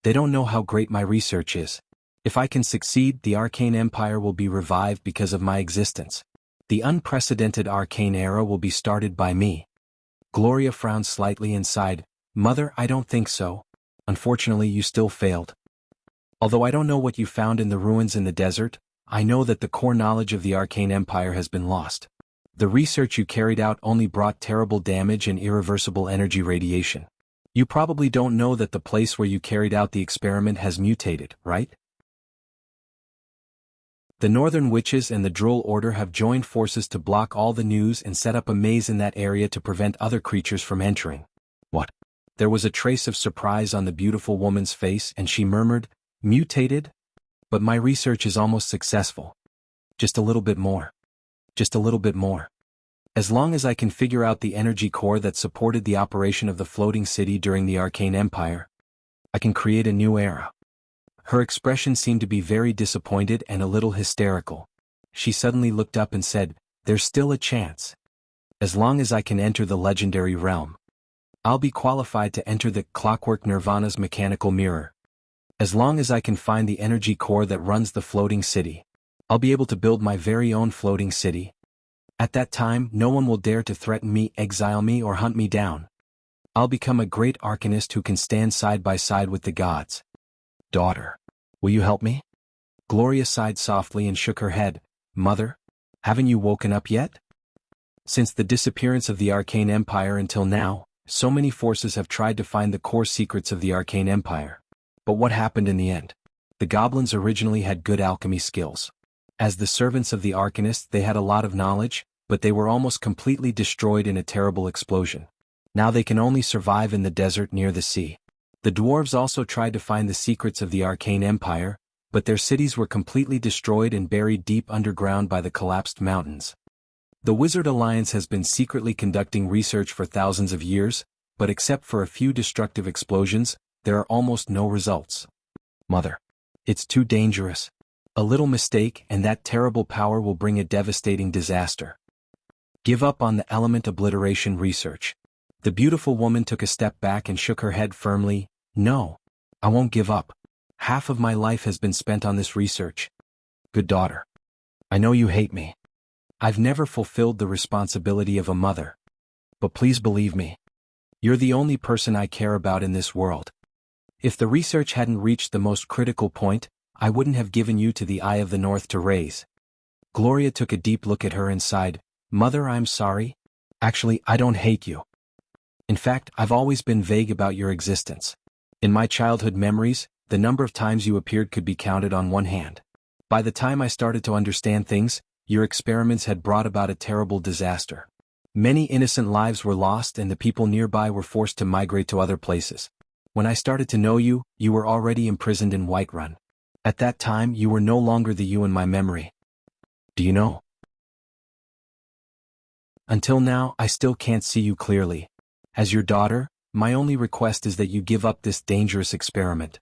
They don't know how great my research is. If I can succeed, the Arcane Empire will be revived because of my existence. The unprecedented Arcane Era will be started by me." Gloria frowned slightly and sighed, "Mother, I don't think so. Unfortunately, you still failed. Although I don't know what you found in the ruins in the desert, I know that the core knowledge of the Arcane Empire has been lost. The research you carried out only brought terrible damage and irreversible energy radiation. You probably don't know that the place where you carried out the experiment has mutated, right? The Northern Witches and the Droll Order have joined forces to block all the news and set up a maze in that area to prevent other creatures from entering. What? There was a trace of surprise on the beautiful woman's face and she murmured, "Mutated? But my research is almost successful. Just a little bit more. Just a little bit more. As long as I can figure out the energy core that supported the operation of the floating city during the Arcane Empire, I can create a new era." Her expression seemed to be very disappointed and a little hysterical. She suddenly looked up and said, "There's still a chance. As long as I can enter the legendary realm, I'll be qualified to enter the Clockwork Nirvana's mechanical mirror. As long as I can find the energy core that runs the floating city, I'll be able to build my very own floating city. At that time, no one will dare to threaten me, exile me, or hunt me down. I'll become a great arcanist who can stand side by side with the gods." "Daughter, will you help me?" Gloria sighed softly and shook her head. "Mother, haven't you woken up yet? Since the disappearance of the Arcane Empire until now, so many forces have tried to find the core secrets of the Arcane Empire. But what happened in the end? The goblins originally had good alchemy skills. As the servants of the arcanists, they had a lot of knowledge, but they were almost completely destroyed in a terrible explosion. Now they can only survive in the desert near the sea. The dwarves also tried to find the secrets of the Arcane Empire, but their cities were completely destroyed and buried deep underground by the collapsed mountains. The Wizard Alliance has been secretly conducting research for thousands of years, but except for a few destructive explosions, there are almost no results. Mother, it's too dangerous. A little mistake and that terrible power will bring a devastating disaster. Give up on the element obliteration research." The beautiful woman took a step back and shook her head firmly. "No, I won't give up. Half of my life has been spent on this research. Good daughter, I know you hate me. I've never fulfilled the responsibility of a mother. But please believe me. You're the only person I care about in this world. If the research hadn't reached the most critical point, I wouldn't have given you to the Eye of the North to raise." Gloria took a deep look at her and sighed. "Mother, I'm sorry. Actually, I don't hate you. In fact, I've always been vague about your existence. In my childhood memories, the number of times you appeared could be counted on one hand. By the time I started to understand things, your experiments had brought about a terrible disaster. Many innocent lives were lost and the people nearby were forced to migrate to other places. When I started to know you, you were already imprisoned in Whiterun. At that time, you were no longer the you in my memory. Do you know? Until now, I still can't see you clearly. As your daughter, my only request is that you give up this dangerous experiment.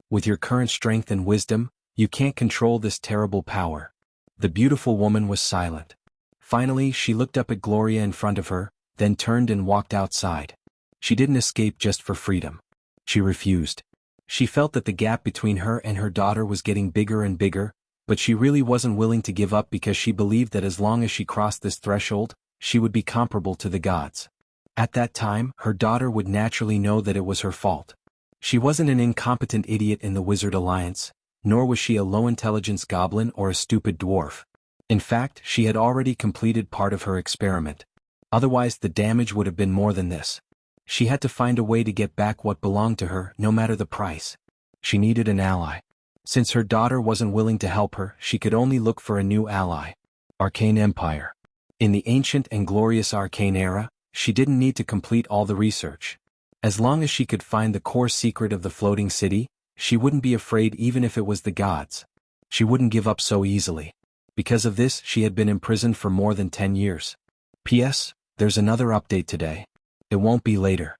With your current strength and wisdom, you can't control this terrible power." The beautiful woman was silent. Finally, she looked up at Gloria in front of her, then turned and walked outside. She didn't escape just for freedom. She refused. She felt that the gap between her and her daughter was getting bigger and bigger, but she really wasn't willing to give up because she believed that as long as she crossed this threshold, she would be comparable to the gods. At that time, her daughter would naturally know that it was her fault. She wasn't an incompetent idiot in the Wizard Alliance, nor was she a low-intelligence goblin or a stupid dwarf. In fact, she had already completed part of her experiment. Otherwise, the damage would have been more than this. She had to find a way to get back what belonged to her, no matter the price. She needed an ally. Since her daughter wasn't willing to help her, she could only look for a new ally. Arcane Empire. In the ancient and glorious Arcane era, she didn't need to complete all the research. As long as she could find the core secret of the floating city, she wouldn't be afraid even if it was the gods. She wouldn't give up so easily. Because of this, she had been imprisoned for more than 10 years. P.S. There's another update today. It won't be later.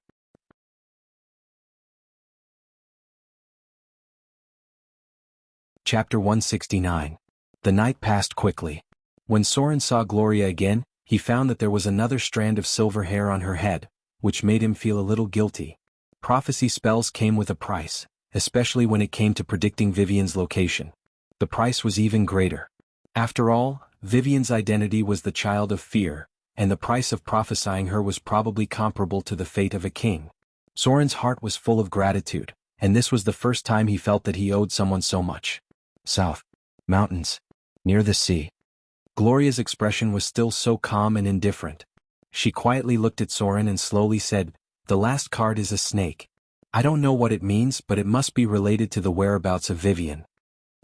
Chapter 169. The night passed quickly. When Soren saw Gloria again, he found that there was another strand of silver hair on her head, which made him feel a little guilty. Prophecy spells came with a price, especially when it came to predicting Vivian's location. The price was even greater. After all, Vivian's identity was the child of fear, and the price of prophesying her was probably comparable to the fate of a king. Soren's heart was full of gratitude, and this was the first time he felt that he owed someone so much. South. Mountains. Near the sea. Gloria's expression was still so calm and indifferent. She quietly looked at Soren and slowly said, "The last card is a snake. I don't know what it means, but it must be related to the whereabouts of Vivian."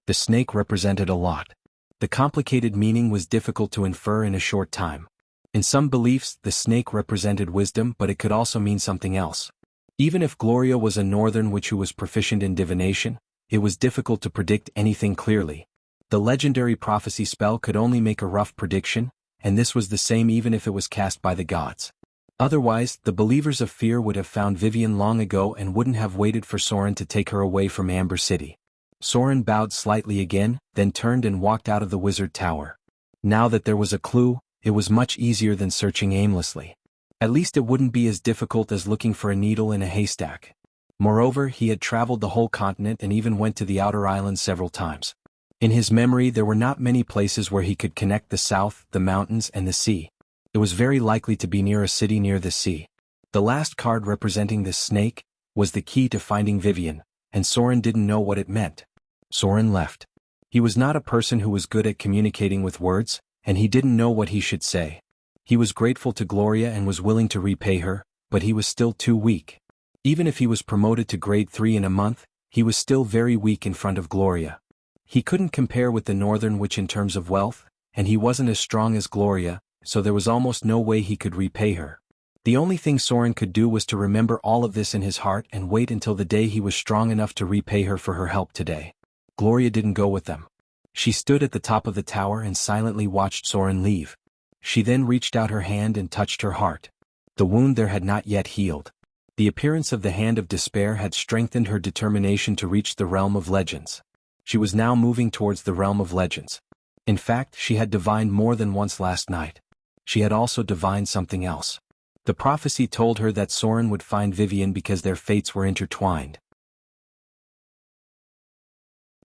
The snake represented a lot. The complicated meaning was difficult to infer in a short time. In some beliefs, the snake represented wisdom, but it could also mean something else. Even if Gloria was a northern witch who was proficient in divination, it was difficult to predict anything clearly. The legendary prophecy spell could only make a rough prediction, and this was the same even if it was cast by the gods. Otherwise, the believers of fear would have found Vivian long ago and wouldn't have waited for Soren to take her away from Amber City. Soren bowed slightly again, then turned and walked out of the wizard tower. Now that there was a clue, it was much easier than searching aimlessly. At least it wouldn't be as difficult as looking for a needle in a haystack. Moreover, he had traveled the whole continent and even went to the outer islands several times. In his memory there were not many places where he could connect the south, the mountains, and the sea. It was very likely to be near a city near the sea. The last card representing this snake was the key to finding Vivian, and Soren didn't know what it meant. Soren left. He was not a person who was good at communicating with words, and he didn't know what he should say. He was grateful to Gloria and was willing to repay her, but he was still too weak. Even if he was promoted to grade 3 in a month, he was still very weak in front of Gloria. He couldn't compare with the northern witch in terms of wealth, and he wasn't as strong as Gloria, so there was almost no way he could repay her. The only thing Soren could do was to remember all of this in his heart and wait until the day he was strong enough to repay her for her help today. Gloria didn't go with them. She stood at the top of the tower and silently watched Soren leave. She then reached out her hand and touched her heart. The wound there had not yet healed. The appearance of the hand of despair had strengthened her determination to reach the realm of legends. She was now moving towards the realm of legends. In fact, she had divined more than once last night. She had also divined something else. The prophecy told her that Soren would find Vivian because their fates were intertwined.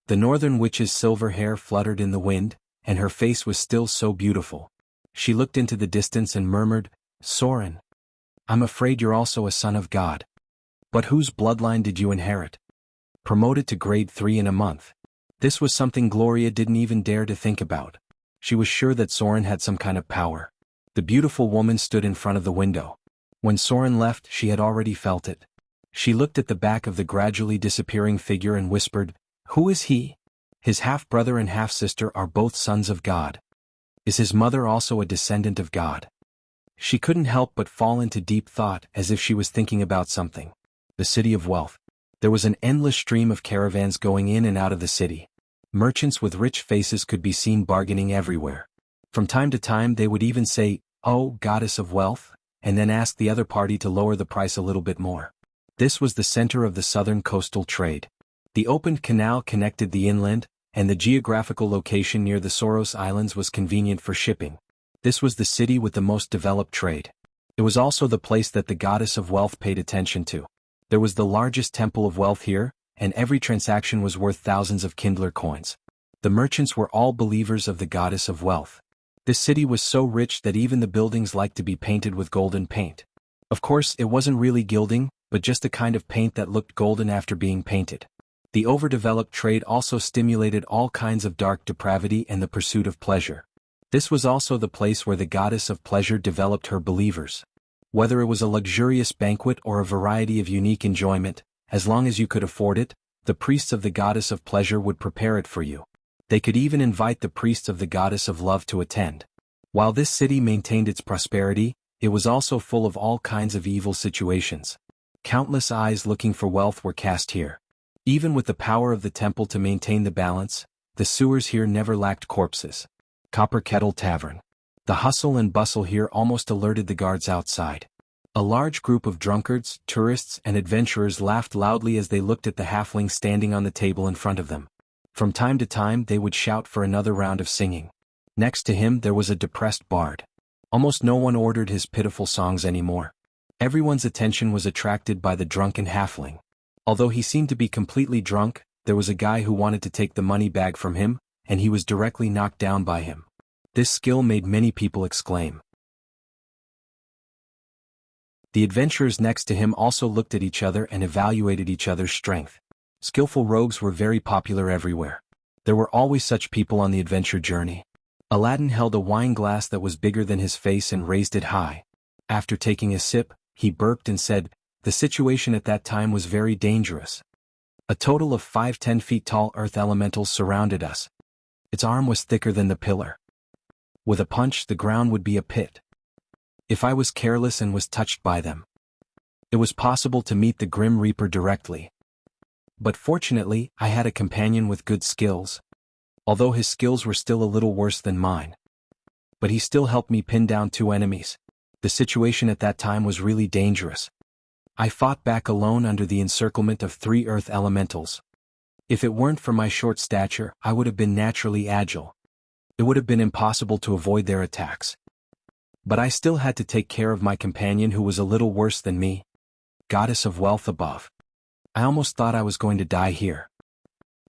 The northern witch's silver hair fluttered in the wind, and her face was still so beautiful. She looked into the distance and murmured, "Soren, I'm afraid you're also a son of God. But whose bloodline did you inherit? Promoted to grade 3 in a month." This was something Gloria didn't even dare to think about. She was sure that Soren had some kind of power. The beautiful woman stood in front of the window. When Soren left, she had already felt it. She looked at the back of the gradually disappearing figure and whispered, "Who is he? His half-brother and half-sister are both sons of God. Is his mother also a descendant of God?" She couldn't help but fall into deep thought as if she was thinking about something. The city of wealth. There was an endless stream of caravans going in and out of the city. Merchants with rich faces could be seen bargaining everywhere. From time to time they would even say, "Oh, goddess of wealth," and then ask the other party to lower the price a little bit more. This was the center of the southern coastal trade. The opened canal connected the inland, and the geographical location near the Soros Islands was convenient for shipping. This was the city with the most developed trade. It was also the place that the goddess of wealth paid attention to. There was the largest temple of wealth here, and every transaction was worth thousands of Kindler coins. The merchants were all believers of the goddess of wealth. This city was so rich that even the buildings liked to be painted with golden paint. Of course, it wasn't really gilding, but just a kind of paint that looked golden after being painted. The overdeveloped trade also stimulated all kinds of dark depravity and the pursuit of pleasure. This was also the place where the goddess of pleasure developed her believers. Whether it was a luxurious banquet or a variety of unique enjoyment, as long as you could afford it, the priests of the goddess of pleasure would prepare it for you. They could even invite the priests of the goddess of love to attend. While this city maintained its prosperity, it was also full of all kinds of evil situations. Countless eyes looking for wealth were cast here. Even with the power of the temple to maintain the balance, the sewers here never lacked corpses. Copper Kettle Tavern. The hustle and bustle here almost alerted the guards outside. A large group of drunkards, tourists, and adventurers laughed loudly as they looked at the halfling standing on the table in front of them. From time to time they would shout for another round of singing. Next to him there was a depressed bard. Almost no one ordered his pitiful songs anymore. Everyone's attention was attracted by the drunken halfling. Although he seemed to be completely drunk, there was a guy who wanted to take the money bag from him, and he was directly knocked down by him. This skill made many people exclaim. The adventurers next to him also looked at each other and evaluated each other's strength. Skillful rogues were very popular everywhere. There were always such people on the adventure journey. Aladdin held a wine glass that was bigger than his face and raised it high. After taking a sip, he burped and said, "The situation at that time was very dangerous. A total of 5 10 feet tall earth elementals surrounded us. Its arm was thicker than the pillar. With a punch, the ground would be a pit. If I was careless and was touched by them, it was possible to meet the Grim Reaper directly. But fortunately, I had a companion with good skills, although his skills were still a little worse than mine. But he still helped me pin down 2 enemies. The situation at that time was really dangerous. I fought back alone under the encirclement of 3 earth elementals. If it weren't for my short stature, I would have been naturally agile. It would have been impossible to avoid their attacks. But I still had to take care of my companion who was a little worse than me. Goddess of wealth above. I almost thought I was going to die here."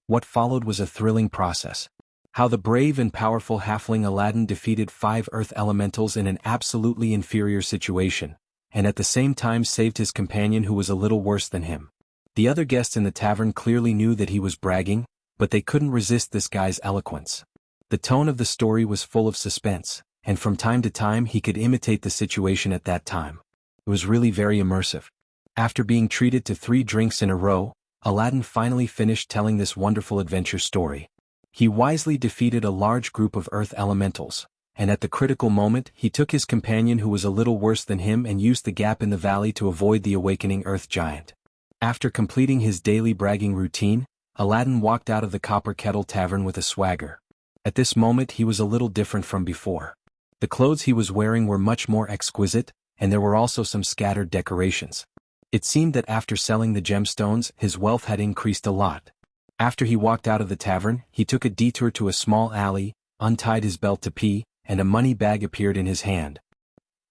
What followed was a thrilling process. How the brave and powerful halfling Aladdin defeated 5 earth elementals in an absolutely inferior situation, and at the same time saved his companion who was a little worse than him. The other guests in the tavern clearly knew that he was bragging, but they couldn't resist this guy's eloquence. The tone of the story was full of suspense, and from time to time he could imitate the situation at that time. It was really very immersive. After being treated to 3 drinks in a row, Aladdin finally finished telling this wonderful adventure story. He wisely defeated a large group of earth elementals, and at the critical moment he took his companion who was a little worse than him and used the gap in the valley to avoid the awakening earth giant. After completing his daily bragging routine, Aladdin walked out of the Copper Kettle Tavern with a swagger. At this moment he was a little different from before. The clothes he was wearing were much more exquisite, and there were also some scattered decorations. It seemed that after selling the gemstones, his wealth had increased a lot. After he walked out of the tavern, he took a detour to a small alley, untied his belt to pee, and a money bag appeared in his hand.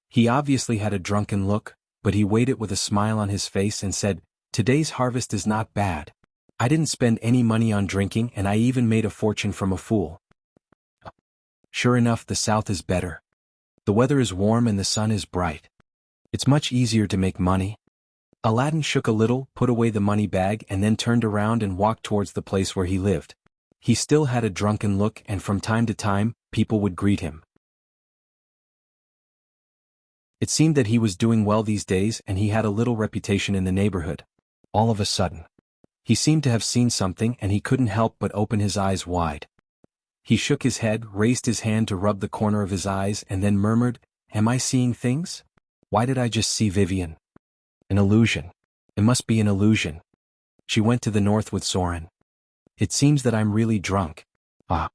He obviously had a drunken look, but he weighed it with a smile on his face and said, "Today's harvest is not bad. I didn't spend any money on drinking and I even made a fortune from a fool." Sure enough, the south is better. The weather is warm and the sun is bright. It's much easier to make money. Aladdin shook a little, put away the money bag and then turned around and walked towards the place where he lived. He still had a drunken look and from time to time, people would greet him. It seemed that he was doing well these days and he had a little reputation in the neighborhood. All of a sudden, he seemed to have seen something and he couldn't help but open his eyes wide. He shook his head, raised his hand to rub the corner of his eyes and then murmured, "Am I seeing things? Why did I just see Vivian? An illusion. It must be an illusion. She went to the north with Soren. It seems that I'm really drunk. Ah."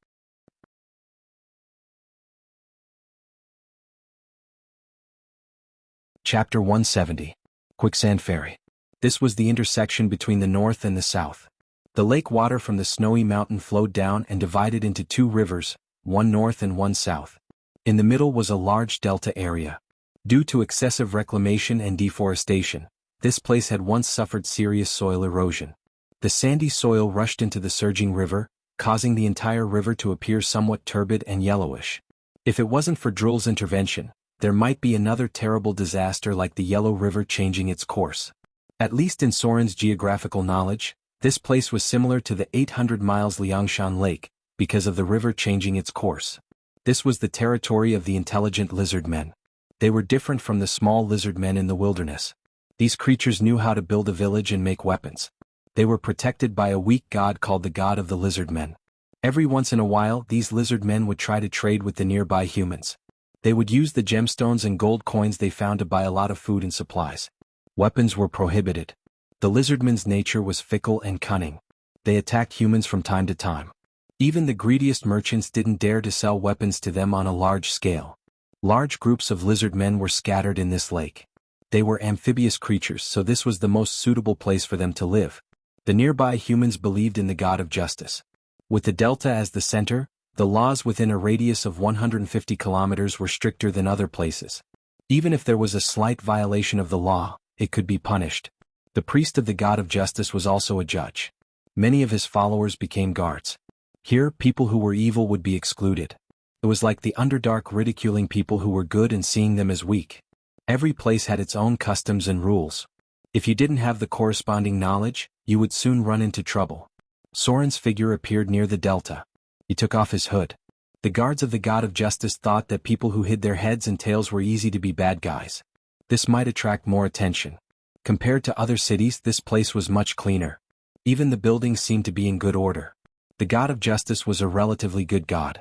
Chapter 170. Quicksand Ferry. This was the intersection between the north and the south. The lake water from the snowy mountain flowed down and divided into 2 rivers, one north and one south. In the middle was a large delta area. Due to excessive reclamation and deforestation, this place had once suffered serious soil erosion. The sandy soil rushed into the surging river, causing the entire river to appear somewhat turbid and yellowish. If it wasn't for Drill's intervention, there might be another terrible disaster like the Yellow River changing its course. At least in Soren's geographical knowledge, this place was similar to the 800 miles Liangshan Lake, because of the river changing its course. This was the territory of the intelligent lizard men. They were different from the small lizard men in the wilderness. These creatures knew how to build a village and make weapons. They were protected by a weak god called the God of the Lizard Men. Every once in a while, these lizard men would try to trade with the nearby humans. They would use the gemstones and gold coins they found to buy a lot of food and supplies. Weapons were prohibited. The lizardmen's nature was fickle and cunning. They attacked humans from time to time. Even the greediest merchants didn't dare to sell weapons to them on a large scale. Large groups of lizard men were scattered in this lake. They were amphibious creatures, so this was the most suitable place for them to live. The nearby humans believed in the god of justice. With the delta as the center, the laws within a radius of 150 kilometers were stricter than other places. Even if there was a slight violation of the law, it could be punished. The priest of the god of justice was also a judge. Many of his followers became guards. Here, people who were evil would be excluded. It was like the Underdark ridiculing people who were good and seeing them as weak. Every place had its own customs and rules. If you didn't have the corresponding knowledge, you would soon run into trouble. Soren's figure appeared near the delta. He took off his hood. The guards of the God of Justice thought that people who hid their heads and tails were easy to be bad guys. This might attract more attention. Compared to other cities, this place was much cleaner. Even the buildings seemed to be in good order. The God of Justice was a relatively good god.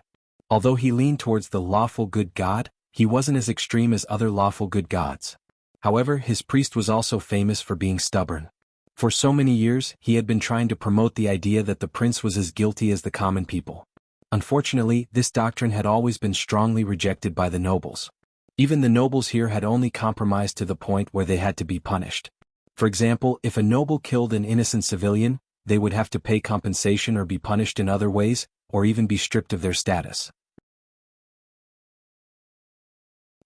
Although he leaned towards the lawful good god, he wasn't as extreme as other lawful good gods. However, his priest was also famous for being stubborn. For so many years, he had been trying to promote the idea that the prince was as guilty as the common people. Unfortunately, this doctrine had always been strongly rejected by the nobles. Even the nobles here had only compromised to the point where they had to be punished. For example, if a noble killed an innocent civilian, they would have to pay compensation or be punished in other ways, or even be stripped of their status.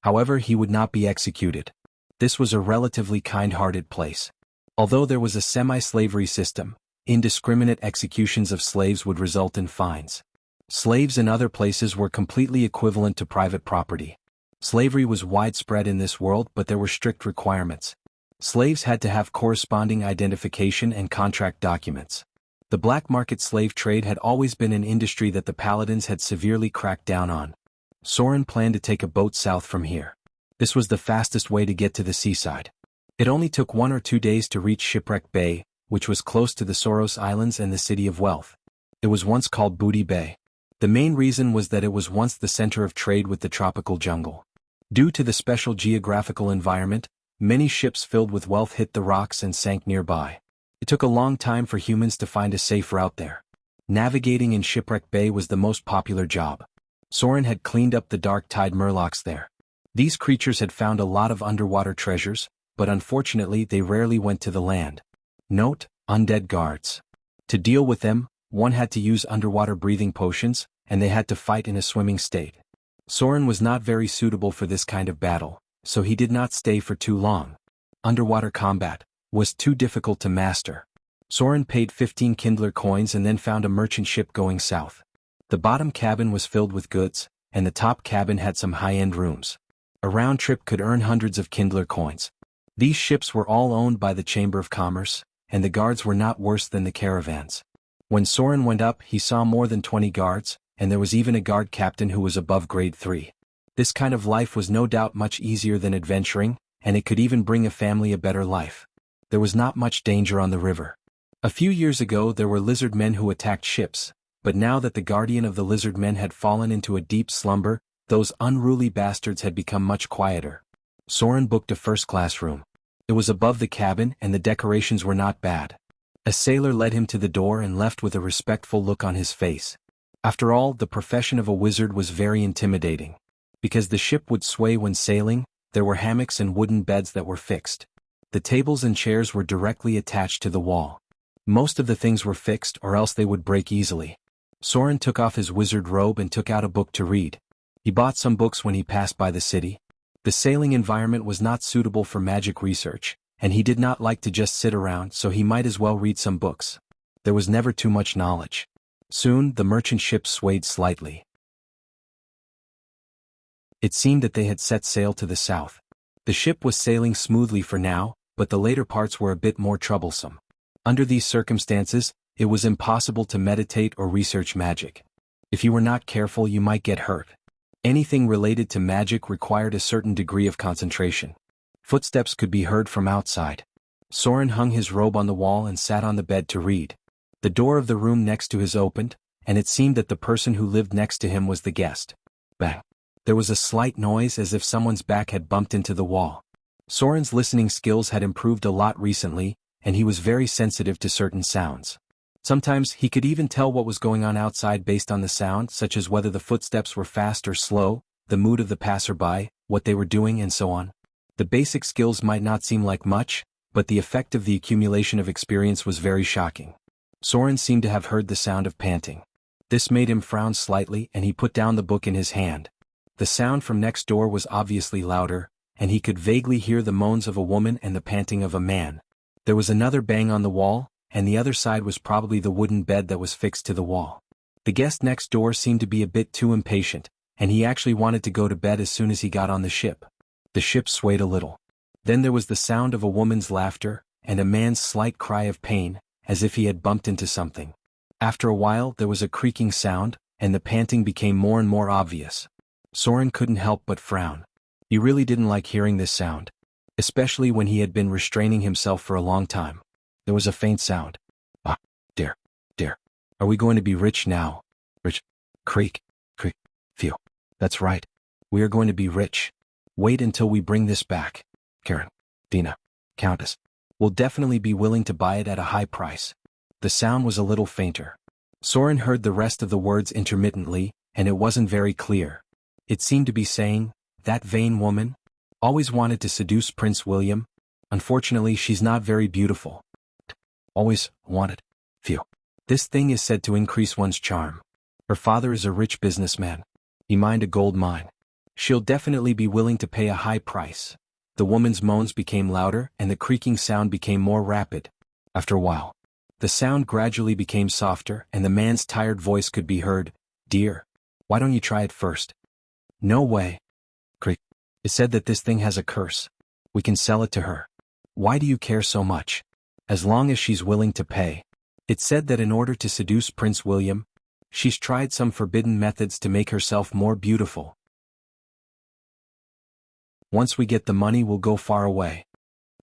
However, he would not be executed. This was a relatively kind-hearted place. Although there was a semi-slavery system, indiscriminate executions of slaves would result in fines. Slaves in other places were completely equivalent to private property. Slavery was widespread in this world, but there were strict requirements. Slaves had to have corresponding identification and contract documents. The black market slave trade had always been an industry that the paladins had severely cracked down on. Soren planned to take a boat south from here. This was the fastest way to get to the seaside. It only took 1 or 2 days to reach Shipwreck Bay, which was close to the Soros Islands and the City of Wealth. It was once called Booty Bay. The main reason was that it was once the center of trade with the tropical jungle. Due to the special geographical environment, many ships filled with wealth hit the rocks and sank nearby. It took a long time for humans to find a safe route there. Navigating in Shipwreck Bay was the most popular job. Soren had cleaned up the dark tide murlocs there. These creatures had found a lot of underwater treasures, but unfortunately they rarely went to the land. Note: undead guards. To deal with them, one had to use underwater breathing potions, and they had to fight in a swimming state. Soren was not very suitable for this kind of battle, so he did not stay for too long. Underwater combat was too difficult to master. Soren paid 15 Kindler coins and then found a merchant ship going south. The bottom cabin was filled with goods, and the top cabin had some high-end rooms. A round trip could earn hundreds of Kindler coins. These ships were all owned by the Chamber of Commerce, and the guards were not worse than the caravans. When Soren went up, he saw more than 20 guards, and there was even a guard captain who was above grade 3. This kind of life was no doubt much easier than adventuring, and it could even bring a family a better life. There was not much danger on the river. A few years ago there were lizard men who attacked ships, but now that the guardian of the lizard men had fallen into a deep slumber, those unruly bastards had become much quieter. Soren booked a first-class room. It was above the cabin and the decorations were not bad. A sailor led him to the door and left with a respectful look on his face. After all, the profession of a wizard was very intimidating. Because the ship would sway when sailing, there were hammocks and wooden beds that were fixed. The tables and chairs were directly attached to the wall. Most of the things were fixed or else they would break easily. Soren took off his wizard robe and took out a book to read. He bought some books when he passed by the city. The sailing environment was not suitable for magic research, and he did not like to just sit around, so he might as well read some books. There was never too much knowledge. Soon, the merchant ship swayed slightly. It seemed that they had set sail to the south. The ship was sailing smoothly for now, but the later parts were a bit more troublesome. Under these circumstances, it was impossible to meditate or research magic. If you were not careful, you might get hurt. Anything related to magic required a certain degree of concentration. Footsteps could be heard from outside. Soren hung his robe on the wall and sat on the bed to read. The door of the room next to his opened, and it seemed that the person who lived next to him was the guest. Bang! There was a slight noise as if someone's back had bumped into the wall. Soren's listening skills had improved a lot recently, and he was very sensitive to certain sounds. Sometimes he could even tell what was going on outside based on the sound, such as whether the footsteps were fast or slow, the mood of the passerby, what they were doing, and so on. The basic skills might not seem like much, but the effect of the accumulation of experience was very shocking. Soren seemed to have heard the sound of panting. This made him frown slightly, and he put down the book in his hand. The sound from next door was obviously louder, and he could vaguely hear the moans of a woman and the panting of a man. There was another bang on the wall, and the other side was probably the wooden bed that was fixed to the wall. The guest next door seemed to be a bit too impatient, and he actually wanted to go to bed as soon as he got on the ship. The ship swayed a little. Then there was the sound of a woman's laughter, and a man's slight cry of pain, as if he had bumped into something. After a while there was a creaking sound, and the panting became more and more obvious. Soren couldn't help but frown. He really didn't like hearing this sound, especially when he had been restraining himself for a long time. There was a faint sound. Ah, dear. Are we going to be rich now? Rich. Creak. Phew. That's right. We are going to be rich. Wait until we bring this back. Karen, Dina, Countess. Will definitely be willing to buy it at a high price. The sound was a little fainter. Soren heard the rest of the words intermittently, and it wasn't very clear. It seemed to be saying, that vain woman? Always wanted to seduce Prince William? Unfortunately, she's not very beautiful. Always wanted. Phew. This thing is said to increase one's charm. Her father is a rich businessman. He mined a gold mine. She'll definitely be willing to pay a high price. The woman's moans became louder and the creaking sound became more rapid. After a while, the sound gradually became softer and the man's tired voice could be heard. Dear, why don't you try it first? No way. Creak. It said that this thing has a curse. We can sell it to her. Why do you care so much? As long as she's willing to pay. It said that in order to seduce Prince William, she's tried some forbidden methods to make herself more beautiful. Once we get the money, we'll go far away.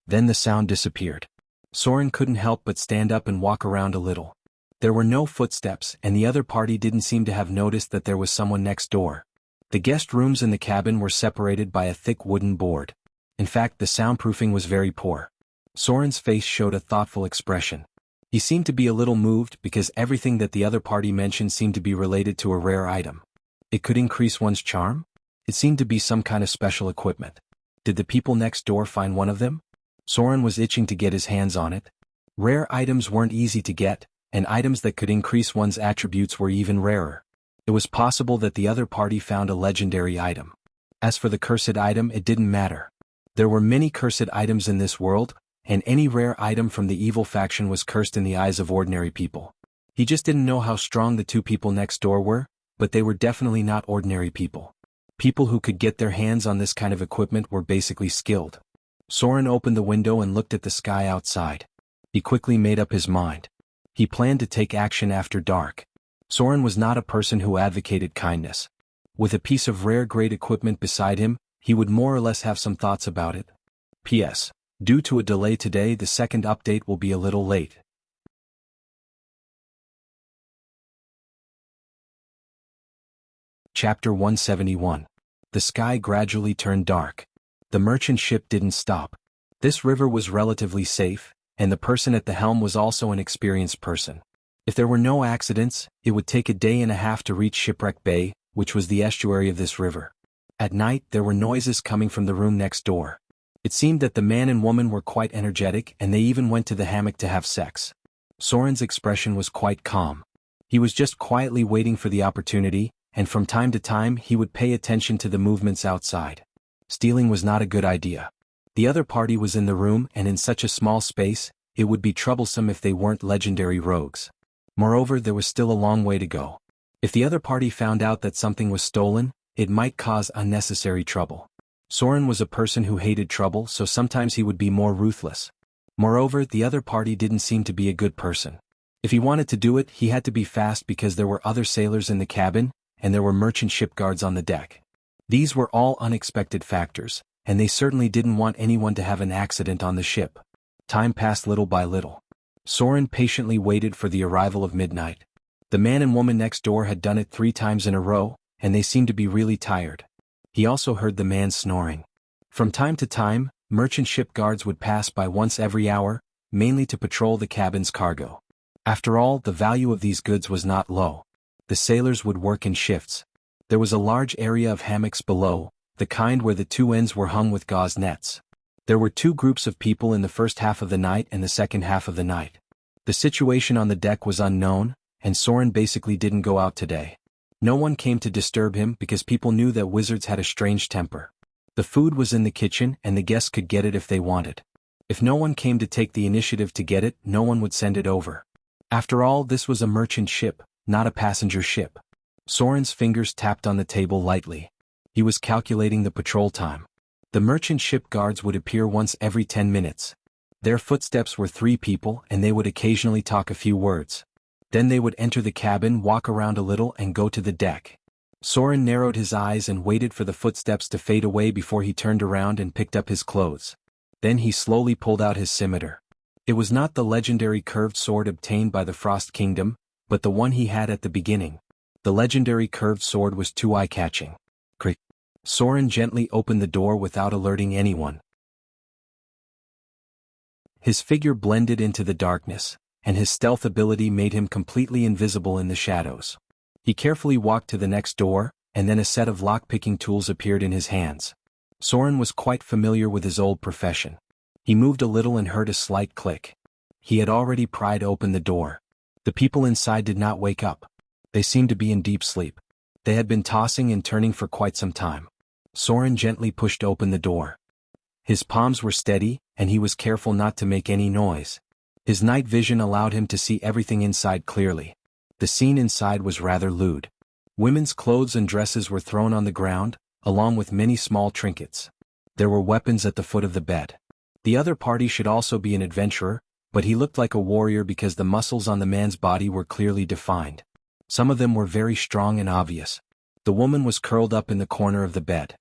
Then the sound disappeared. Soren couldn't help but stand up and walk around a little. There were no footsteps and the other party didn't seem to have noticed that there was someone next door. The guest rooms in the cabin were separated by a thick wooden board. In fact, the soundproofing was very poor. Soren's face showed a thoughtful expression. He seemed to be a little moved because everything that the other party mentioned seemed to be related to a rare item. It could increase one's charm? It seemed to be some kind of special equipment. Did the people next door find one of them? Soren was itching to get his hands on it. Rare items weren't easy to get, and items that could increase one's attributes were even rarer. It was possible that the other party found a legendary item. As for the cursed item, it didn't matter. There were many cursed items in this world, and any rare item from the evil faction was cursed in the eyes of ordinary people. He just didn't know how strong the two people next door were, but they were definitely not ordinary people. People who could get their hands on this kind of equipment were basically skilled. Soren opened the window and looked at the sky outside. He quickly made up his mind. He planned to take action after dark. Soren was not a person who advocated kindness. With a piece of rare great equipment beside him, he would more or less have some thoughts about it. P.S. Due to a delay today, the second update will be a little late. Chapter 171. The sky gradually turned dark. The merchant ship didn't stop. This river was relatively safe, and the person at the helm was also an experienced person. If there were no accidents, it would take a day and a half to reach Shipwreck Bay, which was the estuary of this river. At night, there were noises coming from the room next door. It seemed that the man and woman were quite energetic and they even went to the hammock to have sex. Soren's expression was quite calm. He was just quietly waiting for the opportunity, and from time to time he would pay attention to the movements outside. Stealing was not a good idea. The other party was in the room and in such a small space, it would be troublesome if they weren't legendary rogues. Moreover, there was still a long way to go. If the other party found out that something was stolen, it might cause unnecessary trouble. Soren was a person who hated trouble, so sometimes he would be more ruthless. Moreover, the other party didn't seem to be a good person. If he wanted to do it, he had to be fast because there were other sailors in the cabin, and there were merchant ship guards on the deck. These were all unexpected factors, and they certainly didn't want anyone to have an accident on the ship. Time passed little by little. Soren patiently waited for the arrival of midnight. The man and woman next door had done it 3 times in a row, and they seemed to be really tired. He also heard the man snoring. From time to time, merchant ship guards would pass by once every hour, mainly to patrol the cabin's cargo. After all, the value of these goods was not low. The sailors would work in shifts. There was a large area of hammocks below, the kind where the 2 ends were hung with gauze nets. There were 2 groups of people in the first half of the night and the second half of the night. The situation on the deck was unknown, and Soren basically didn't go out today. No one came to disturb him because people knew that wizards had a strange temper. The food was in the kitchen and the guests could get it if they wanted. If no one came to take the initiative to get it, no one would send it over. After all, this was a merchant ship, not a passenger ship. Soren's fingers tapped on the table lightly. He was calculating the patrol time. The merchant ship guards would appear once every 10 minutes. Their footsteps were 3 people and they would occasionally talk a few words. Then they would enter the cabin, walk around a little and go to the deck. Soren narrowed his eyes and waited for the footsteps to fade away before he turned around and picked up his clothes. Then he slowly pulled out his scimitar. It was not the legendary curved sword obtained by the Frost Kingdom, but the one he had at the beginning. The legendary curved sword was too eye-catching. Crick. Soren gently opened the door without alerting anyone. His figure blended into the darkness, and his stealth ability made him completely invisible in the shadows. He carefully walked to the next door, and then a set of lock-picking tools appeared in his hands. Soren was quite familiar with his old profession. He moved a little and heard a slight click. He had already pried open the door. The people inside did not wake up. They seemed to be in deep sleep. They had been tossing and turning for quite some time. Soren gently pushed open the door. His palms were steady, and he was careful not to make any noise. His night vision allowed him to see everything inside clearly. The scene inside was rather lewd. Women's clothes and dresses were thrown on the ground, along with many small trinkets. There were weapons at the foot of the bed. The other party should also be an adventurer, but he looked like a warrior because the muscles on the man's body were clearly defined. Some of them were very strong and obvious. The woman was curled up in the corner of the bed.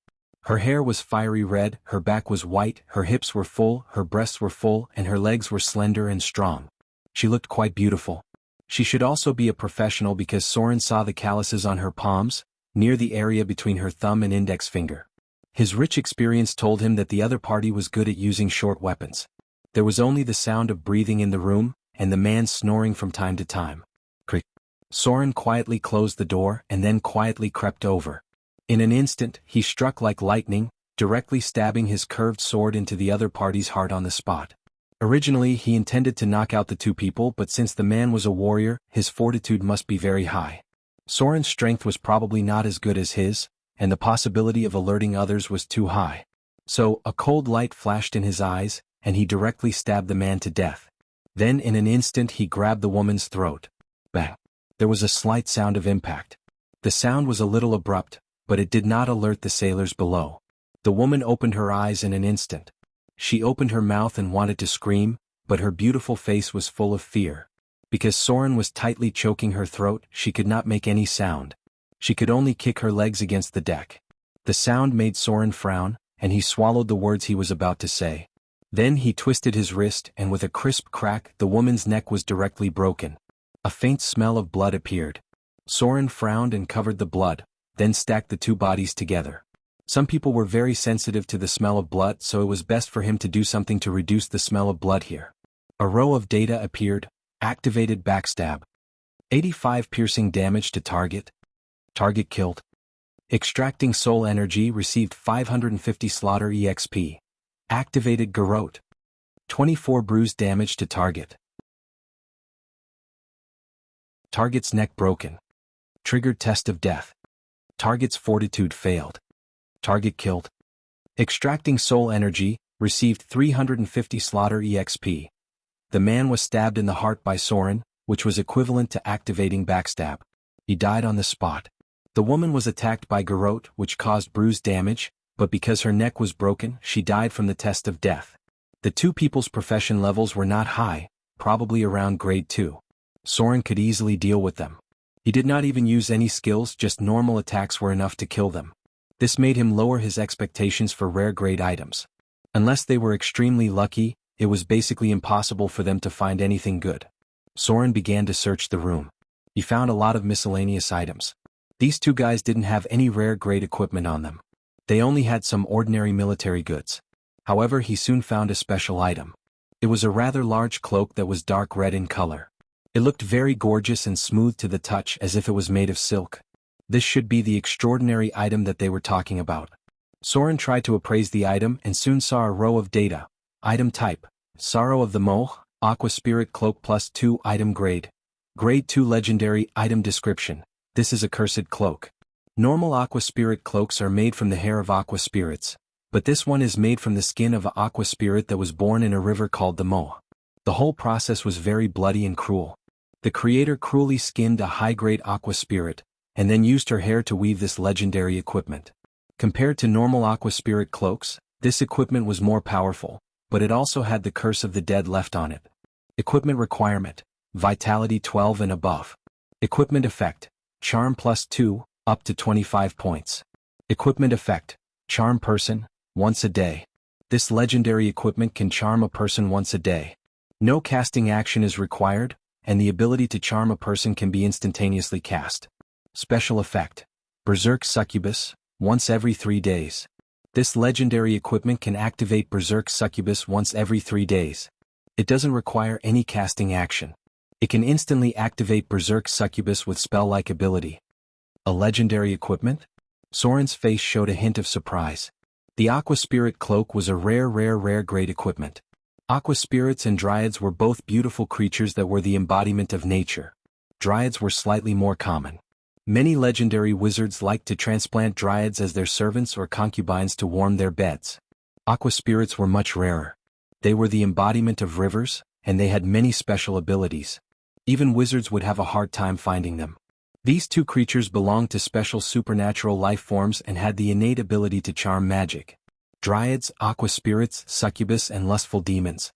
Her hair was fiery red, her back was white, her hips were full, her breasts were full, and her legs were slender and strong. She looked quite beautiful. She should also be a professional because Soren saw the calluses on her palms, near the area between her thumb and index finger. His rich experience told him that the other party was good at using short weapons. There was only the sound of breathing in the room, and the man snoring from time to time. Crick. Soren quietly closed the door and then quietly crept over. In an instant, he struck like lightning, directly stabbing his curved sword into the other party's heart on the spot. Originally, he intended to knock out the two people, but since the man was a warrior, his fortitude must be very high. Soren's strength was probably not as good as his, and the possibility of alerting others was too high. So, a cold light flashed in his eyes, and he directly stabbed the man to death. Then in an instant he grabbed the woman's throat. Bang! There was a slight sound of impact. The sound was a little abrupt, but it did not alert the sailors below. The woman opened her eyes in an instant. She opened her mouth and wanted to scream, but her beautiful face was full of fear. Because Soren was tightly choking her throat, she could not make any sound. She could only kick her legs against the deck. The sound made Soren frown, and he swallowed the words he was about to say. Then he twisted his wrist, and with a crisp crack, the woman's neck was directly broken. A faint smell of blood appeared. Soren frowned and covered the blood, then stacked the two bodies together. Some people were very sensitive to the smell of blood, so it was best for him to do something to reduce the smell of blood here. A row of data appeared. Activated backstab. 85 piercing damage to target. Target killed. Extracting soul energy received 550 slaughter EXP. Activated garrote. 24 bruise damage to target. Target's neck broken. Triggered test of death. Target's fortitude failed. Target killed. Extracting soul energy, received 350 slaughter EXP. The man was stabbed in the heart by Soren, which was equivalent to activating backstab. He died on the spot. The woman was attacked by garrote, which caused bruise damage, but because her neck was broken, she died from the test of death. The two people's profession levels were not high, probably around grade 2. Soren could easily deal with them. He did not even use any skills, just normal attacks were enough to kill them. This made him lower his expectations for rare grade items. Unless they were extremely lucky, it was basically impossible for them to find anything good. Soren began to search the room. He found a lot of miscellaneous items. These two guys didn't have any rare grade equipment on them. They only had some ordinary military goods. However, he soon found a special item. It was a rather large cloak that was dark red in color. It looked very gorgeous and smooth to the touch, as if it was made of silk. This should be the extraordinary item that they were talking about. Soren tried to appraise the item and soon saw a row of data. Item type: Sorrow of the Moh, Aqua Spirit Cloak +2. Item grade: Grade 2 legendary. Item description: This is a cursed cloak. Normal Aqua Spirit cloaks are made from the hair of Aqua Spirits, but this one is made from the skin of an Aqua Spirit that was born in a river called the Moh. The whole process was very bloody and cruel. The creator cruelly skinned a high-grade Aqua Spirit, and then used her hair to weave this legendary equipment. Compared to normal Aqua Spirit cloaks, this equipment was more powerful, but it also had the curse of the dead left on it. Equipment requirement: Vitality 12 and above. Equipment effect, Charm +2, up to 25 points. Equipment effect, Charm person, once a day. This legendary equipment can charm a person once a day. No casting action is required, and the ability to charm a person can be instantaneously cast. Special effect, Berserk Succubus, once every 3 days. This legendary equipment can activate Berserk Succubus once every 3 days. It doesn't require any casting action. It can instantly activate Berserk Succubus with spell-like ability. A legendary equipment? Soren's face showed a hint of surprise. The Aqua Spirit Cloak was a rare great equipment. Aqua Spirits and Dryads were both beautiful creatures that were the embodiment of nature. Dryads were slightly more common. Many legendary wizards liked to transplant Dryads as their servants or concubines to warm their beds. Aqua Spirits were much rarer. They were the embodiment of rivers, and they had many special abilities. Even wizards would have a hard time finding them. These two creatures belonged to special supernatural life forms and had the innate ability to charm magic. Dryads, Aqua Spirits, Succubus, and Lustful Demons.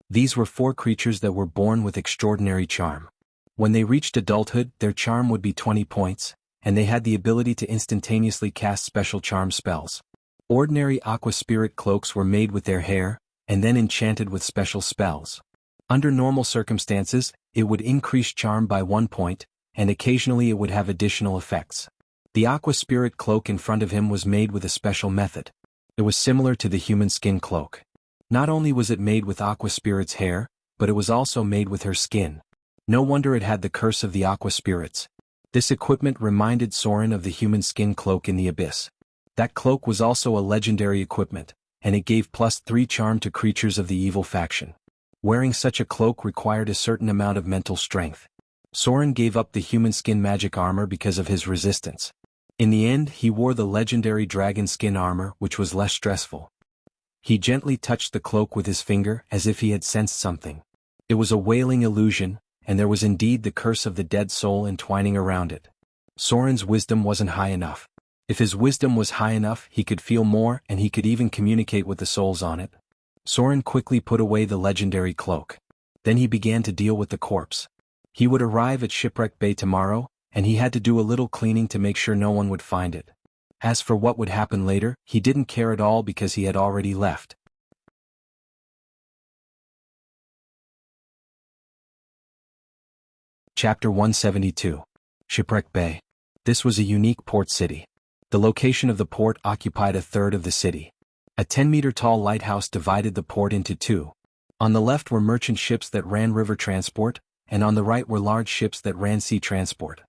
These were 4 creatures that were born with extraordinary charm. When they reached adulthood, their charm would be 20 points, and they had the ability to instantaneously cast special charm spells. Ordinary Aqua Spirit cloaks were made with their hair, and then enchanted with special spells. Under normal circumstances, it would increase charm by 1 point, and occasionally it would have additional effects. The Aqua Spirit cloak in front of him was made with a special method. It was similar to the human skin cloak. Not only was it made with Aqua Spirit's hair, but it was also made with her skin. No wonder it had the curse of the Aqua Spirits. This equipment reminded Soren of the human skin cloak in the abyss. That cloak was also a legendary equipment, and it gave +3 charm to creatures of the evil faction. Wearing such a cloak required a certain amount of mental strength. Soren gave up the human skin magic armor because of his resistance. In the end, he wore the legendary dragon skin armor, which was less stressful. He gently touched the cloak with his finger as if he had sensed something. It was a wailing illusion, and there was indeed the curse of the dead soul entwining around it. Soren's wisdom wasn't high enough. If his wisdom was high enough, he could feel more and he could even communicate with the souls on it. Soren quickly put away the legendary cloak. Then he began to deal with the corpse. He would arrive at Shipwreck Bay tomorrow, and he had to do a little cleaning to make sure no one would find it. As for what would happen later, he didn't care at all because he had already left. Chapter 172. Shipwreck Bay. This was a unique port city. The location of the port occupied a third of the city. A 10-meter-tall lighthouse divided the port into 2. On the left were merchant ships that ran river transport, and on the right were large ships that ran sea transport.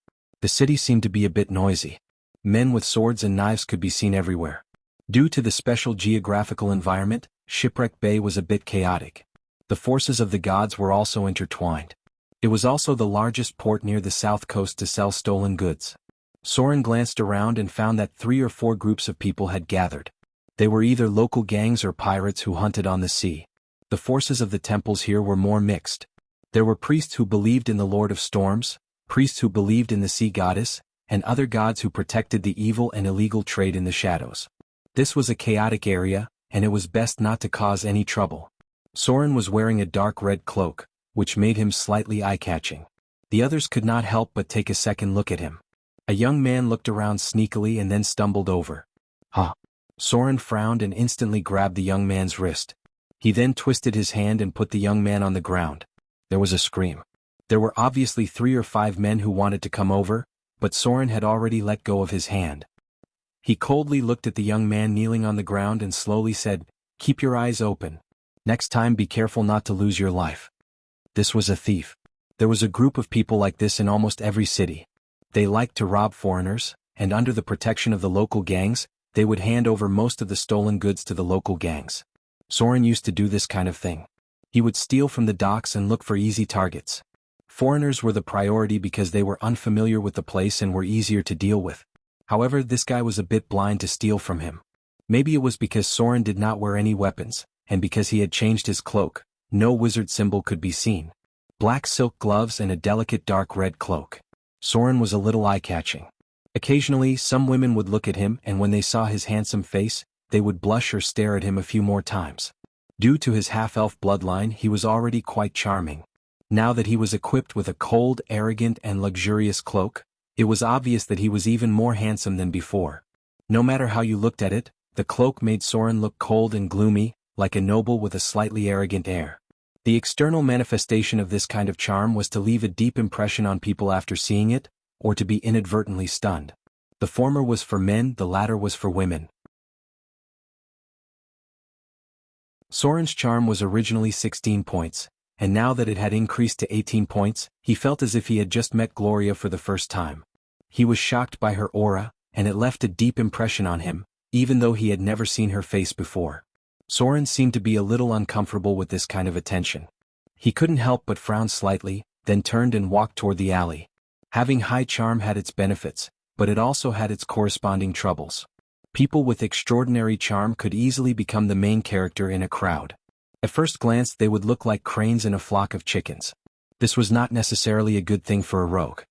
The city seemed to be a bit noisy. Men with swords and knives could be seen everywhere. Due to the special geographical environment, Shipwreck Bay was a bit chaotic. The forces of the gods were also intertwined. It was also the largest port near the south coast to sell stolen goods. Soren glanced around and found that 3 or 4 groups of people had gathered. They were either local gangs or pirates who hunted on the sea. The forces of the temples here were more mixed. There were priests who believed in the Lord of Storms, priests who believed in the sea goddess, and other gods who protected the evil and illegal trade in the shadows. This was a chaotic area, and it was best not to cause any trouble. Soren was wearing a dark red cloak, which made him slightly eye-catching. The others could not help but take a second look at him. A young man looked around sneakily and then stumbled over. Huh. Soren frowned and instantly grabbed the young man's wrist. He then twisted his hand and put the young man on the ground. There was a scream. There were obviously 3 or 5 men who wanted to come over, but Soren had already let go of his hand. He coldly looked at the young man kneeling on the ground and slowly said, "Keep your eyes open. Next time be careful not to lose your life." This was a thief. There was a group of people like this in almost every city. They liked to rob foreigners, and under the protection of the local gangs, they would hand over most of the stolen goods to the local gangs. Soren used to do this kind of thing. He would steal from the docks and look for easy targets. Foreigners were the priority because they were unfamiliar with the place and were easier to deal with. However, this guy was a bit blind to steal from him. Maybe it was because Soren did not wear any weapons, and because he had changed his cloak, no wizard symbol could be seen. Black silk gloves and a delicate dark red cloak. Soren was a little eye-catching. Occasionally, some women would look at him, and when they saw his handsome face, they would blush or stare at him a few more times. Due to his half-elf bloodline, he was already quite charming. Now that he was equipped with a cold, arrogant, and luxurious cloak, it was obvious that he was even more handsome than before. No matter how you looked at it, the cloak made Soren look cold and gloomy, like a noble with a slightly arrogant air. The external manifestation of this kind of charm was to leave a deep impression on people after seeing it, or to be inadvertently stunned. The former was for men, the latter was for women. Soren's charm was originally 16 points, and now that it had increased to 18 points, he felt as if he had just met Gloria for the first time. He was shocked by her aura, and it left a deep impression on him, even though he had never seen her face before. Soren seemed to be a little uncomfortable with this kind of attention. He couldn't help but frown slightly, then turned and walked toward the alley. Having high charm had its benefits, but it also had its corresponding troubles. People with extraordinary charm could easily become the main character in a crowd. At first glance they would look like cranes in a flock of chickens. This was not necessarily a good thing for a rogue.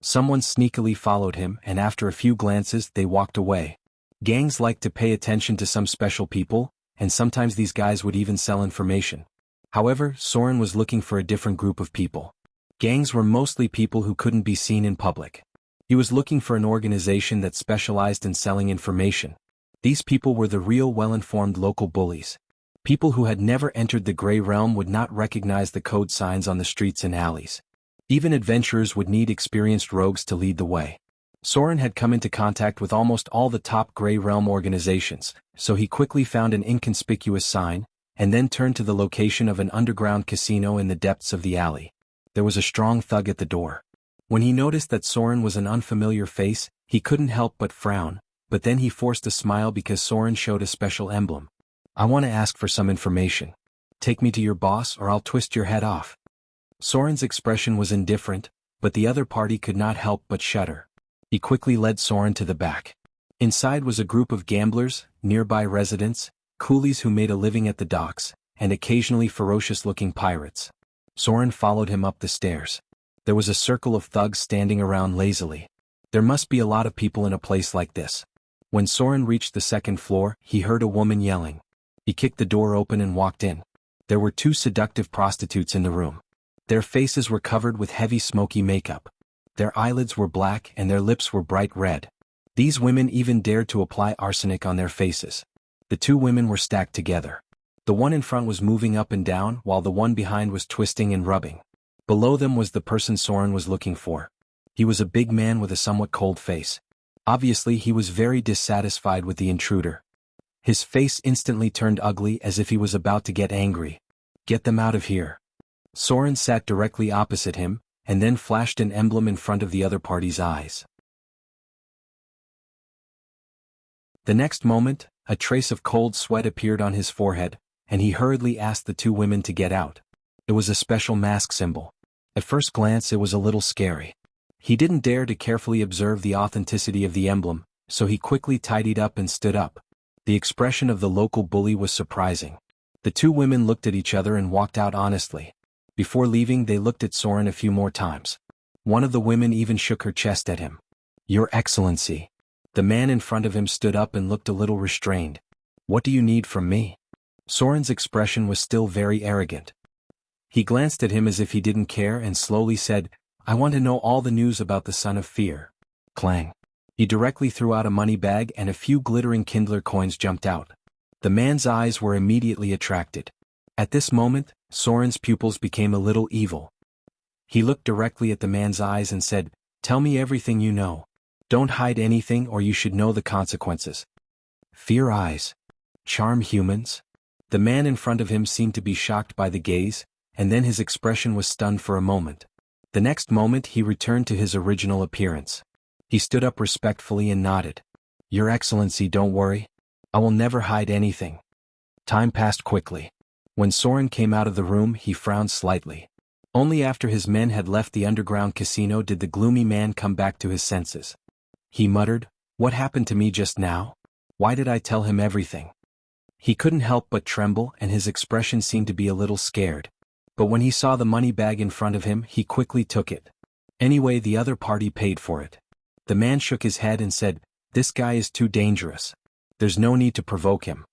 Someone sneakily followed him, and after a few glances they walked away. Gangs like to pay attention to some special people, and sometimes these guys would even sell information. However, Soren was looking for a different group of people. Gangs were mostly people who couldn't be seen in public. He was looking for an organization that specialized in selling information. These people were the real well-informed local bullies. People who had never entered the Grey Realm would not recognize the code signs on the streets and alleys. Even adventurers would need experienced rogues to lead the way. Soren had come into contact with almost all the top Grey Realm organizations, so he quickly found an inconspicuous sign, and then turned to the location of an underground casino in the depths of the alley. There was a strong thug at the door. When he noticed that Soren was an unfamiliar face, he couldn't help but frown, but then he forced a smile because Soren showed a special emblem. "I want to ask for some information. Take me to your boss or I'll twist your head off." Soren's expression was indifferent, but the other party could not help but shudder. He quickly led Soren to the back. Inside was a group of gamblers, nearby residents, coolies who made a living at the docks, and occasionally ferocious-looking pirates. Soren followed him up the stairs. There was a circle of thugs standing around lazily. There must be a lot of people in a place like this. When Soren reached the second floor, he heard a woman yelling. He kicked the door open and walked in. There were two seductive prostitutes in the room. Their faces were covered with heavy smoky makeup. Their eyelids were black and their lips were bright red. These women even dared to apply arsenic on their faces. The two women were stacked together. The one in front was moving up and down while the one behind was twisting and rubbing. Below them was the person Soren was looking for. He was a big man with a somewhat cold face. Obviously he was very dissatisfied with the intruder. His face instantly turned ugly as if he was about to get angry. "Get them out of here." Soren sat directly opposite him, and then flashed an emblem in front of the other party's eyes. The next moment, a trace of cold sweat appeared on his forehead, and he hurriedly asked the two women to get out. It was a special mask symbol. At first glance it was a little scary. He didn't dare to carefully observe the authenticity of the emblem, so he quickly tidied up and stood up. The expression of the local bully was surprising. The two women looked at each other and walked out honestly. Before leaving they looked at Soren a few more times. One of the women even shook her chest at him. "Your Excellency." The man in front of him stood up and looked a little restrained. "What do you need from me?" Soren's expression was still very arrogant. He glanced at him as if he didn't care and slowly said, "I want to know all the news about the Son of Fear." Clang. He directly threw out a money bag and a few glittering Kindler coins jumped out. The man's eyes were immediately attracted. At this moment, Soren's pupils became a little evil. He looked directly at the man's eyes and said, "Tell me everything you know. Don't hide anything or you should know the consequences." Fear eyes. Charm humans? The man in front of him seemed to be shocked by the gaze, and then his expression was stunned for a moment. The next moment he returned to his original appearance. He stood up respectfully and nodded. "Your Excellency, don't worry. I will never hide anything." Time passed quickly. When Soren came out of the room he frowned slightly. Only after his men had left the underground casino did the gloomy man come back to his senses. He muttered, "What happened to me just now? Why did I tell him everything?" He couldn't help but tremble and his expression seemed to be a little scared. But when he saw the money bag in front of him he quickly took it. Anyway, the other party paid for it. The man shook his head and said, "This guy is too dangerous. There's no need to provoke him."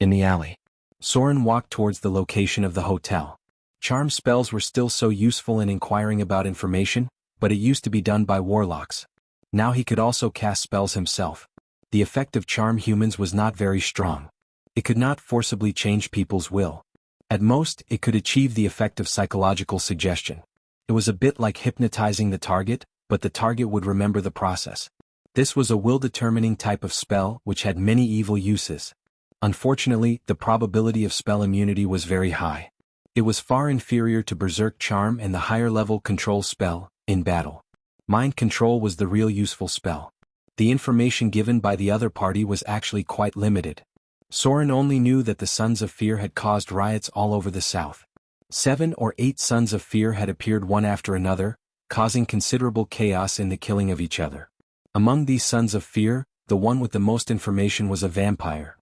In the alley. Soren walked towards the location of the hotel. Charm spells were still so useful in inquiring about information, but it used to be done by warlocks. Now he could also cast spells himself. The effect of charm humans was not very strong. It could not forcibly change people's will. At most, it could achieve the effect of psychological suggestion. It was a bit like hypnotizing the target, but the target would remember the process. This was a will-determining type of spell which had many evil uses. Unfortunately, the probability of spell immunity was very high. It was far inferior to Berserk Charm and the higher-level control spell, in battle. Mind Control was the real useful spell. The information given by the other party was actually quite limited. Soren only knew that the Sons of Fear had caused riots all over the south. 7 or 8 Sons of Fear had appeared one after another, causing considerable chaos in the killing of each other. Among these Sons of Fear, the one with the most information was a vampire.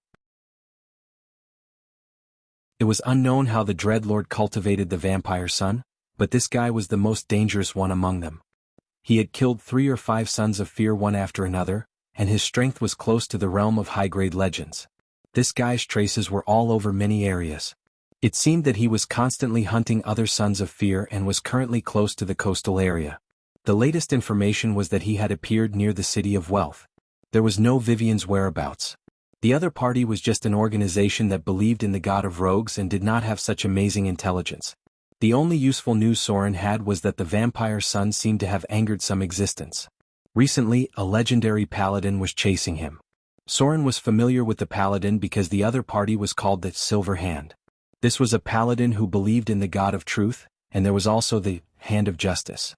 It was unknown how the Dreadlord cultivated the vampire son, but this guy was the most dangerous one among them. He had killed 3 or 5 Sons of Fear one after another, and his strength was close to the realm of high-grade legends. This guy's traces were all over many areas. It seemed that he was constantly hunting other Sons of Fear and was currently close to the coastal area. The latest information was that he had appeared near the City of Wealth. There was no Vivian's whereabouts. The other party was just an organization that believed in the god of rogues and did not have such amazing intelligence. The only useful news Soren had was that the vampire son seemed to have angered some existence. Recently, a legendary paladin was chasing him. Soren was familiar with the paladin because the other party was called the Silver Hand. This was a paladin who believed in the god of truth, and there was also the Hand of Justice.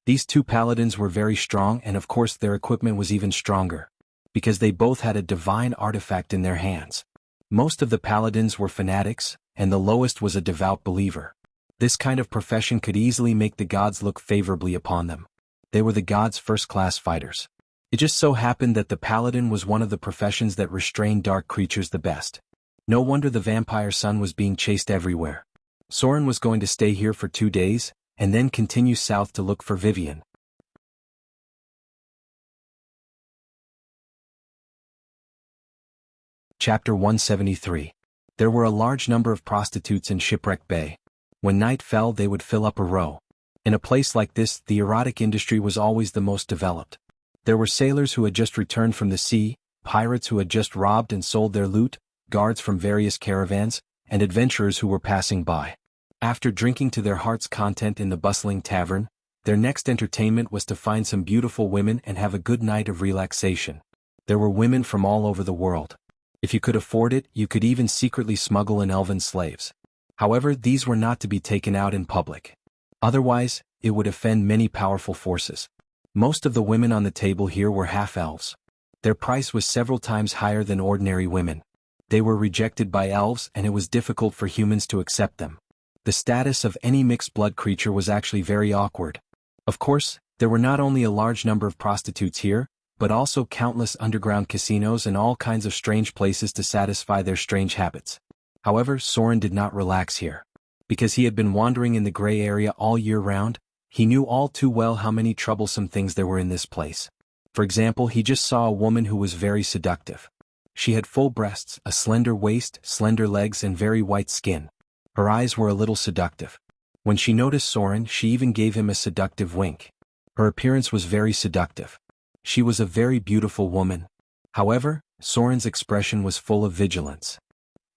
These two paladins were very strong, and of course their equipment was even stronger, because they both had a divine artifact in their hands. Most of the paladins were fanatics, and the lowest was a devout believer. This kind of profession could easily make the gods look favorably upon them. They were the gods' first-class fighters. It just so happened that the paladin was one of the professions that restrained dark creatures the best. No wonder the vampire son was being chased everywhere. Soren was going to stay here for 2 days, and then continue south to look for Vivian. Chapter 173. There were a large number of prostitutes in Shipwreck Bay. When night fell, they would fill up a row. In a place like this, the erotic industry was always the most developed. There were sailors who had just returned from the sea, pirates who had just robbed and sold their loot, guards from various caravans, and adventurers who were passing by. After drinking to their heart's content in the bustling tavern, their next entertainment was to find some beautiful women and have a good night of relaxation. There were women from all over the world. If you could afford it, you could even secretly smuggle in elven slaves. However, these were not to be taken out in public. Otherwise, it would offend many powerful forces. Most of the women on the table here were half-elves. Their price was several times higher than ordinary women. They were rejected by elves, and it was difficult for humans to accept them. The status of any mixed-blood creature was actually very awkward. Of course, there were not only a large number of prostitutes here, but also countless underground casinos and all kinds of strange places to satisfy their strange habits. However, Soren did not relax here. Because he had been wandering in the gray area all year round, he knew all too well how many troublesome things there were in this place. For example, he just saw a woman who was very seductive. She had full breasts, a slender waist, slender legs, and very white skin. Her eyes were a little seductive. When she noticed Soren, she even gave him a seductive wink. Her appearance was very seductive. She was a very beautiful woman. However, Soren's expression was full of vigilance.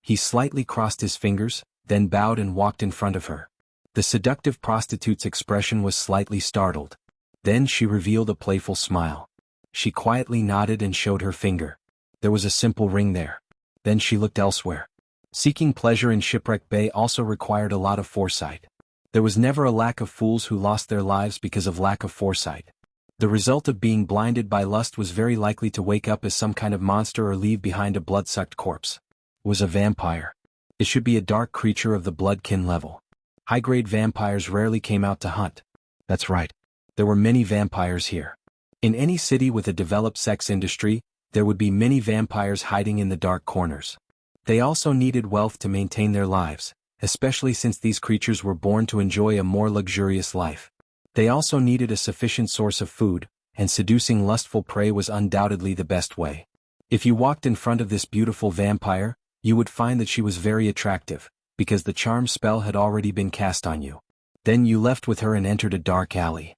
He slightly crossed his fingers, then bowed and walked in front of her. The seductive prostitute's expression was slightly startled. Then she revealed a playful smile. She quietly nodded and showed her finger. There was a simple ring there. Then she looked elsewhere. Seeking pleasure in Shipwreck Bay also required a lot of foresight. There was never a lack of fools who lost their lives because of lack of foresight. The result of being blinded by lust was very likely to wake up as some kind of monster or leave behind a blood-sucked corpse. It was a vampire. It should be a dark creature of the bloodkin level. High-grade vampires rarely came out to hunt. That's right. There were many vampires here. In any city with a developed sex industry, there would be many vampires hiding in the dark corners. They also needed wealth to maintain their lives, especially since these creatures were born to enjoy a more luxurious life. They also needed a sufficient source of food, and seducing lustful prey was undoubtedly the best way. If you walked in front of this beautiful vampire, you would find that she was very attractive, because the charm spell had already been cast on you. Then you left with her and entered a dark alley.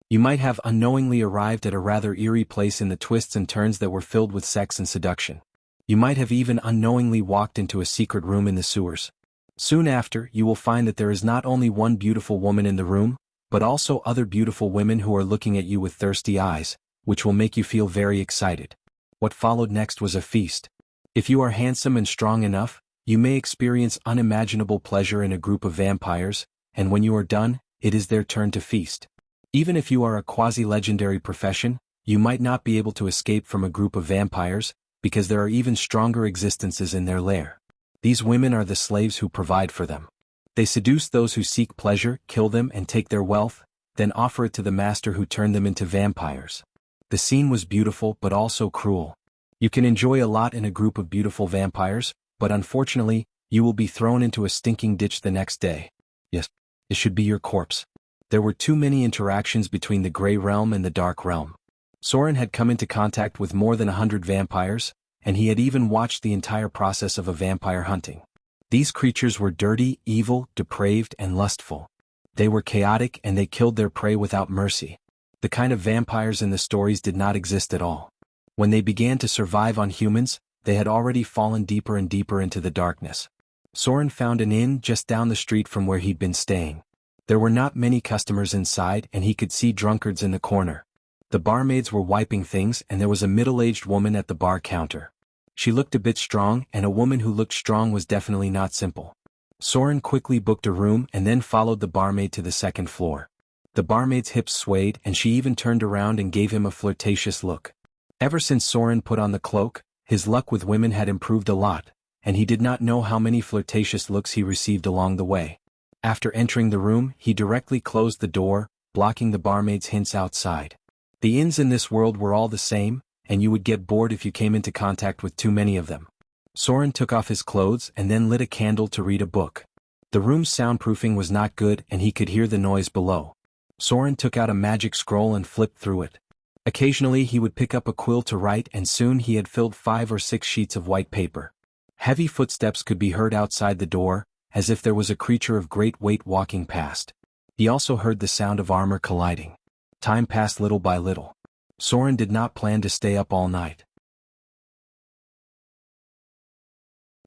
You might have unknowingly arrived at a rather eerie place in the twists and turns that were filled with sex and seduction. You might have even unknowingly walked into a secret room in the sewers. Soon after, you will find that there is not only one beautiful woman in the room, but also other beautiful women who are looking at you with thirsty eyes, which will make you feel very excited. What followed next was a feast. If you are handsome and strong enough, you may experience unimaginable pleasure in a group of vampires, and when you are done, it is their turn to feast. Even if you are a quasi-legendary profession, you might not be able to escape from a group of vampires, because there are even stronger existences in their lair. These women are the slaves who provide for them. They seduce those who seek pleasure, kill them and take their wealth, then offer it to the master who turned them into vampires. The scene was beautiful but also cruel. You can enjoy a lot in a group of beautiful vampires, but unfortunately, you will be thrown into a stinking ditch the next day. Yes, it should be your corpse. There were too many interactions between the Grey Realm and the Dark Realm. Soren had come into contact with more than 100 vampires, and he had even watched the entire process of a vampire hunting. These creatures were dirty, evil, depraved, and lustful. They were chaotic and they killed their prey without mercy. The kind of vampires in the stories did not exist at all. When they began to survive on humans, they had already fallen deeper and deeper into the darkness. Soren found an inn just down the street from where he'd been staying. There were not many customers inside and he could see drunkards in the corner. The barmaids were wiping things and there was a middle-aged woman at the bar counter. She looked a bit strong, and a woman who looked strong was definitely not simple. Soren quickly booked a room and then followed the barmaid to the second floor. The barmaid's hips swayed and she even turned around and gave him a flirtatious look. Ever since Soren put on the cloak, his luck with women had improved a lot, and he did not know how many flirtatious looks he received along the way. After entering the room, he directly closed the door, blocking the barmaid's hints outside. The inns in this world were all the same, and you would get bored if you came into contact with too many of them. Soren took off his clothes and then lit a candle to read a book. The room's soundproofing was not good and he could hear the noise below. Soren took out a magic scroll and flipped through it. Occasionally he would pick up a quill to write and soon he had filled 5 or 6 sheets of white paper. Heavy footsteps could be heard outside the door, as if there was a creature of great weight walking past. He also heard the sound of armor colliding. Time passed little by little. Soren did not plan to stay up all night.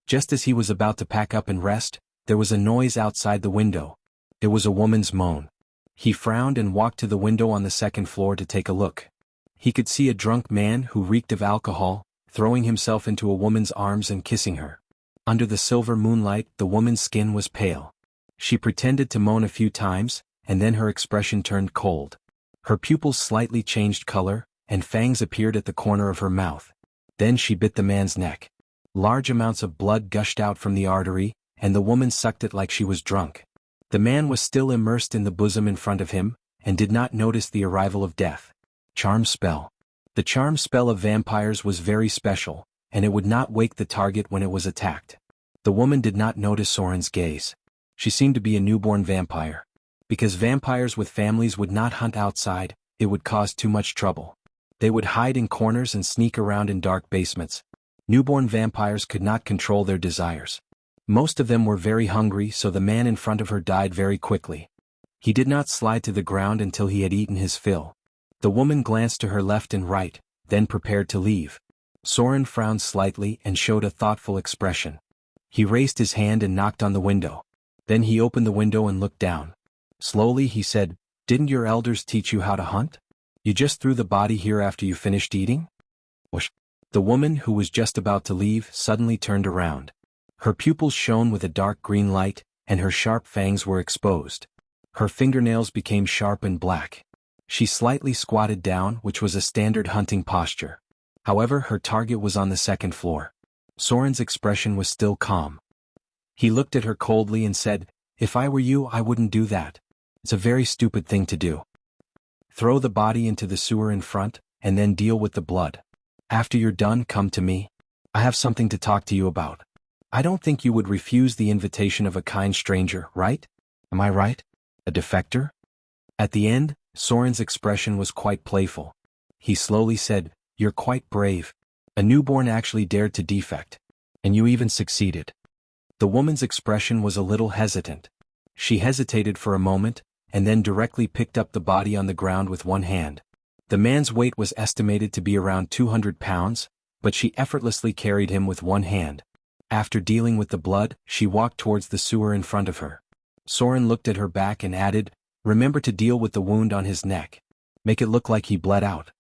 Just as he was about to pack up and rest, there was a noise outside the window. It was a woman's moan. He frowned and walked to the window on the second floor to take a look. He could see a drunk man who reeked of alcohol, throwing himself into a woman's arms and kissing her. Under the silver moonlight, the woman's skin was pale. She pretended to moan a few times, and then her expression turned cold. Her pupils slightly changed color, and fangs appeared at the corner of her mouth. Then she bit the man's neck. Large amounts of blood gushed out from the artery, and the woman sucked it like she was drunk. The man was still immersed in the bosom in front of him, and did not notice the arrival of death. Charm spell. The charm spell of vampires was very special, and it would not wake the target when it was attacked. The woman did not notice Soren's gaze. She seemed to be a newborn vampire. Because vampires with families would not hunt outside, it would cause too much trouble. They would hide in corners and sneak around in dark basements. Newborn vampires could not control their desires. Most of them were very hungry, so the man in front of her died very quickly. He did not slide to the ground until he had eaten his fill. The woman glanced to her left and right, then prepared to leave. Soren frowned slightly and showed a thoughtful expression. He raised his hand and knocked on the window. Then he opened the window and looked down. Slowly he said, "Didn't your elders teach you how to hunt? You just threw the body here after you finished eating?" Whoosh. The woman, who was just about to leave, suddenly turned around. Her pupils shone with a dark green light, and her sharp fangs were exposed. Her fingernails became sharp and black. She slightly squatted down, which was a standard hunting posture. However, her target was on the second floor. Soren's expression was still calm. He looked at her coldly and said, "If I were you, I wouldn't do that. It's a very stupid thing to do. Throw the body into the sewer in front, and then deal with the blood. After you're done, come to me. I have something to talk to you about. I don't think you would refuse the invitation of a kind stranger, right? Am I right? A defector?" At the end, Soren's expression was quite playful. He slowly said, "You're quite brave. A newborn actually dared to defect. And you even succeeded. The woman's expression was a little hesitant. She hesitated for a moment, and then directly picked up the body on the ground with one hand. The man's weight was estimated to be around 200 pounds, but she effortlessly carried him with one hand. After dealing with the blood, she walked towards the sewer in front of her. Soren looked at her back and added, "Remember to deal with the wound on his neck. Make it look like he bled out."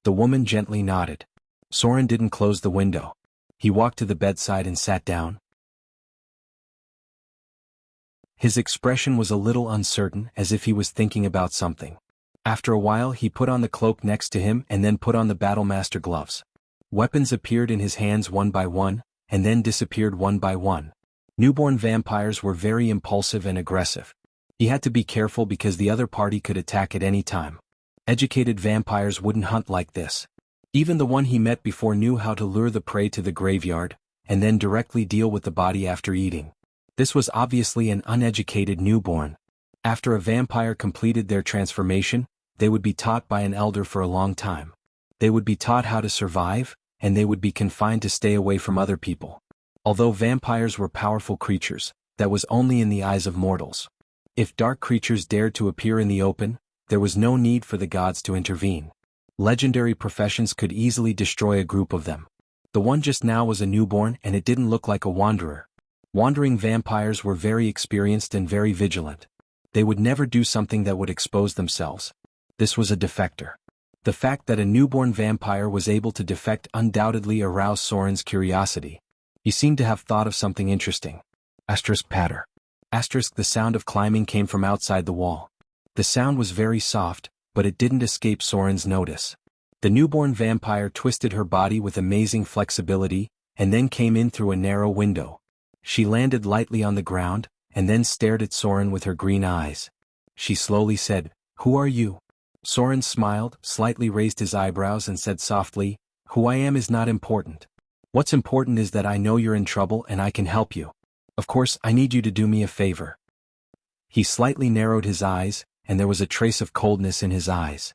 The woman gently nodded. Soren didn't close the window. He walked to the bedside and sat down. His expression was a little uncertain, as if he was thinking about something. After a while he put on the cloak next to him and then put on the battlemaster gloves. Weapons appeared in his hands one by one, and then disappeared one by one. Newborn vampires were very impulsive and aggressive. He had to be careful because the other party could attack at any time. Educated vampires wouldn't hunt like this. Even the one he met before knew how to lure the prey to the graveyard, and then directly deal with the body after eating. This was obviously an uneducated newborn. After a vampire completed their transformation, they would be taught by an elder for a long time. They would be taught how to survive, and they would be confined to stay away from other people. Although vampires were powerful creatures, that was only in the eyes of mortals. If dark creatures dared to appear in the open, there was no need for the gods to intervene. Legendary professions could easily destroy a group of them. The one just now was a newborn and it didn't look like a wanderer. Wandering vampires were very experienced and very vigilant. They would never do something that would expose themselves. This was a defector. The fact that a newborn vampire was able to defect undoubtedly aroused Soren's curiosity. He seemed to have thought of something interesting. Asterisk patter. Asterisk the sound of climbing came from outside the wall. The sound was very soft, but it didn't escape Soren's notice. The newborn vampire twisted her body with amazing flexibility, and then came in through a narrow window. She landed lightly on the ground, and then stared at Soren with her green eyes. She slowly said, "Who are you?" Soren smiled, slightly raised his eyebrows and said softly, "Who I am is not important. What's important is that I know you're in trouble and I can help you. Of course, I need you to do me a favor." He slightly narrowed his eyes, and there was a trace of coldness in his eyes.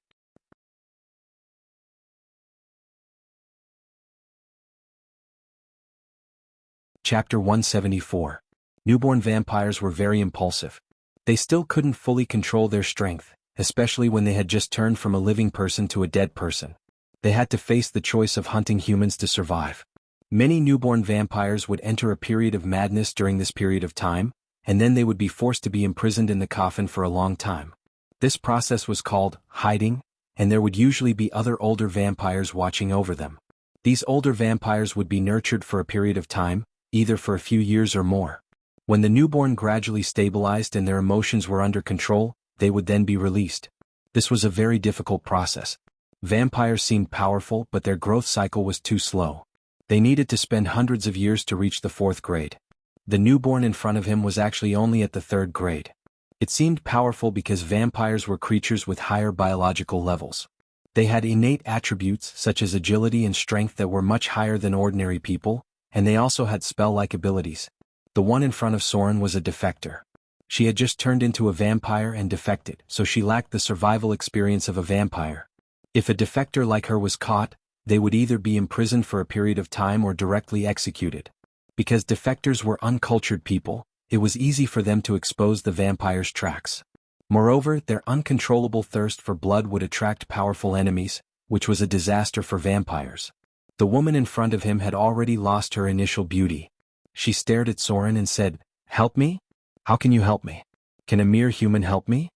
Chapter 174. Newborn vampires were very impulsive. They still couldn't fully control their strength, especially when they had just turned from a living person to a dead person. They had to face the choice of hunting humans to survive. Many newborn vampires would enter a period of madness during this period of time, and then they would be forced to be imprisoned in the coffin for a long time. This process was called hiding, and there would usually be other older vampires watching over them. These older vampires would be nurtured for a period of time, either for a few years or more. When the newborn gradually stabilized and their emotions were under control, they would then be released. This was a very difficult process. Vampires seemed powerful, but their growth cycle was too slow. They needed to spend hundreds of years to reach the 4th grade. The newborn in front of him was actually only at the 3rd grade. It seemed powerful because vampires were creatures with higher biological levels. They had innate attributes such as agility and strength that were much higher than ordinary people, and they also had spell-like abilities. The one in front of Soren was a defector. She had just turned into a vampire and defected, so she lacked the survival experience of a vampire. If a defector like her was caught, they would either be imprisoned for a period of time or directly executed. Because defectors were uncultured people, it was easy for them to expose the vampire's tracks. Moreover, their uncontrollable thirst for blood would attract powerful enemies, which was a disaster for vampires. The woman in front of him had already lost her initial beauty. She stared at Soren and said, "Help me? How can you help me? Can a mere human help me?"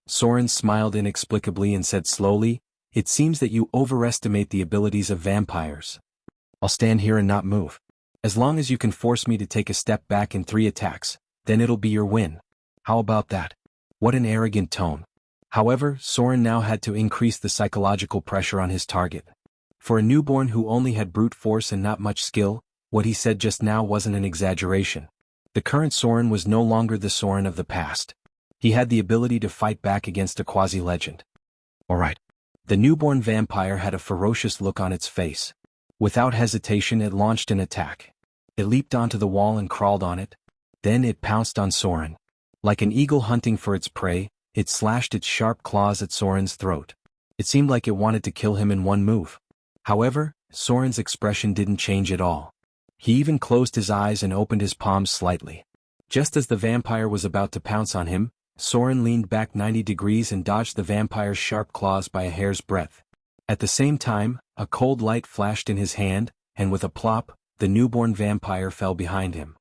Soren smiled inexplicably and said slowly, "It seems that you overestimate the abilities of vampires. I'll stand here and not move. As long as you can force me to take a step back in 3 attacks, then it'll be your win. How about that?" What an arrogant tone. However, Soren now had to increase the psychological pressure on his target. For a newborn who only had brute force and not much skill, what he said just now wasn't an exaggeration. The current Soren was no longer the Soren of the past. He had the ability to fight back against a quasi-legend. Alright. The newborn vampire had a ferocious look on its face. Without hesitation it launched an attack. It leaped onto the wall and crawled on it. Then it pounced on Soren. Like an eagle hunting for its prey, it slashed its sharp claws at Soren's throat. It seemed like it wanted to kill him in one move. However, Soren's expression didn't change at all. He even closed his eyes and opened his palms slightly. Just as the vampire was about to pounce on him, Soren leaned back 90 degrees and dodged the vampire's sharp claws by a hair's breadth. At the same time, a cold light flashed in his hand, and with a plop, the newborn vampire fell behind him.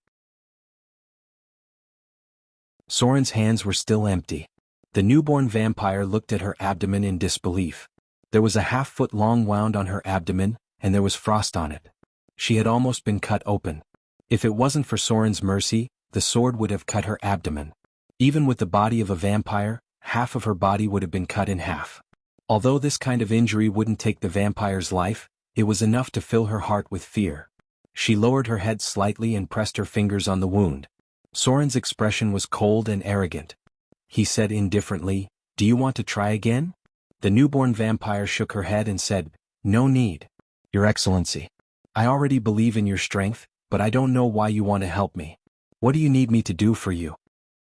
Soren's hands were still empty. The newborn vampire looked at her abdomen in disbelief. There was a half-foot-long wound on her abdomen, and there was frost on it. She had almost been cut open. If it wasn't for Soren's mercy, the sword would have cut her abdomen. Even with the body of a vampire, half of her body would have been cut in half. Although this kind of injury wouldn't take the vampire's life, it was enough to fill her heart with fear. She lowered her head slightly and pressed her fingers on the wound. Soren's expression was cold and arrogant. He said indifferently, "Do you want to try again?" The newborn vampire shook her head and said, "No need. Your Excellency. I already believe in your strength, but I don't know why you want to help me. What do you need me to do for you?"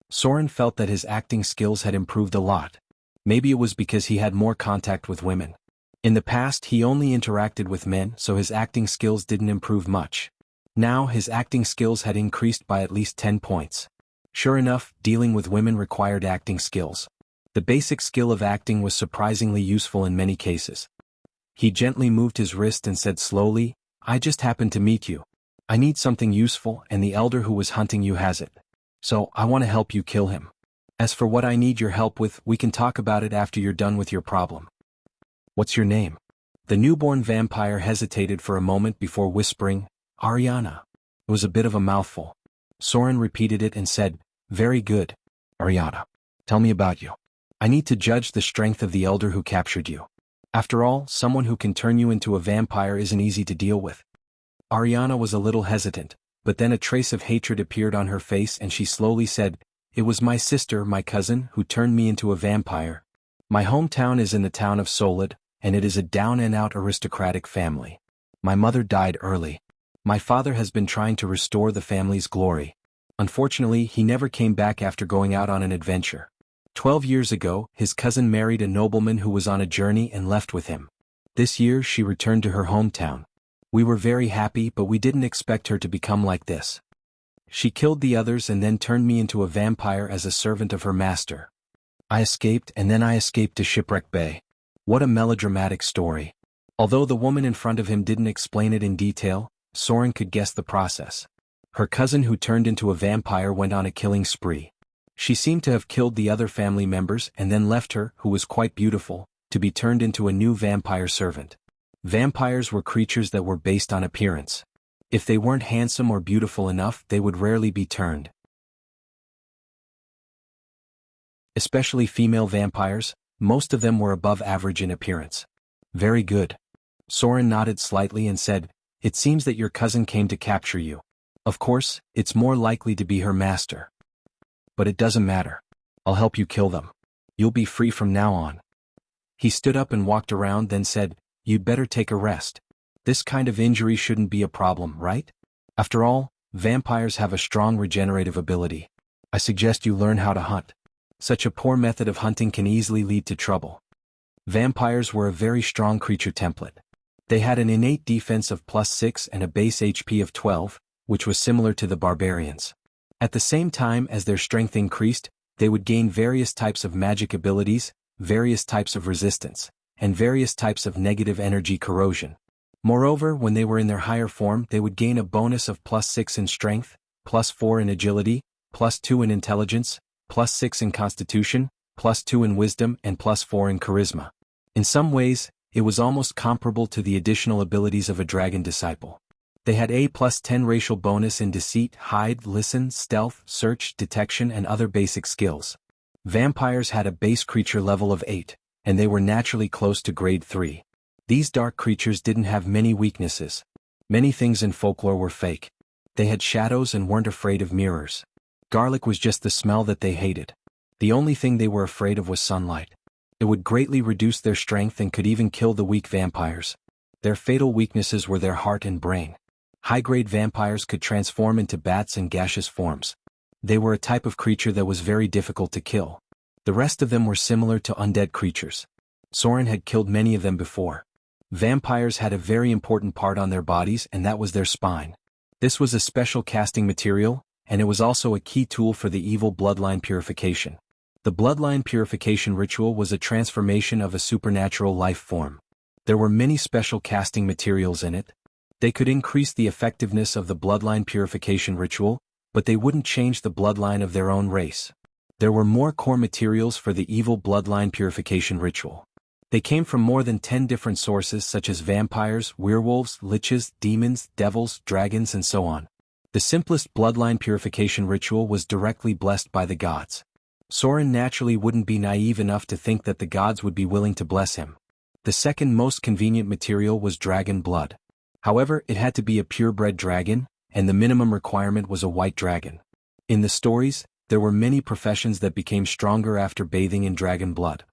Soren felt that his acting skills had improved a lot. Maybe it was because he had more contact with women. In the past he only interacted with men, so his acting skills didn't improve much. Now his acting skills had increased by at least 10 points. Sure enough, dealing with women required acting skills. The basic skill of acting was surprisingly useful in many cases. He gently moved his wrist and said slowly, "I just happened to meet you. I need something useful, and the elder who was hunting you has it. So, I want to help you kill him. As for what I need your help with, we can talk about it after you're done with your problem. What's your name?" The newborn vampire hesitated for a moment before whispering, "Ariana." It was a bit of a mouthful. Soren repeated it and said, "Very good. Ariana. Tell me about you. I need to judge the strength of the elder who captured you. After all, someone who can turn you into a vampire isn't easy to deal with." Ariana was a little hesitant, but then a trace of hatred appeared on her face and she slowly said, "It was my sister, my cousin, who turned me into a vampire. My hometown is in the town of Solid, and it is a down-and-out aristocratic family. My mother died early. My father has been trying to restore the family's glory. Unfortunately, he never came back after going out on an adventure. 12 years ago, his cousin married a nobleman who was on a journey and left with him. This year she returned to her hometown. We were very happy, but we didn't expect her to become like this. She killed the others and then turned me into a vampire as a servant of her master. I escaped, and then I escaped to Shipwreck Bay. What a melodramatic story." Although the woman in front of him didn't explain it in detail, Soren could guess the process. Her cousin who turned into a vampire went on a killing spree. She seemed to have killed the other family members and then left her, who was quite beautiful, to be turned into a new vampire servant. Vampires were creatures that were based on appearance. If they weren't handsome or beautiful enough, they would rarely be turned. Especially female vampires, most of them were above average in appearance. "Very good." Soren nodded slightly and said, "It seems that your cousin came to capture you. Of course, it's more likely to be her master. But it doesn't matter. I'll help you kill them. You'll be free from now on." He stood up and walked around, then said, "You'd better take a rest. This kind of injury shouldn't be a problem, right? After all, vampires have a strong regenerative ability. I suggest you learn how to hunt. Such a poor method of hunting can easily lead to trouble." Vampires were a very strong creature template. They had an innate defense of +6 and a base HP of 12, which was similar to the barbarians. At the same time as their strength increased, they would gain various types of magic abilities, various types of resistance, and various types of negative energy corrosion. Moreover, when they were in their higher form, they would gain a bonus of +6 in strength, +4 in agility, +2 in intelligence, +6 in constitution, +2 in wisdom, and +4 in charisma. In some ways, it was almost comparable to the additional abilities of a dragon disciple. They had a +10 racial bonus in deceit, hide, listen, stealth, search, detection, and other basic skills. Vampires had a base creature level of 8, and they were naturally close to grade 3. These dark creatures didn't have many weaknesses. Many things in folklore were fake. They had shadows and weren't afraid of mirrors. Garlic was just the smell that they hated. The only thing they were afraid of was sunlight. It would greatly reduce their strength and could even kill the weak vampires. Their fatal weaknesses were their heart and brain. High-grade vampires could transform into bats and gaseous forms. They were a type of creature that was very difficult to kill. The rest of them were similar to undead creatures. Soren had killed many of them before. Vampires had a very important part on their bodies, and that was their spine. This was a special casting material, and it was also a key tool for the evil bloodline purification. The bloodline purification ritual was a transformation of a supernatural life form. There were many special casting materials in it. They could increase the effectiveness of the bloodline purification ritual, but they wouldn't change the bloodline of their own race. There were more core materials for the evil bloodline purification ritual. They came from more than 10 different sources such as vampires, werewolves, liches, demons, devils, dragons, and so on. The simplest bloodline purification ritual was directly blessed by the gods. Soren naturally wouldn't be naive enough to think that the gods would be willing to bless him. The second most convenient material was dragon blood. However, it had to be a purebred dragon, and the minimum requirement was a white dragon. In the stories, there were many professions that became stronger after bathing in dragon blood.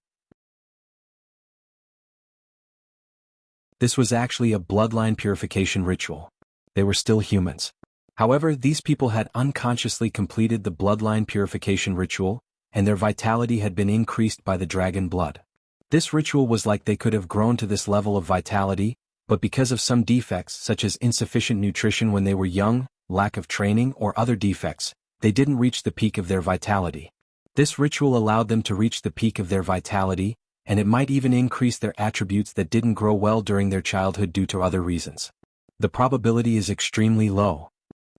This was actually a bloodline purification ritual. They were still humans. However, these people had unconsciously completed the bloodline purification ritual, and their vitality had been increased by the dragon blood. This ritual was like they could have grown to this level of vitality, but because of some defects such as insufficient nutrition when they were young, lack of training, or other defects, they didn't reach the peak of their vitality. This ritual allowed them to reach the peak of their vitality, and it might even increase their attributes that didn't grow well during their childhood due to other reasons. The probability is extremely low.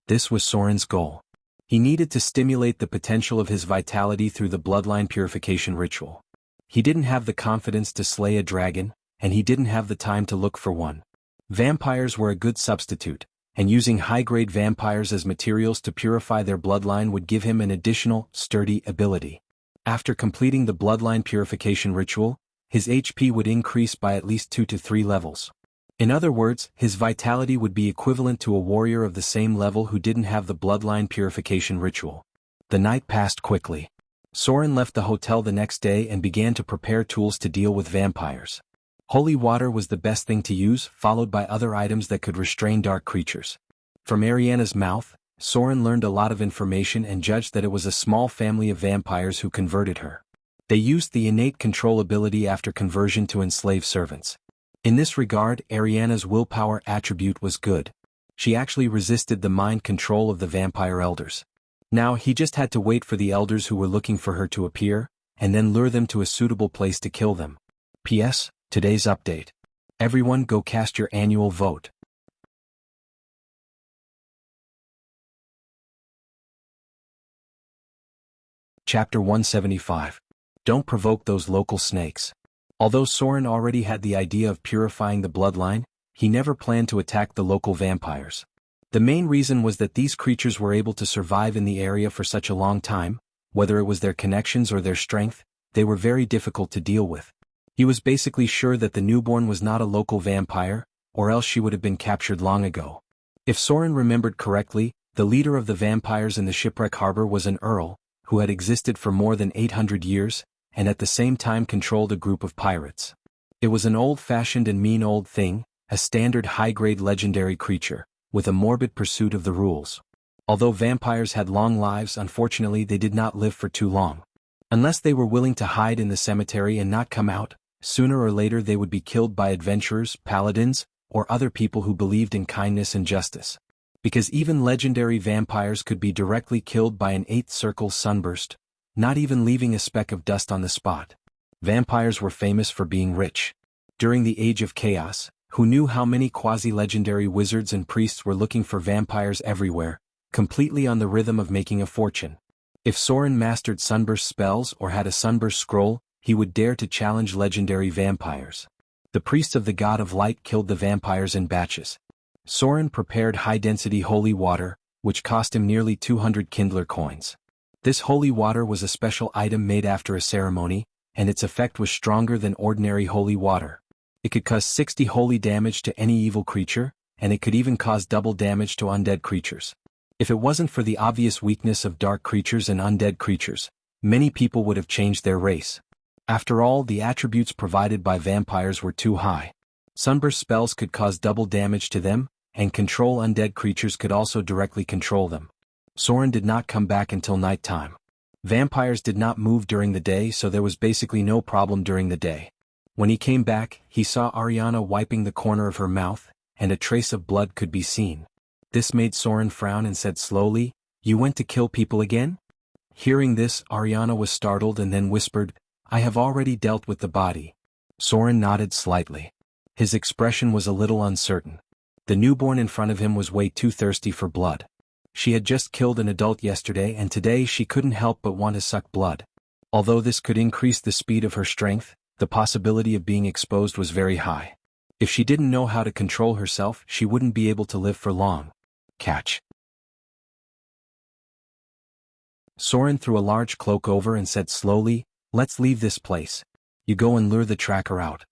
This was Soren's goal. He needed to stimulate the potential of his vitality through the bloodline purification ritual. He didn't have the confidence to slay a dragon, and he didn't have the time to look for one. Vampires were a good substitute, and using high-grade vampires as materials to purify their bloodline would give him an additional, sturdy ability. After completing the bloodline purification ritual, his HP would increase by at least 2 to 3 levels. In other words, his vitality would be equivalent to a warrior of the same level who didn't have the bloodline purification ritual. The night passed quickly. Soren left the hotel the next day and began to prepare tools to deal with vampires. Holy water was the best thing to use, followed by other items that could restrain dark creatures. From Ariana's mouth, Soren learned a lot of information and judged that it was a small family of vampires who converted her. They used the innate control ability after conversion to enslave servants. In this regard, Ariana's willpower attribute was good. She actually resisted the mind control of the vampire elders. Now he just had to wait for the elders who were looking for her to appear, and then lure them to a suitable place to kill them. P.S. Today's update. Everyone go cast your annual vote. Chapter 175. Don't provoke those local snakes. Although Soren already had the idea of purifying the bloodline, he never planned to attack the local vampires. The main reason was that these creatures were able to survive in the area for such a long time, whether it was their connections or their strength, they were very difficult to deal with. He was basically sure that the newborn was not a local vampire, or else she would have been captured long ago. If Soren remembered correctly, the leader of the vampires in the shipwreck harbor was an earl, who had existed for more than 800 years, and at the same time controlled a group of pirates. It was an old-fashioned and mean old thing, a standard high-grade legendary creature, with a morbid pursuit of the rules. Although vampires had long lives, unfortunately they did not live for too long. Unless they were willing to hide in the cemetery and not come out, sooner or later they would be killed by adventurers, paladins, or other people who believed in kindness and justice. Because even legendary vampires could be directly killed by an 8th circle sunburst, not even leaving a speck of dust on the spot. Vampires were famous for being rich. During the Age of Chaos, who knew how many quasi-legendary wizards and priests were looking for vampires everywhere, completely on the rhythm of making a fortune. If Soren mastered sunburst spells or had a sunburst scroll, he would dare to challenge legendary vampires. The priests of the god of light killed the vampires in batches. Soren prepared high-density holy water, which cost him nearly 200 Kindler coins. This holy water was a special item made after a ceremony, and its effect was stronger than ordinary holy water. It could cause 60 holy damage to any evil creature, and it could even cause double damage to undead creatures. If it wasn't for the obvious weakness of dark creatures and undead creatures, many people would have changed their race. After all, the attributes provided by vampires were too high. Sunburst spells could cause double damage to them, and control undead creatures could also directly control them. Soren did not come back until nighttime. Vampires did not move during the day, so there was basically no problem during the day. When he came back, he saw Ariana wiping the corner of her mouth, and a trace of blood could be seen. This made Soren frown and said slowly, "You went to kill people again?" Hearing this, Ariana was startled and then whispered, "I have already dealt with the body." Soren nodded slightly. His expression was a little uncertain. The newborn in front of him was way too thirsty for blood. She had just killed an adult yesterday and today she couldn't help but want to suck blood. Although this could increase the speed of her strength, the possibility of being exposed was very high. If she didn't know how to control herself, she wouldn't be able to live for long. Catch. Soren threw a large cloak over and said slowly, "Let's leave this place. You go and lure the tracker out."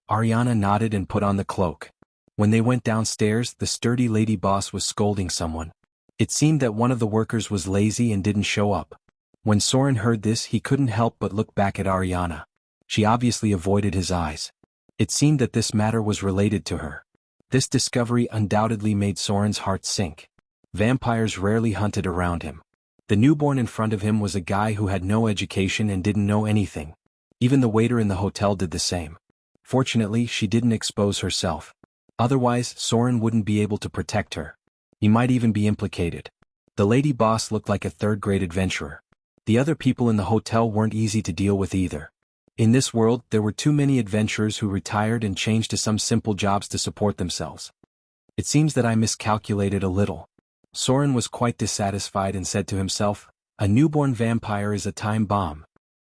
Ariana nodded and put on the cloak. When they went downstairs, the sturdy lady boss was scolding someone. It seemed that one of the workers was lazy and didn't show up. When Soren heard this, he couldn't help but look back at Ariana. She obviously avoided his eyes. It seemed that this matter was related to her. This discovery undoubtedly made Soren's heart sink. Vampires rarely hunted around him. The newborn in front of him was a guy who had no education and didn't know anything. Even the waiter in the hotel did the same. Fortunately, she didn't expose herself. Otherwise, Soren wouldn't be able to protect her. He might even be implicated. The lady boss looked like a third-grade adventurer. The other people in the hotel weren't easy to deal with either. In this world, there were too many adventurers who retired and changed to some simple jobs to support themselves. It seems that I miscalculated a little. Soren was quite dissatisfied and said to himself, "A newborn vampire is a time bomb.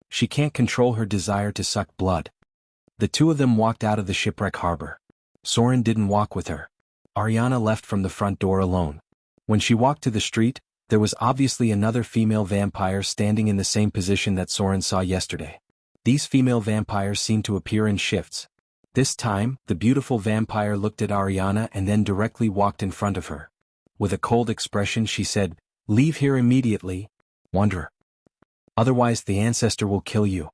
She can't control her desire to suck blood." The two of them walked out of the shipwreck harbor. Soren didn't walk with her. Ariana left from the front door alone. When she walked to the street, there was obviously another female vampire standing in the same position that Soren saw yesterday. These female vampires seemed to appear in shifts. This time, the beautiful vampire looked at Ariana and then directly walked in front of her. With a cold expression she said, "Leave here immediately, wanderer. Otherwise the ancestor will kill you."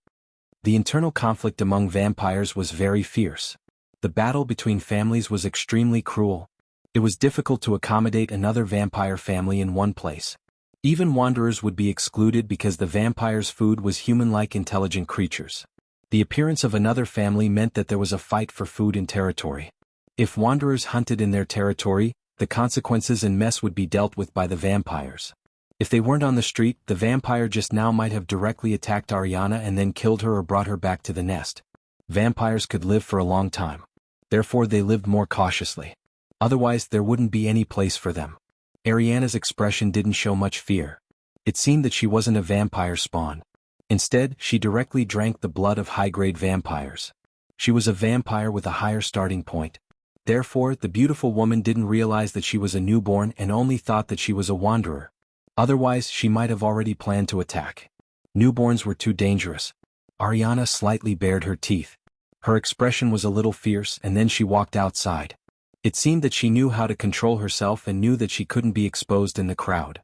The internal conflict among vampires was very fierce. The battle between families was extremely cruel. It was difficult to accommodate another vampire family in one place. Even wanderers would be excluded because the vampire's food was human-like intelligent creatures. The appearance of another family meant that there was a fight for food and territory. If wanderers hunted in their territory, the consequences and mess would be dealt with by the vampires. If they weren't on the street, the vampire just now might have directly attacked Ariana and then killed her or brought her back to the nest. Vampires could live for a long time. Therefore they lived more cautiously. Otherwise there wouldn't be any place for them. Ariana's expression didn't show much fear. It seemed that she wasn't a vampire spawn. Instead, she directly drank the blood of high-grade vampires. She was a vampire with a higher starting point. Therefore, the beautiful woman didn't realize that she was a newborn and only thought that she was a wanderer. Otherwise, she might have already planned to attack. Newborns were too dangerous. Ariana slightly bared her teeth. Her expression was a little fierce and then she walked outside. It seemed that she knew how to control herself and knew that she couldn't be exposed in the crowd.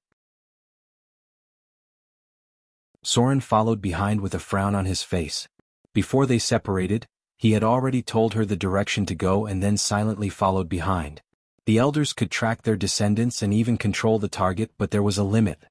Soren followed behind with a frown on his face. Before they separated, he had already told her the direction to go and then silently followed behind. The elders could track their descendants and even control the target, but there was a limit.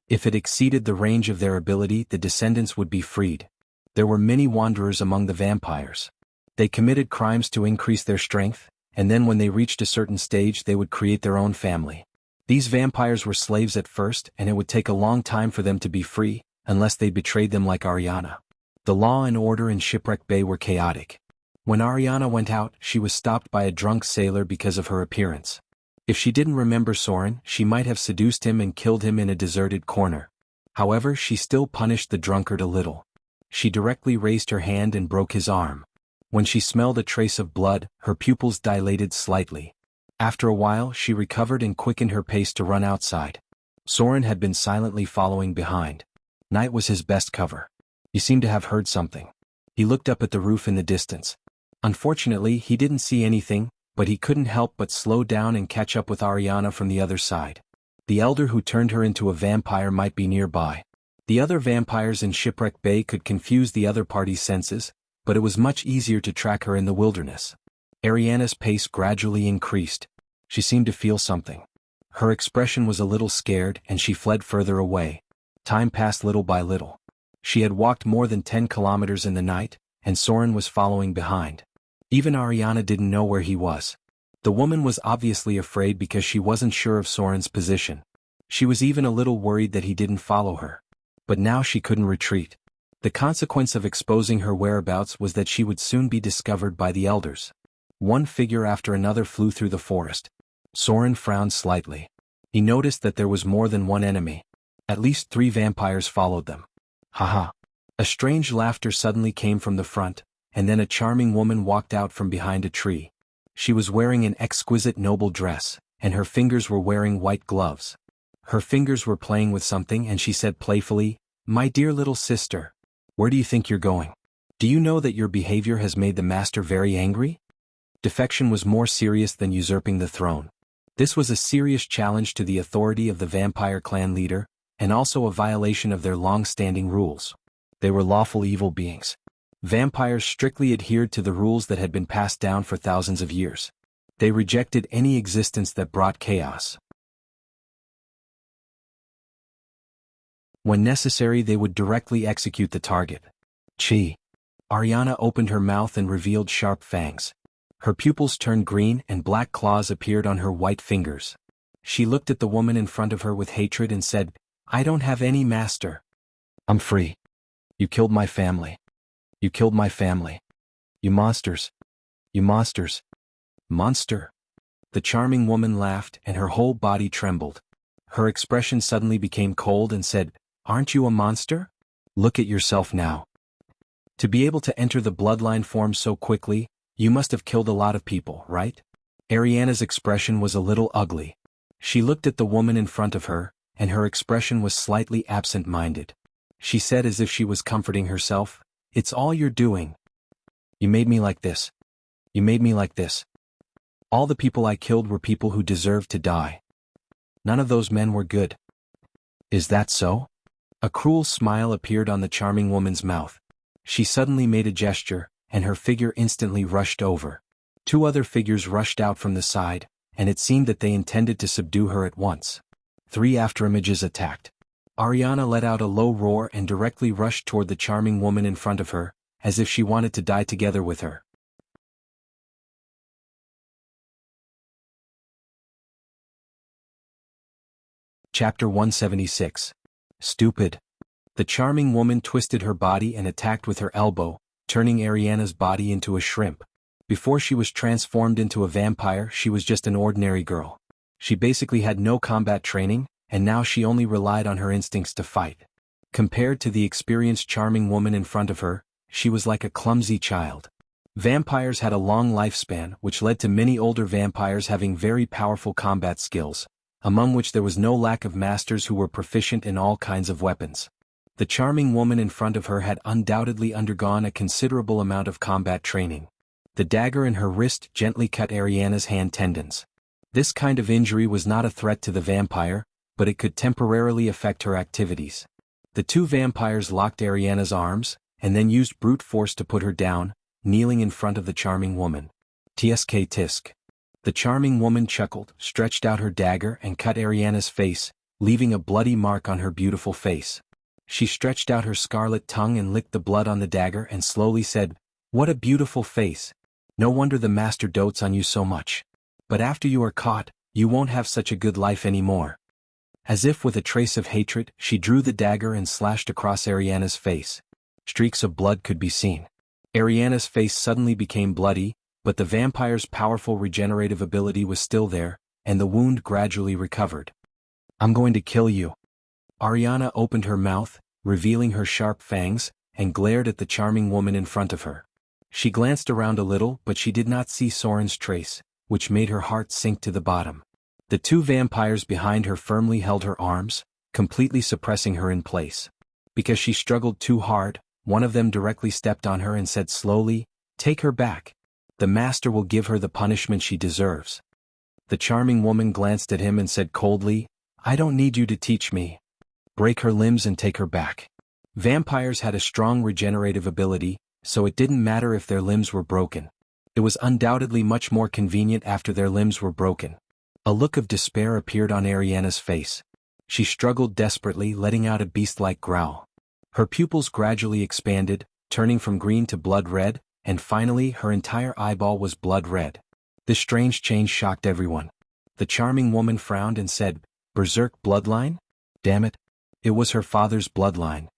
If it exceeded the range of their ability, the descendants would be freed. There were many wanderers among the vampires. They committed crimes to increase their strength, and then when they reached a certain stage they would create their own family. These vampires were slaves at first, and it would take a long time for them to be free, unless they betrayed them like Ariana. The law and order in Shipwreck Bay were chaotic. When Ariana went out, she was stopped by a drunk sailor because of her appearance. If she didn't remember Soren, she might have seduced him and killed him in a deserted corner. However, she still punished the drunkard a little. She directly raised her hand and broke his arm. When she smelled a trace of blood, her pupils dilated slightly. After a while, she recovered and quickened her pace to run outside. Soren had been silently following behind. Night was his best cover. He seemed to have heard something. He looked up at the roof in the distance. Unfortunately, he didn't see anything, but he couldn't help but slow down and catch up with Ariana from the other side. The elder who turned her into a vampire might be nearby. The other vampires in Shipwreck Bay could confuse the other party's senses, but it was much easier to track her in the wilderness. Ariana's pace gradually increased. She seemed to feel something. Her expression was a little scared and she fled further away. Time passed little by little. She had walked more than 10 kilometers in the night, and Soren was following behind. Even Ariana didn't know where he was. The woman was obviously afraid because she wasn't sure of Soren's position. She was even a little worried that he didn't follow her. But now she couldn't retreat. The consequence of exposing her whereabouts was that she would soon be discovered by the elders. One figure after another flew through the forest. Soren frowned slightly. He noticed that there was more than one enemy. At least 3 vampires followed them. Haha. A strange laughter suddenly came from the front, and then a charming woman walked out from behind a tree. She was wearing an exquisite noble dress, and her fingers were wearing white gloves. Her fingers were playing with something and she said playfully, "My dear little sister, where do you think you're going? Do you know that your behavior has made the master very angry?" Defection was more serious than usurping the throne. This was a serious challenge to the authority of the vampire clan leader, and also a violation of their long-standing rules. They were lawful evil beings. Vampires strictly adhered to the rules that had been passed down for thousands of years. They rejected any existence that brought chaos. When necessary, they would directly execute the target. Chi. Ariana opened her mouth and revealed sharp fangs. Her pupils turned green and black claws appeared on her white fingers. She looked at the woman in front of her with hatred and said, "I don't have any master. I'm free. You killed my family. You killed my family. You monsters. You monsters." "Monster?" The charming woman laughed and her whole body trembled. Her expression suddenly became cold and said, "Aren't you a monster? Look at yourself now. To be able to enter the bloodline form so quickly, you must have killed a lot of people, right?" Ariana's expression was a little ugly. She looked at the woman in front of her, and her expression was slightly absent-minded. She said as if she was comforting herself, "It's all you're doing. You made me like this. You made me like this. All the people I killed were people who deserved to die. None of those men were good." "Is that so?" A cruel smile appeared on the charming woman's mouth. She suddenly made a gesture, and her figure instantly rushed over. 2 other figures rushed out from the side, and it seemed that they intended to subdue her at once. 3 afterimages attacked. Ariana let out a low roar and directly rushed toward the charming woman in front of her, as if she wanted to die together with her. Chapter 176. Stupid. The charming woman twisted her body and attacked with her elbow, turning Ariana's body into a shrimp. Before she was transformed into a vampire, she was just an ordinary girl. She basically had no combat training, and now she only relied on her instincts to fight. Compared to the experienced charming woman in front of her, she was like a clumsy child. Vampires had a long lifespan, which led to many older vampires having very powerful combat skills, among which there was no lack of masters who were proficient in all kinds of weapons. The charming woman in front of her had undoubtedly undergone a considerable amount of combat training. The dagger in her wrist gently cut Ariana's hand tendons. This kind of injury was not a threat to the vampire, but it could temporarily affect her activities. The 2 vampires locked Ariana's arms, and then used brute force to put her down, kneeling in front of the charming woman. Tsk tisk. The charming woman chuckled, stretched out her dagger and cut Ariana's face, leaving a bloody mark on her beautiful face. She stretched out her scarlet tongue and licked the blood on the dagger and slowly said, "What a beautiful face. No wonder the master dotes on you so much. But after you are caught, you won't have such a good life anymore." As if with a trace of hatred, she drew the dagger and slashed across Ariana's face. Streaks of blood could be seen. Ariana's face suddenly became bloody, but the vampire's powerful regenerative ability was still there, and the wound gradually recovered. "I'm going to kill you." Ariana opened her mouth, revealing her sharp fangs, and glared at the charming woman in front of her. She glanced around a little, but she did not see Soren's trace, which made her heart sink to the bottom. The 2 vampires behind her firmly held her arms, completely suppressing her in place. Because she struggled too hard, one of them directly stepped on her and said slowly, "Take her back. The master will give her the punishment she deserves." The charming woman glanced at him and said coldly, "I don't need you to teach me. Break her limbs and take her back." Vampires had a strong regenerative ability, so it didn't matter if their limbs were broken. It was undoubtedly much more convenient after their limbs were broken. A look of despair appeared on Ariana's face. She struggled desperately, letting out a beast-like growl. Her pupils gradually expanded, turning from green to blood red, and finally her entire eyeball was blood red. This strange change shocked everyone. The charming woman frowned and said, "Berserk bloodline? Damn it. It was her father's bloodline."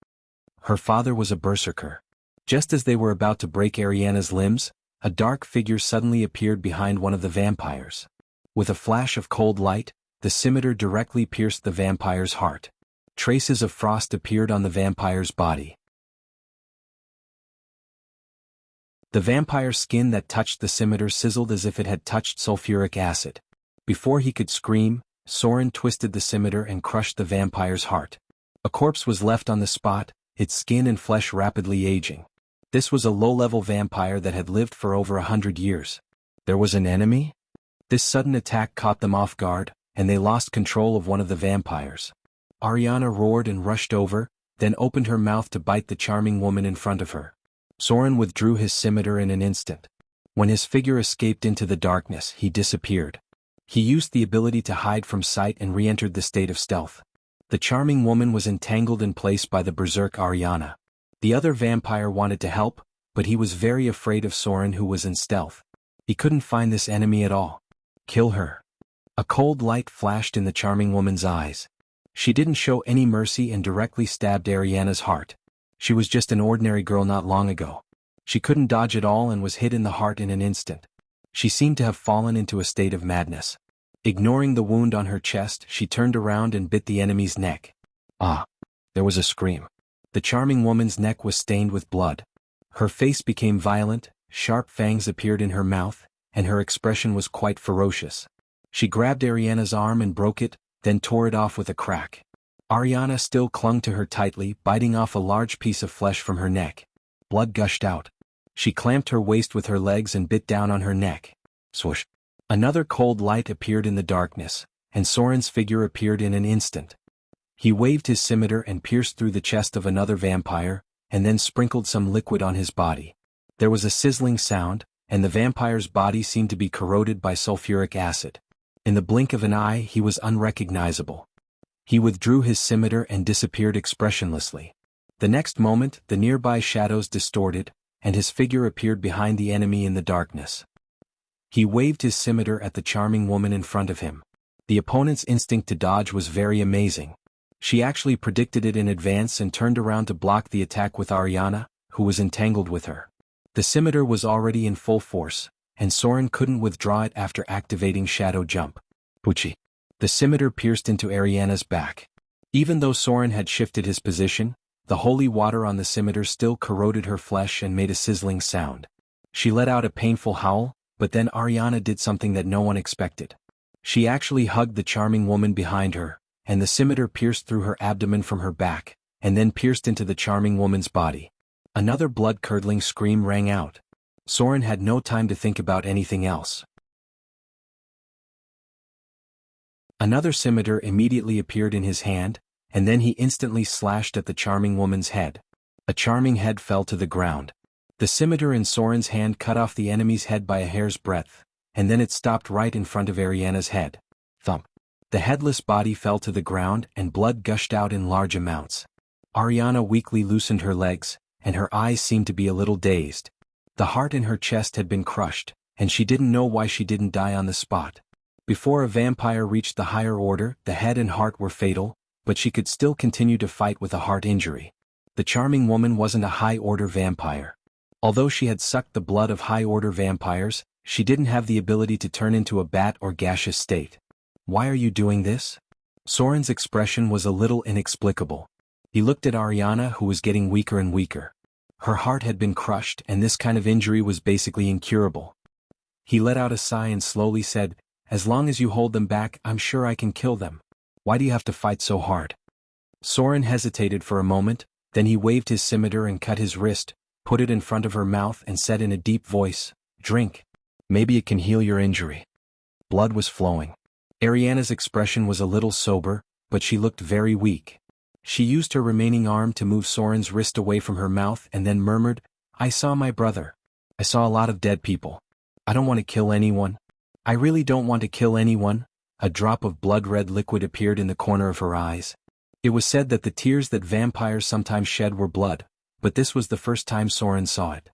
Her father was a berserker. Just as they were about to break Ariana's limbs, a dark figure suddenly appeared behind one of the vampires. With a flash of cold light, the scimitar directly pierced the vampire's heart. Traces of frost appeared on the vampire's body. The vampire's skin that touched the scimitar sizzled as if it had touched sulfuric acid. Before he could scream, Soren twisted the scimitar and crushed the vampire's heart. A corpse was left on the spot, its skin and flesh rapidly aging. This was a low-level vampire that had lived for over 100 years. There was an enemy? This sudden attack caught them off guard, and they lost control of one of the vampires. Ariana roared and rushed over, then opened her mouth to bite the charming woman in front of her. Soren withdrew his scimitar in an instant. When his figure escaped into the darkness, he disappeared. He used the ability to hide from sight and re-entered the state of stealth. The charming woman was entangled in place by the berserk Ariana. The other vampire wanted to help, but he was very afraid of Soren, who was in stealth. He couldn't find this enemy at all. Kill her. A cold light flashed in the charming woman's eyes. She didn't show any mercy and directly stabbed Ariana's heart. She was just an ordinary girl not long ago. She couldn't dodge at all and was hit in the heart in an instant. She seemed to have fallen into a state of madness. Ignoring the wound on her chest, she turned around and bit the enemy's neck. Ah! There was a scream. The charming woman's neck was stained with blood. Her face became violent, sharp fangs appeared in her mouth, and her expression was quite ferocious. She grabbed Ariana's arm and broke it, then tore it off with a crack. Ariana still clung to her tightly, biting off a large piece of flesh from her neck. Blood gushed out. She clamped her waist with her legs and bit down on her neck. Swoosh! Another cold light appeared in the darkness, and Soren's figure appeared in an instant. He waved his scimitar and pierced through the chest of another vampire, and then sprinkled some liquid on his body. There was a sizzling sound, and the vampire's body seemed to be corroded by sulfuric acid. In the blink of an eye, he was unrecognizable. He withdrew his scimitar and disappeared expressionlessly. The next moment, the nearby shadows distorted, and his figure appeared behind the enemy in the darkness. He waved his scimitar at the charming woman in front of him. The opponent's instinct to dodge was very amazing. She actually predicted it in advance and turned around to block the attack with Ariana, who was entangled with her. The scimitar was already in full force, and Soren couldn't withdraw it after activating Shadow Jump. Pucci. The scimitar pierced into Ariana's back. Even though Soren had shifted his position, the holy water on the scimitar still corroded her flesh and made a sizzling sound. She let out a painful howl, but then Ariana did something that no one expected. She actually hugged the charming woman behind her, and the scimitar pierced through her abdomen from her back, and then pierced into the charming woman's body. Another blood-curdling scream rang out. Soren had no time to think about anything else. Another scimitar immediately appeared in his hand, and then he instantly slashed at the charming woman's head. A charming head fell to the ground. The scimitar in Soren's hand cut off the enemy's head by a hair's breadth, and then it stopped right in front of Ariana's head. Thump. The headless body fell to the ground and blood gushed out in large amounts. Ariana weakly loosened her legs, and her eyes seemed to be a little dazed. The heart in her chest had been crushed, and she didn't know why she didn't die on the spot. Before a vampire reached the higher order, the head and heart were fatal, but she could still continue to fight with a heart injury. The charming woman wasn't a high-order vampire. Although she had sucked the blood of high-order vampires, she didn't have the ability to turn into a bat or gaseous state. Why are you doing this? Soren's expression was a little inexplicable. He looked at Ariana, who was getting weaker and weaker. Her heart had been crushed, and this kind of injury was basically incurable. He let out a sigh and slowly said, "As long as you hold them back, I'm sure I can kill them. Why do you have to fight so hard?" Soren hesitated for a moment, then he waved his scimitar and cut his wrist, put it in front of her mouth and said in a deep voice, "Drink. Maybe it can heal your injury." Blood was flowing. Ariana's expression was a little sober, but she looked very weak. She used her remaining arm to move Soren's wrist away from her mouth and then murmured, "I saw my brother. I saw a lot of dead people. I don't want to kill anyone. I really don't want to kill anyone." A drop of blood-red liquid appeared in the corner of her eyes. It was said that the tears that vampires sometimes shed were blood, but this was the first time Soren saw it.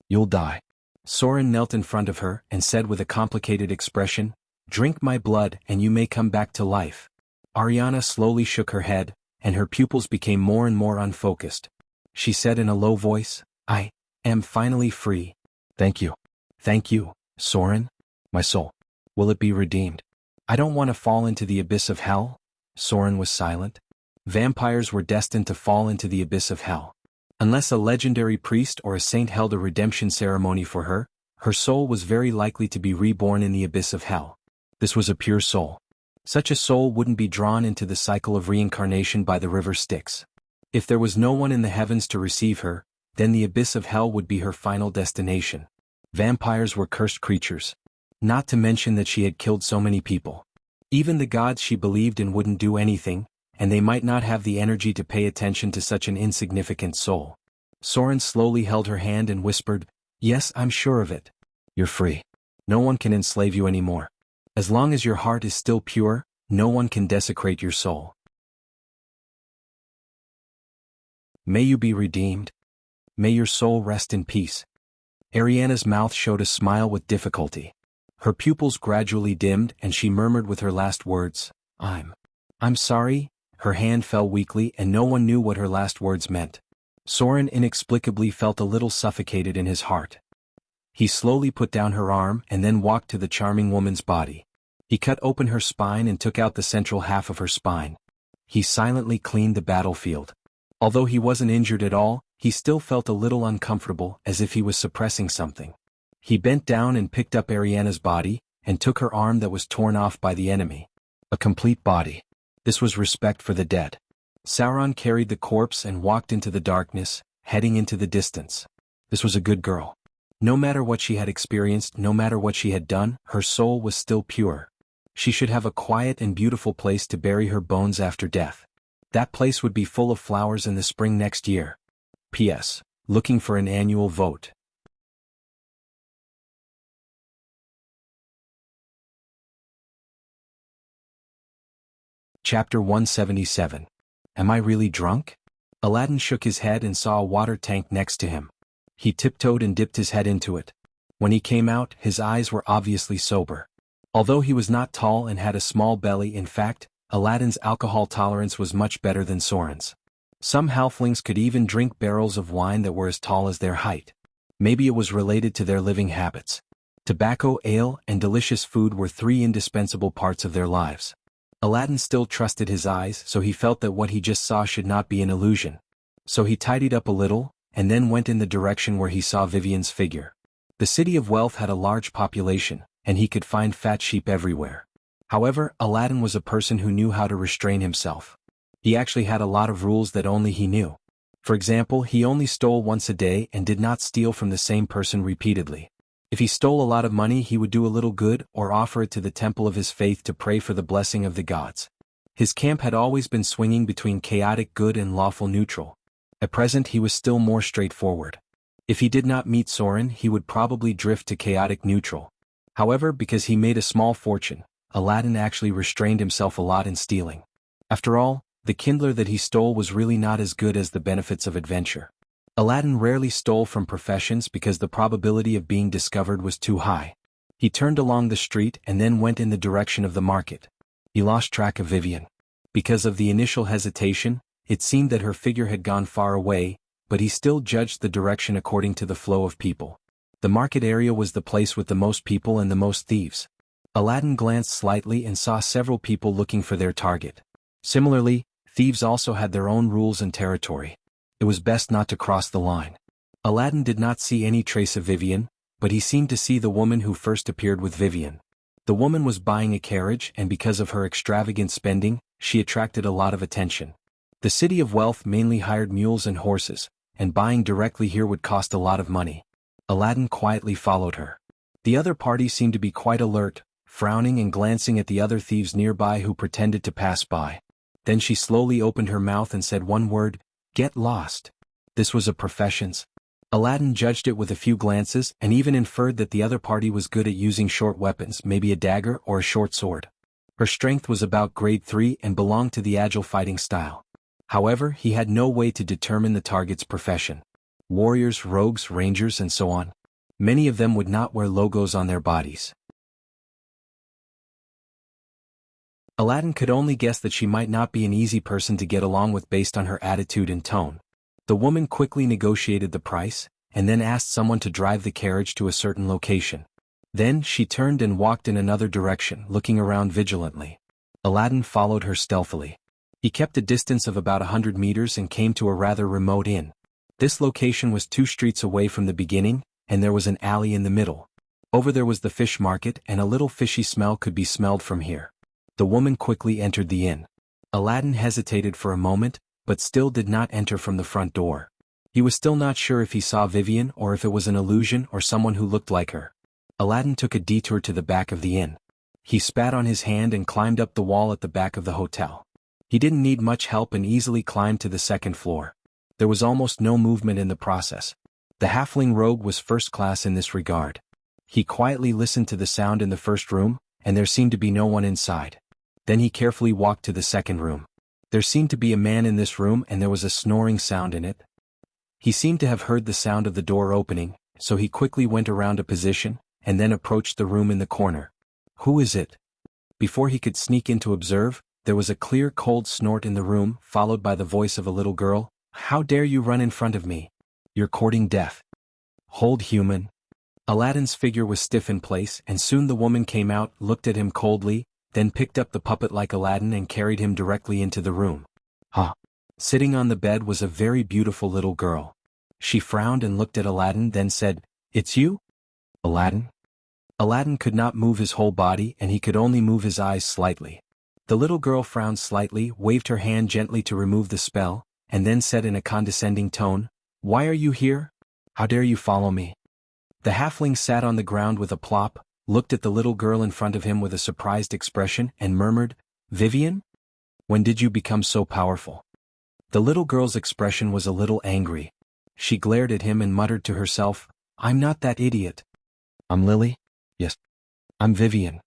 "You'll die." Soren knelt in front of her and said with a complicated expression, "Drink my blood and you may come back to life." Ariana slowly shook her head, and her pupils became more and more unfocused. She said in a low voice, "I am finally free. Thank you. Thank you, Soren. My soul. Will it be redeemed? I don't want to fall into the abyss of hell." Soren was silent. Vampires were destined to fall into the abyss of hell. Unless a legendary priest or a saint held a redemption ceremony for her, her soul was very likely to be reborn in the abyss of hell. This was a pure soul. Such a soul wouldn't be drawn into the cycle of reincarnation by the river Styx. If there was no one in the heavens to receive her, then the abyss of hell would be her final destination. Vampires were cursed creatures. Not to mention that she had killed so many people. Even the gods she believed in wouldn't do anything, and they might not have the energy to pay attention to such an insignificant soul. Soren slowly held her hand and whispered, "Yes, I'm sure of it. You're free. No one can enslave you anymore. As long as your heart is still pure, no one can desecrate your soul. May you be redeemed. May your soul rest in peace." Ariana's mouth showed a smile with difficulty. Her pupils gradually dimmed and she murmured with her last words, I'm sorry." Her hand fell weakly and no one knew what her last words meant. Soren inexplicably felt a little suffocated in his heart. He slowly put down her arm and then walked to the charming woman's body. He cut open her spine and took out the central half of her spine. He silently cleaned the battlefield. Although he wasn't injured at all, he still felt a little uncomfortable, as if he was suppressing something. He bent down and picked up Ariana's body, and took her arm that was torn off by the enemy. A complete body. This was respect for the dead. Sauron carried the corpse and walked into the darkness, heading into the distance. This was a good girl. No matter what she had experienced, no matter what she had done, her soul was still pure. She should have a quiet and beautiful place to bury her bones after death. That place would be full of flowers in the spring next year. P.S. Looking for an annual vote. Chapter 177. Am I really drunk? Aladdin shook his head and saw a water tank next to him. He tiptoed and dipped his head into it. When he came out, his eyes were obviously sober. Although he was not tall and had a small belly, in fact, Aladdin's alcohol tolerance was much better than Soren's. Some halflings could even drink barrels of wine that were as tall as their height. Maybe it was related to their living habits. Tobacco, ale, and delicious food were 3 indispensable parts of their lives. Aladdin still trusted his eyes, so he felt that what he just saw should not be an illusion. So he tidied up a little, and then went in the direction where he saw Vivian's figure. The city of Wealth had a large population, and he could find fat sheep everywhere. However, Aladdin was a person who knew how to restrain himself. He actually had a lot of rules that only he knew. For example, he only stole once a day and did not steal from the same person repeatedly. If he stole a lot of money, he would do a little good or offer it to the temple of his faith to pray for the blessing of the gods. His camp had always been swinging between chaotic good and lawful neutral. At present he was still more straightforward. If he did not meet Soren, he would probably drift to chaotic neutral. However, because he made a small fortune, Aladdin actually restrained himself a lot in stealing. After all, the kindler that he stole was really not as good as the benefits of adventure. Aladdin rarely stole from professions because the probability of being discovered was too high. He turned along the street and then went in the direction of the market. He lost track of Vivian. Because of the initial hesitation, it seemed that her figure had gone far away, but he still judged the direction according to the flow of people. The market area was the place with the most people and the most thieves. Aladdin glanced slightly and saw several people looking for their target. Similarly, thieves also had their own rules and territory. It was best not to cross the line. Aladdin did not see any trace of Vivian, but he seemed to see the woman who first appeared with Vivian. The woman was buying a carriage, and because of her extravagant spending, she attracted a lot of attention. The city of Wealth mainly hired mules and horses, and buying directly here would cost a lot of money. Aladdin quietly followed her. The other party seemed to be quite alert, frowning and glancing at the other thieves nearby who pretended to pass by. Then she slowly opened her mouth and said one word, "Get lost." This was a profession's. Aladdin judged it with a few glances and even inferred that the other party was good at using short weapons, maybe a dagger or a short sword. Her strength was about grade 3 and belonged to the agile fighting style. However, he had no way to determine the target's profession. Warriors, rogues, rangers, and so on. Many of them would not wear logos on their bodies. Aladdin could only guess that she might not be an easy person to get along with based on her attitude and tone. The woman quickly negotiated the price, and then asked someone to drive the carriage to a certain location. Then she turned and walked in another direction, looking around vigilantly. Aladdin followed her stealthily. He kept a distance of about 100 meters and came to a rather remote inn. This location was 2 streets away from the beginning, and there was an alley in the middle. Over there was the fish market, and a little fishy smell could be smelled from here. The woman quickly entered the inn. Aladdin hesitated for a moment, but still did not enter from the front door. He was still not sure if he saw Vivian or if it was an illusion or someone who looked like her. Aladdin took a detour to the back of the inn. He spat on his hand and climbed up the wall at the back of the hotel. He didn't need much help and easily climbed to the 2nd floor. There was almost no movement in the process. The halfling rogue was first class in this regard. He quietly listened to the sound in the first room, and there seemed to be no one inside. Then he carefully walked to the 2nd room. There seemed to be a man in this room and there was a snoring sound in it. He seemed to have heard the sound of the door opening, so he quickly went around a position, and then approached the room in the corner. Who is it? Before he could sneak in to observe, there was a clear cold snort in the room, followed by the voice of a little girl. How dare you run in front of me? You're courting death. Hold, human. Aladdin's figure was stiff in place, and soon the woman came out, looked at him coldly, then picked up the puppet like Aladdin and carried him directly into the room. Sitting on the bed was a very beautiful little girl. She frowned and looked at Aladdin, then said, "It's you? Aladdin?" Aladdin could not move his whole body and he could only move his eyes slightly. The little girl frowned slightly, waved her hand gently to remove the spell, and then said in a condescending tone, "Why are you here? How dare you follow me?" The halfling sat on the ground with a plop, looked at the little girl in front of him with a surprised expression and murmured, "Vivian? When did you become so powerful?" The little girl's expression was a little angry. She glared at him and muttered to herself, "I'm not that idiot." "I'm Lily?" "Yes. I'm Vivian.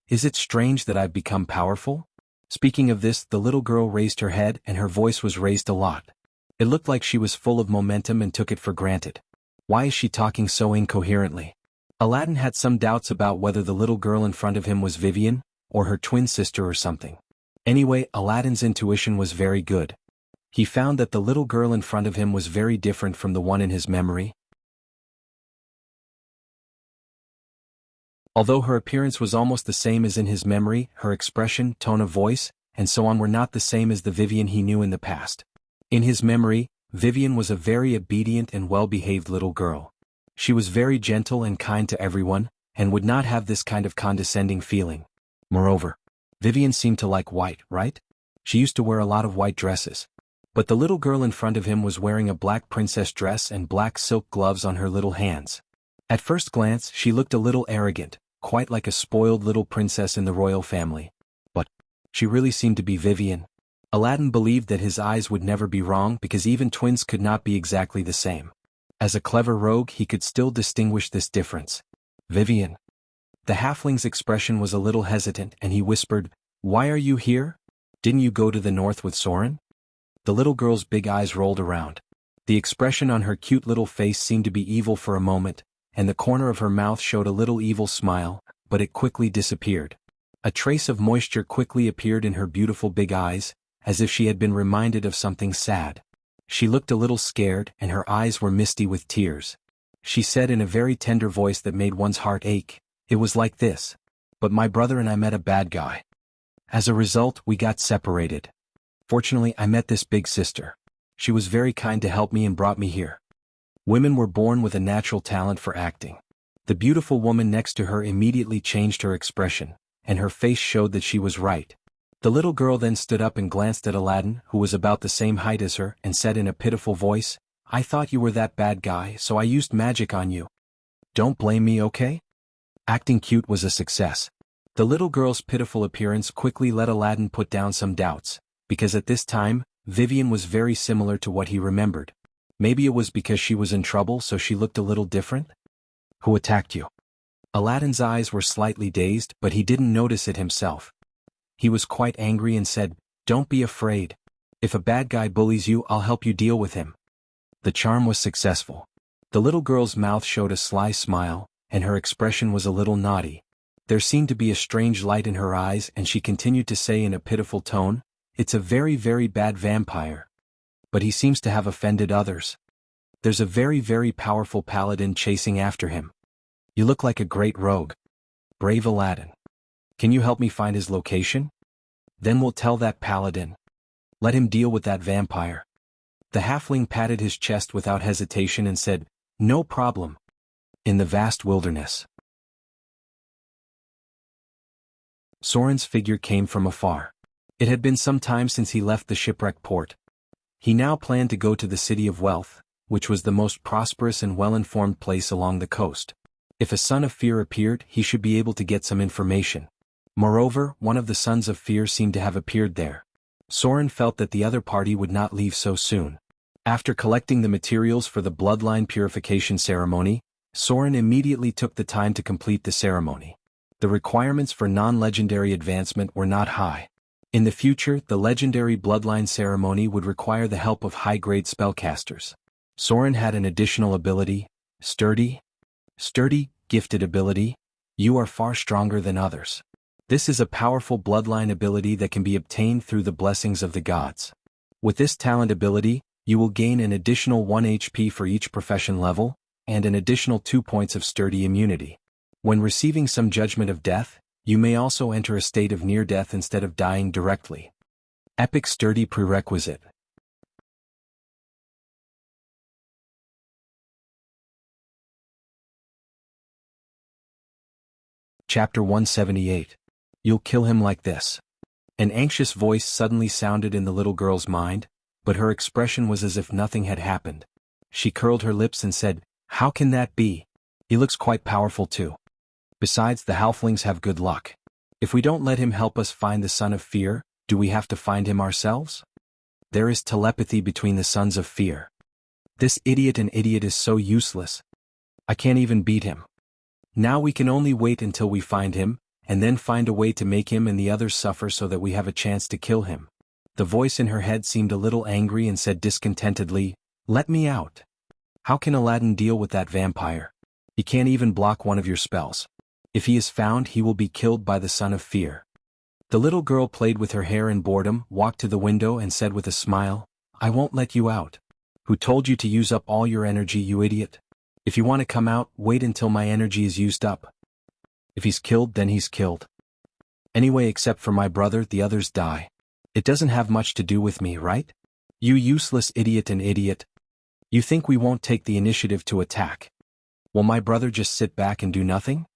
Is it strange that I've become powerful?" Speaking of this, the little girl raised her head and her voice was raised a lot. It looked like she was full of momentum and took it for granted. Why is she talking so incoherently? Aladdin had some doubts about whether the little girl in front of him was Vivian, or her twin sister or something. Anyway, Aladdin's intuition was very good. He found that the little girl in front of him was very different from the one in his memory. Although her appearance was almost the same as in his memory, her expression, tone of voice, and so on were not the same as the Vivian he knew in the past. In his memory, Vivian was a very obedient and well-behaved little girl. She was very gentle and kind to everyone, and would not have this kind of condescending feeling. Moreover, Vivian seemed to like white, right? She used to wear a lot of white dresses. But the little girl in front of him was wearing a black princess dress and black silk gloves on her little hands. At first glance, she looked a little arrogant, quite like a spoiled little princess in the royal family. But she really seemed to be Vivian. Aladdin believed that his eyes would never be wrong because even twins could not be exactly the same. As a clever rogue, he could still distinguish this difference. Vivian. The halfling's expression was a little hesitant and he whispered, "Why are you here? Didn't you go to the north with Soren?" The little girl's big eyes rolled around. The expression on her cute little face seemed to be evil for a moment, and the corner of her mouth showed a little evil smile, but it quickly disappeared. A trace of moisture quickly appeared in her beautiful big eyes, as if she had been reminded of something sad. She looked a little scared and her eyes were misty with tears. She said in a very tender voice that made one's heart ache, "It was like this. But my brother and I met a bad guy. As a result, we got separated. Fortunately, I met this big sister. She was very kind to help me and brought me here." Women were born with a natural talent for acting. The beautiful woman next to her immediately changed her expression, and her face showed that she was right. The little girl then stood up and glanced at Aladdin, who was about the same height as her, and said in a pitiful voice, "I thought you were that bad guy, so I used magic on you. Don't blame me, okay?" Acting cute was a success. The little girl's pitiful appearance quickly let Aladdin put down some doubts, because at this time, Vivian was very similar to what he remembered. Maybe it was because she was in trouble so she looked a little different? "Who attacked you?" Aladdin's eyes were slightly dazed, but he didn't notice it himself. He was quite angry and said, "Don't be afraid. If a bad guy bullies you, I'll help you deal with him. The charm was successful. The little girl's mouth showed a sly smile, and her expression was a little naughty. There seemed to be a strange light in her eyes, and she continued to say in a pitiful tone, "It's a very, very bad vampire. But he seems to have offended others. There's a very, very powerful paladin chasing after him. You look like a great rogue. Brave Aladdin. Can you help me find his location? Then we'll tell that paladin. Let him deal with that vampire." The halfling patted his chest without hesitation and said, "No problem." In the vast wilderness. Soren's figure came from afar. It had been some time since he left the shipwrecked port. He now planned to go to the City of Wealth, which was the most prosperous and well-informed place along the coast. If a son of fear appeared, he should be able to get some information. Moreover, one of the sons of fear seemed to have appeared there. Soren felt that the other party would not leave so soon. After collecting the materials for the bloodline purification ceremony, Soren immediately took the time to complete the ceremony. The requirements for non-legendary advancement were not high. In the future, the legendary bloodline ceremony would require the help of high-grade spellcasters. Soren had an additional ability, Sturdy, gifted ability. You are far stronger than others. This is a powerful bloodline ability that can be obtained through the blessings of the gods. With this talent ability, you will gain an additional 1 HP for each profession level, and an additional 2 points of sturdy immunity. When receiving some judgment of death, you may also enter a state of near death instead of dying directly. Epic Sturdy Prerequisite. Chapter 178. You'll kill him like this. An anxious voice suddenly sounded in the little girl's mind, but her expression was as if nothing had happened. She curled her lips and said, "How can that be? He looks quite powerful too. Besides, the halflings have good luck. If we don't let him help us find the Son of Fear, do we have to find him ourselves? There is telepathy between the Sons of Fear. This idiot is so useless. I can't even beat him. Now we can only wait until we find him, and then find a way to make him and the others suffer so that we have a chance to kill him." The voice in her head seemed a little angry and said discontentedly, "Let me out. How can Aladdin deal with that vampire? He can't even block one of your spells. If he is found, he will be killed by the Son of Fear." The little girl played with her hair in boredom, walked to the window and said with a smile, "I won't let you out. Who told you to use up all your energy, you idiot? If you want to come out, wait until my energy is used up. If he's killed, then he's killed. Anyway, except for my brother, the others die. It doesn't have much to do with me, right? You useless idiot. You think we won't take the initiative to attack? Will my brother just sit back and do nothing?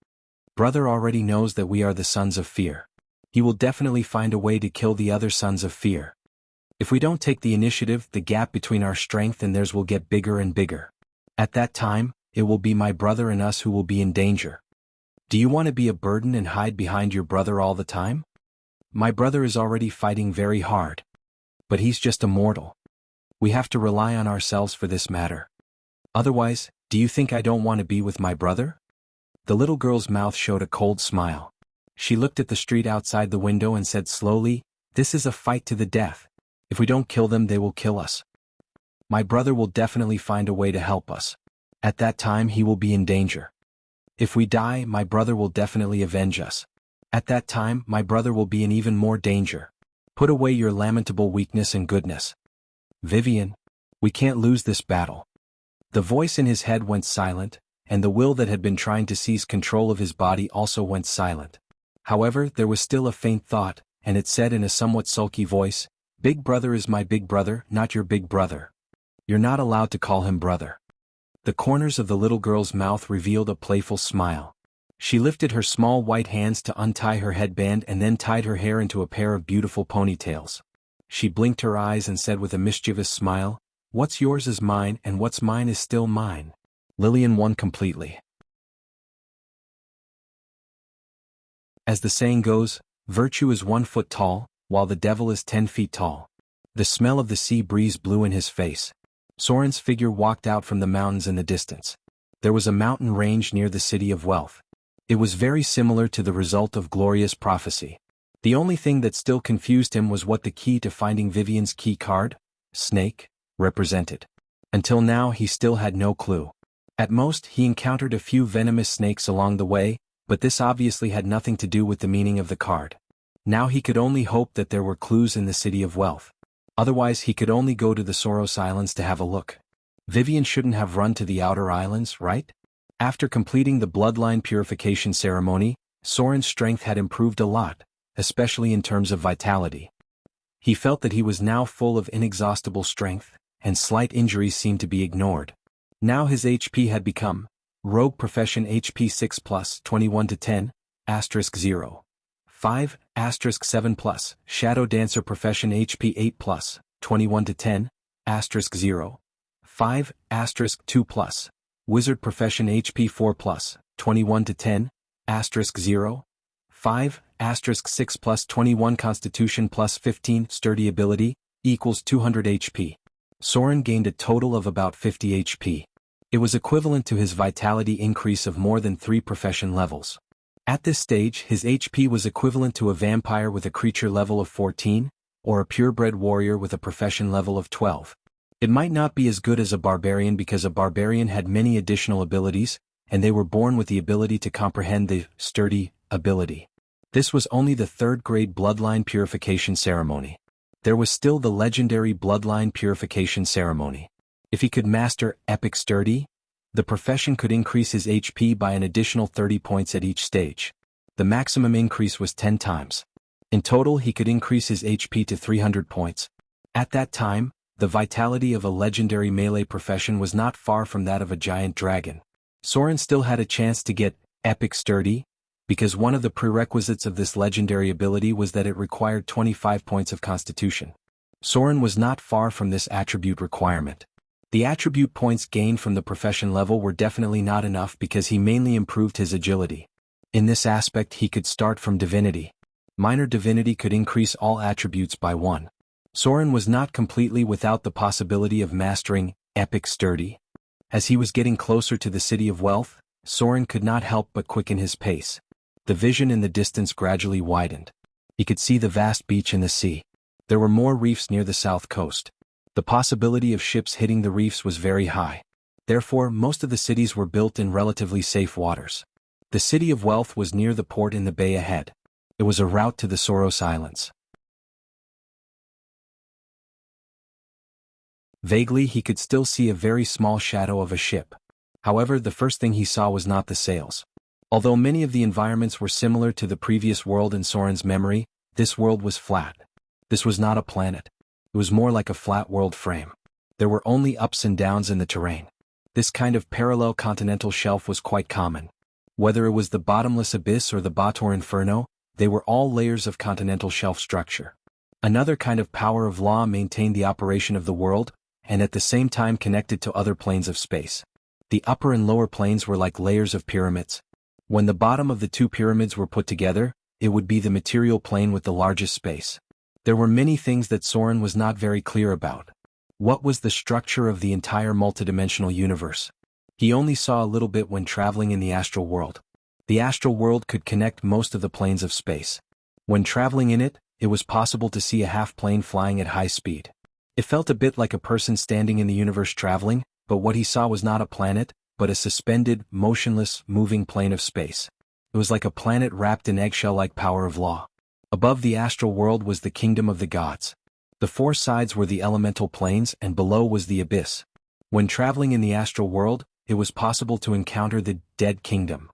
Brother already knows that we are the Sons of Fear. He will definitely find a way to kill the other Sons of Fear. If we don't take the initiative, the gap between our strength and theirs will get bigger and bigger. At that time, it will be my brother and us who will be in danger. Do you want to be a burden and hide behind your brother all the time? My brother is already fighting very hard. But he's just a mortal. We have to rely on ourselves for this matter. Otherwise, do you think I don't want to be with my brother?" The little girl's mouth showed a cold smile. She looked at the street outside the window and said slowly, "This is a fight to the death. If we don't kill them, they will kill us. My brother will definitely find a way to help us. At that time, he will be in danger. If we die, my brother will definitely avenge us. At that time, my brother will be in even more danger. Put away your lamentable weakness and goodness. Vivian, we can't lose this battle." The voice in his head went silent, and the will that had been trying to seize control of his body also went silent. However, there was still a faint thought, and it said in a somewhat sulky voice, "Big brother is my big brother, not your big brother. You're not allowed to call him brother." The corners of the little girl's mouth revealed a playful smile. She lifted her small white hands to untie her headband and then tied her hair into a pair of beautiful ponytails. She blinked her eyes and said with a mischievous smile, "What's yours is mine, and what's mine is still mine." Lillian won completely. As the saying goes, virtue is 1 foot tall, while the devil is 10 feet tall. The smell of the sea breeze blew in his face. Soren's figure walked out from the mountains in the distance. There was a mountain range near the City of Wealth. It was very similar to the result of glorious prophecy. The only thing that still confused him was what the key to finding Vivian's key card, Snake, represented. Until now he still had no clue. At most he encountered a few venomous snakes along the way, but this obviously had nothing to do with the meaning of the card. Now he could only hope that there were clues in the City of Wealth. Otherwise he could only go to the Soros Islands to have a look. Vivian shouldn't have run to the outer islands, right? After completing the bloodline purification ceremony, Soren's strength had improved a lot, especially in terms of vitality. He felt that he was now full of inexhaustible strength, and slight injuries seemed to be ignored. Now his HP had become Rogue Profession HP 6 plus 21 to 10, *0. 5, *7 Shadow Dancer Profession HP 8 plus 21 to 10, *0. 5, *2 Wizard Profession HP 4 plus 21 to 10, *0. 5, *6 plus 21 Constitution plus 15 Sturdy Ability, equals 200 HP. Soren gained a total of about 50 HP. It was equivalent to his vitality increase of more than 3 profession levels. At this stage his HP was equivalent to a vampire with a creature level of 14, or a purebred warrior with a profession level of 12. It might not be as good as a barbarian because a barbarian had many additional abilities, and they were born with the ability to comprehend the Sturdy ability. This was only the 3rd grade bloodline purification ceremony. There was still the legendary bloodline purification ceremony. If he could master Epic Sturdy, the profession could increase his HP by an additional 30 points at each stage. The maximum increase was 10 times. In total he could increase his HP to 300 points. At that time, the vitality of a legendary melee profession was not far from that of a giant dragon. Soren still had a chance to get Epic Sturdy, because one of the prerequisites of this legendary ability was that it required 25 points of Constitution. Soren was not far from this attribute requirement. The attribute points gained from the profession level were definitely not enough because he mainly improved his agility. In this aspect he could start from Divinity. Minor Divinity could increase all attributes by 1. Soren was not completely without the possibility of mastering Epic Sturdy. As he was getting closer to the City of Wealth, Soren could not help but quicken his pace. The vision in the distance gradually widened. He could see the vast beach and the sea. There were more reefs near the south coast. The possibility of ships hitting the reefs was very high. Therefore, most of the cities were built in relatively safe waters. The City of Wealth was near the port in the bay ahead. It was a route to the Soros Islands. Vaguely he could still see a very small shadow of a ship. However, the first thing he saw was not the sails. Although many of the environments were similar to the previous world in Soren's memory, this world was flat. This was not a planet. It was more like a flat world frame. There were only ups and downs in the terrain. This kind of parallel continental shelf was quite common. Whether it was the bottomless abyss or the Bator Inferno, they were all layers of continental shelf structure. Another kind of power of law maintained the operation of the world, and at the same time connected to other planes of space. The upper and lower planes were like layers of pyramids. When the bottom of the 2 pyramids were put together, it would be the material plane with the largest space. There were many things that Soren was not very clear about. What was the structure of the entire multidimensional universe? He only saw a little bit when traveling in the astral world. The astral world could connect most of the planes of space. When traveling in it, it was possible to see a half-plane flying at high speed. It felt a bit like a person standing in the universe traveling, but what he saw was not a planet, but a suspended, motionless, moving plane of space. It was like a planet wrapped in eggshell-like power of law. Above the astral world was the kingdom of the gods. The 4 sides were the elemental planes and below was the abyss. When traveling in the astral world, it was possible to encounter the dead kingdom.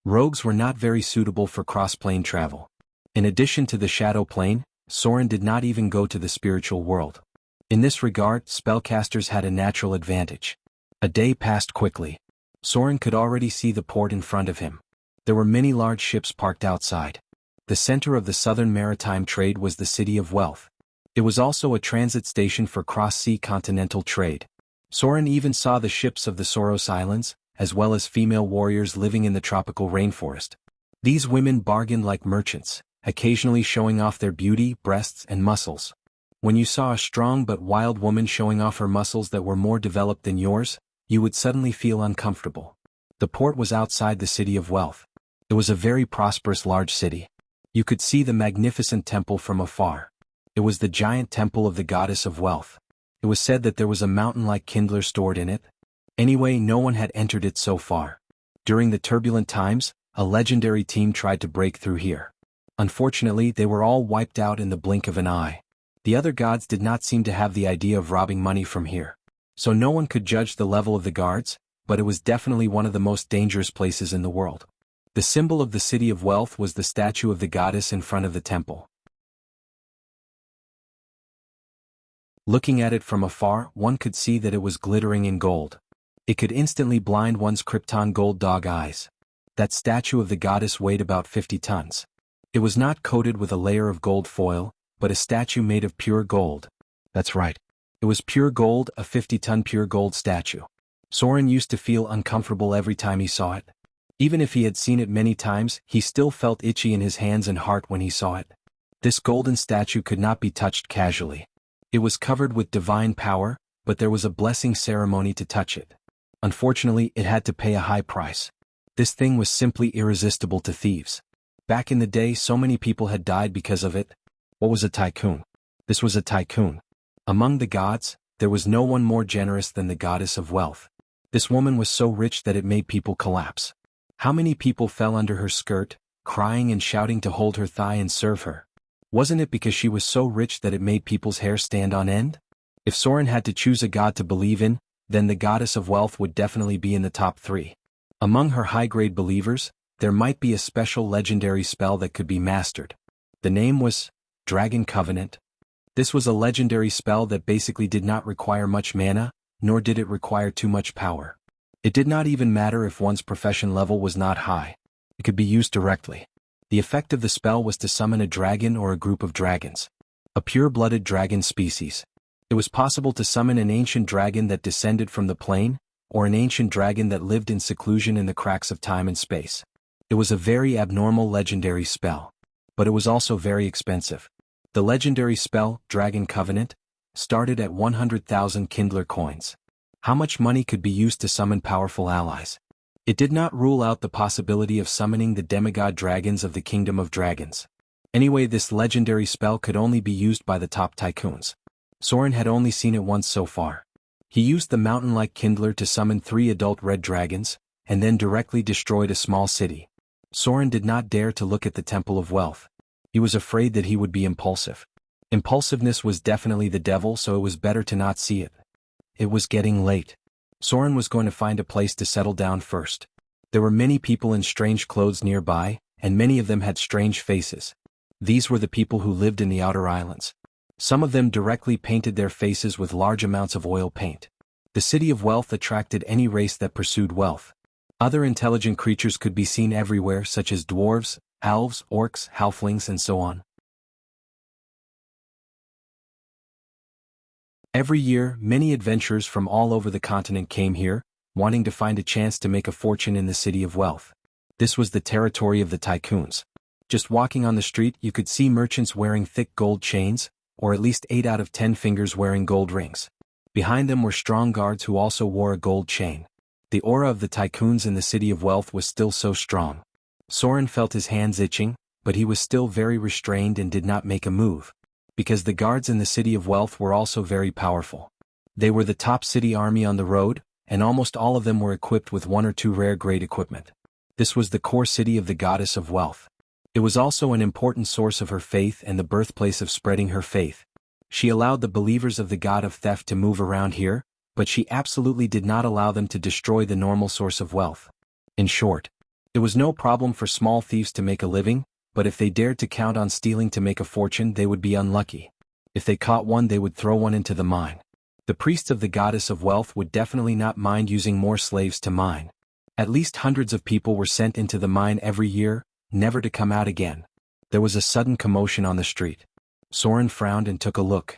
Rogues were not very suitable for cross-plane travel. In addition to the shadow plane, Soren did not even go to the spiritual world. In this regard, spellcasters had a natural advantage. A day passed quickly. Soren could already see the port in front of him. There were many large ships parked outside. The center of the southern maritime trade was the City of Wealth. It was also a transit station for cross-sea continental trade. Soren even saw the ships of the Soros Islands, as well as female warriors living in the tropical rainforest. These women bargained like merchants, occasionally showing off their beauty, breasts, and muscles. When you saw a strong but wild woman showing off her muscles that were more developed than yours, you would suddenly feel uncomfortable. The port was outside the City of Wealth. It was a very prosperous large city. You could see the magnificent temple from afar. It was the giant temple of the goddess of wealth. It was said that there was a mountain-like kindler stored in it. Anyway, no one had entered it so far. During the turbulent times, a legendary team tried to break through here. Unfortunately, they were all wiped out in the blink of an eye. The other gods did not seem to have the idea of robbing money from here. So no one could judge the level of the guards, but it was definitely one of the most dangerous places in the world. The symbol of the city of wealth was the statue of the goddess in front of the temple. Looking at it from afar, one could see that it was glittering in gold. It could instantly blind one's Krypton gold dog eyes. That statue of the goddess weighed about 50 tons. It was not coated with a layer of gold foil, but a statue made of pure gold. That's right. It was pure gold, a 50-ton pure gold statue. Soren used to feel uncomfortable every time he saw it. Even if he had seen it many times, he still felt itchy in his hands and heart when he saw it. This golden statue could not be touched casually. It was covered with divine power, but there was a blessing ceremony to touch it. Unfortunately, it had to pay a high price. This thing was simply irresistible to thieves. Back in the day, so many people had died because of it. What was a tycoon? This was a tycoon. Among the gods, there was no one more generous than the goddess of wealth. This woman was so rich that it made people collapse. How many people fell under her skirt, crying and shouting to hold her thigh and serve her? Wasn't it because she was so rich that it made people's hair stand on end? If Soren had to choose a god to believe in, then the goddess of wealth would definitely be in the top 3. Among her high-grade believers, there might be a special legendary spell that could be mastered. The name was Dragon Covenant. This was a legendary spell that basically did not require much mana, nor did it require too much power. It did not even matter if one's profession level was not high. It could be used directly. The effect of the spell was to summon a dragon or a group of dragons. A pure-blooded dragon species. It was possible to summon an ancient dragon that descended from the plane, or an ancient dragon that lived in seclusion in the cracks of time and space. It was a very abnormal legendary spell. But it was also very expensive. The legendary spell, Dragon Covenant, started at 100,000 Kindler coins. How much money could be used to summon powerful allies? It did not rule out the possibility of summoning the demigod dragons of the Kingdom of Dragons. Anyway, this legendary spell could only be used by the top tycoons. Soren had only seen it once so far. He used the mountain-like kindler to summon 3 adult red dragons, and then directly destroyed a small city. Soren did not dare to look at the Temple of Wealth. He was afraid that he would be impulsive. Impulsiveness was definitely the devil, so it was better to not see it. It was getting late. Soren was going to find a place to settle down first. There were many people in strange clothes nearby, and many of them had strange faces. These were the people who lived in the outer islands. Some of them directly painted their faces with large amounts of oil paint. The City of Wealth attracted any race that pursued wealth. Other intelligent creatures could be seen everywhere, such as dwarves, elves, orcs, halflings, and so on. Every year, many adventurers from all over the continent came here, wanting to find a chance to make a fortune in the City of Wealth. This was the territory of the tycoons. Just walking on the street, you could see merchants wearing thick gold chains, or at least 8 out of 10 fingers wearing gold rings. Behind them were strong guards who also wore a gold chain. The aura of the tycoons in the City of Wealth was still so strong. Soren felt his hands itching, but he was still very restrained and did not make a move. Because the guards in the City of Wealth were also very powerful. They were the top city army on the road, and almost all of them were equipped with 1 or 2 rare grade equipment. This was the core city of the goddess of wealth. It was also an important source of her faith and the birthplace of spreading her faith. She allowed the believers of the god of theft to move around here, but she absolutely did not allow them to destroy the normal source of wealth. In short, it was no problem for small thieves to make a living, but if they dared to count on stealing to make a fortune, they would be unlucky. If they caught one, they would throw one into the mine. The priests of the goddess of wealth would definitely not mind using more slaves to mine. At least hundreds of people were sent into the mine every year, never to come out again. There was a sudden commotion on the street. Soren frowned and took a look.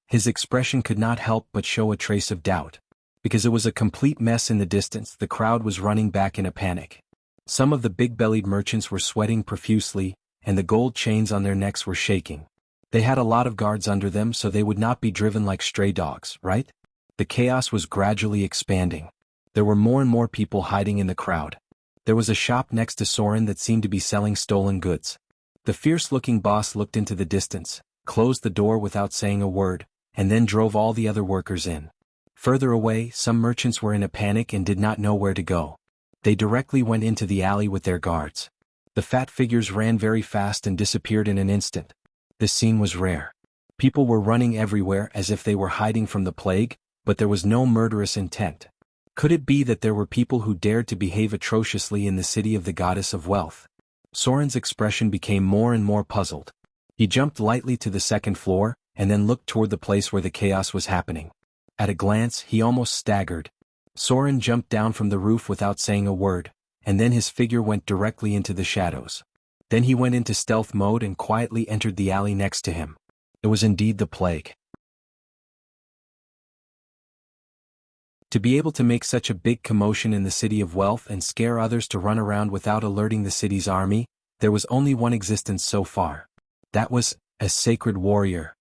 His expression could not help but show a trace of doubt. Because it was a complete mess in the distance, the crowd was running back in a panic. Some of the big-bellied merchants were sweating profusely, and the gold chains on their necks were shaking. They had a lot of guards under them, so they would not be driven like stray dogs, right? The chaos was gradually expanding. There were more and more people hiding in the crowd. There was a shop next to Soren that seemed to be selling stolen goods. The fierce-looking boss looked into the distance, closed the door without saying a word, and then drove all the other workers in. Further away, some merchants were in a panic and did not know where to go. They directly went into the alley with their guards. The fat figures ran very fast and disappeared in an instant. This scene was rare. People were running everywhere as if they were hiding from the plague, but there was no murderous intent. Could it be that there were people who dared to behave atrociously in the city of the goddess of wealth? Soren's expression became more and more puzzled. He jumped lightly to the second floor, and then looked toward the place where the chaos was happening. At a glance, he almost staggered. Soren jumped down from the roof without saying a word, and then his figure went directly into the shadows. Then he went into stealth mode and quietly entered the alley next to him. It was indeed the plague. To be able to make such a big commotion in the city of wealth and scare others to run around without alerting the city's army, there was only one existence so far. That was a sacred warrior.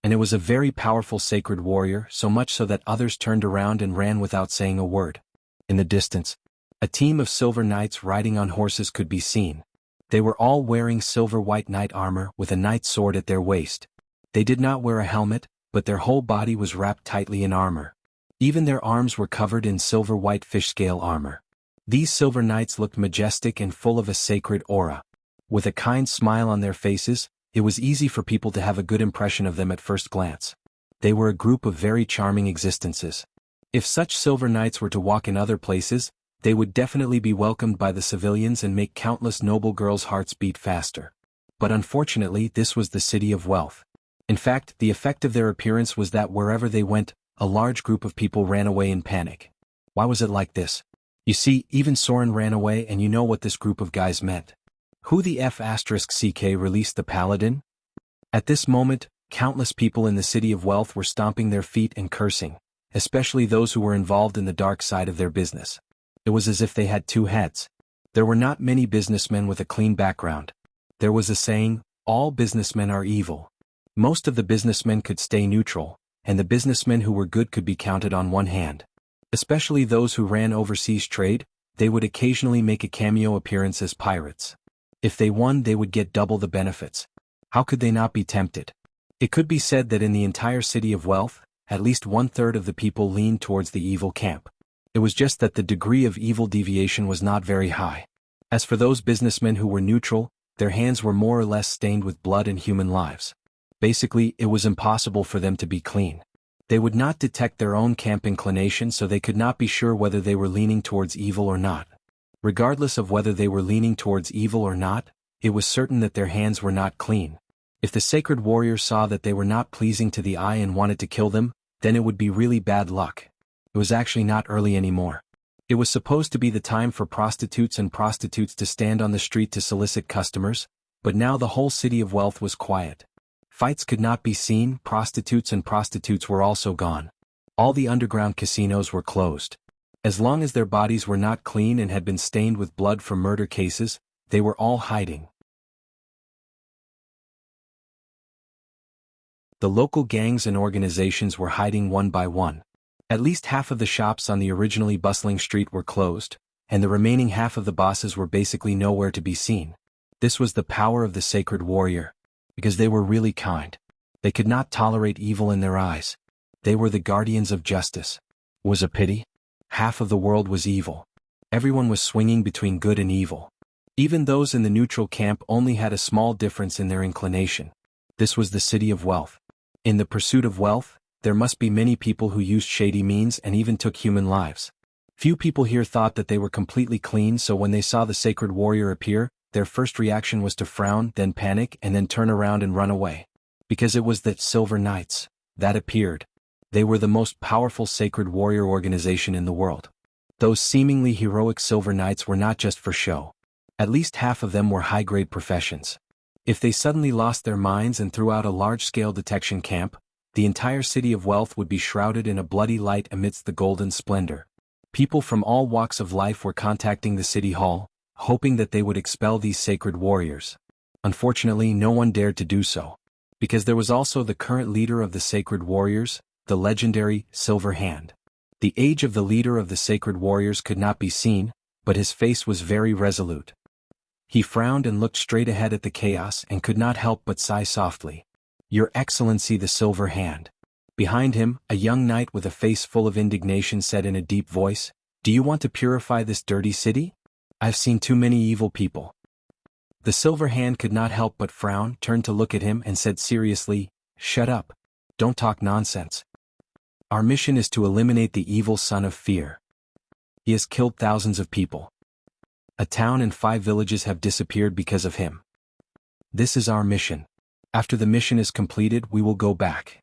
And it was a very powerful sacred warrior, so much so that others turned around and ran without saying a word. In the distance, a team of silver knights riding on horses could be seen. They were all wearing silver-white knight armor with a knight's sword at their waist. They did not wear a helmet, but their whole body was wrapped tightly in armor. Even their arms were covered in silver-white fish-scale armor. These silver knights looked majestic and full of a sacred aura. With a kind smile on their faces, it was easy for people to have a good impression of them at first glance. They were a group of very charming existences. If such silver knights were to walk in other places, they would definitely be welcomed by the civilians and make countless noble girls' hearts beat faster. But unfortunately, this was the city of wealth. In fact, the effect of their appearance was that wherever they went, a large group of people ran away in panic. Why was it like this? You see, even Soren ran away, and you know what this group of guys meant. Who the F***ck released the paladin? At this moment, countless people in the city of wealth were stomping their feet and cursing, especially those who were involved in the dark side of their business. It was as if they had two heads. There were not many businessmen with a clean background. There was a saying, all businessmen are evil. Most of the businessmen could stay neutral, and the businessmen who were good could be counted on one hand. Especially those who ran overseas trade, they would occasionally make a cameo appearance as pirates. If they won, they would get double the benefits. How could they not be tempted? It could be said that in the entire city of wealth, at least 1/3 of the people leaned towards the evil camp. It was just that the degree of evil deviation was not very high. As for those businessmen who were neutral, their hands were more or less stained with blood and human lives. Basically, it was impossible for them to be clean. They would not detect their own camp inclination, so they could not be sure whether they were leaning towards evil or not. Regardless of whether they were leaning towards evil or not, it was certain that their hands were not clean. If the sacred warrior saw that they were not pleasing to the eye and wanted to kill them, then it would be really bad luck. It was actually not early anymore. It was supposed to be the time for prostitutes to stand on the street to solicit customers, but now the whole city of wealth was quiet. Fights could not be seen, prostitutes were also gone. All the underground casinos were closed. As long as their bodies were not clean and had been stained with blood from murder cases, they were all hiding. The local gangs and organizations were hiding one by one. At least half of the shops on the originally bustling street were closed, and the remaining half of the bosses were basically nowhere to be seen. This was the power of the sacred warrior. Because they were really kind. They could not tolerate evil in their eyes. They were the guardians of justice. Was a pity? Half of the world was evil. Everyone was swinging between good and evil. Even those in the neutral camp only had a small difference in their inclination. This was the city of wealth. In the pursuit of wealth, there must be many people who used shady means and even took human lives. Few people here thought that they were completely clean, so when they saw the sacred warrior appear, their first reaction was to frown, then panic, and then turn around and run away. Because it was the Silver Knights that appeared. They were the most powerful sacred warrior organization in the world. Those seemingly heroic Silver Knights were not just for show. At least half of them were high-grade professions. If they suddenly lost their minds and threw out a large-scale detection camp, the entire city of wealth would be shrouded in a bloody light amidst the golden splendor. People from all walks of life were contacting the city hall, hoping that they would expel these sacred warriors. Unfortunately, no one dared to do so. Because there was also the current leader of the sacred warriors, the legendary Silver Hand. The age of the leader of the sacred warriors could not be seen, but his face was very resolute. He frowned and looked straight ahead at the chaos and could not help but sigh softly. "Your Excellency the Silver Hand." Behind him, a young knight with a face full of indignation said in a deep voice, "Do you want to purify this dirty city? I've seen too many evil people." The Silver Hand could not help but frown, turned to look at him and said seriously, "Shut up. Don't talk nonsense. Our mission is to eliminate the evil son of fear. He has killed thousands of people. A town and 5 villages have disappeared because of him. This is our mission. After the mission is completed, we will go back."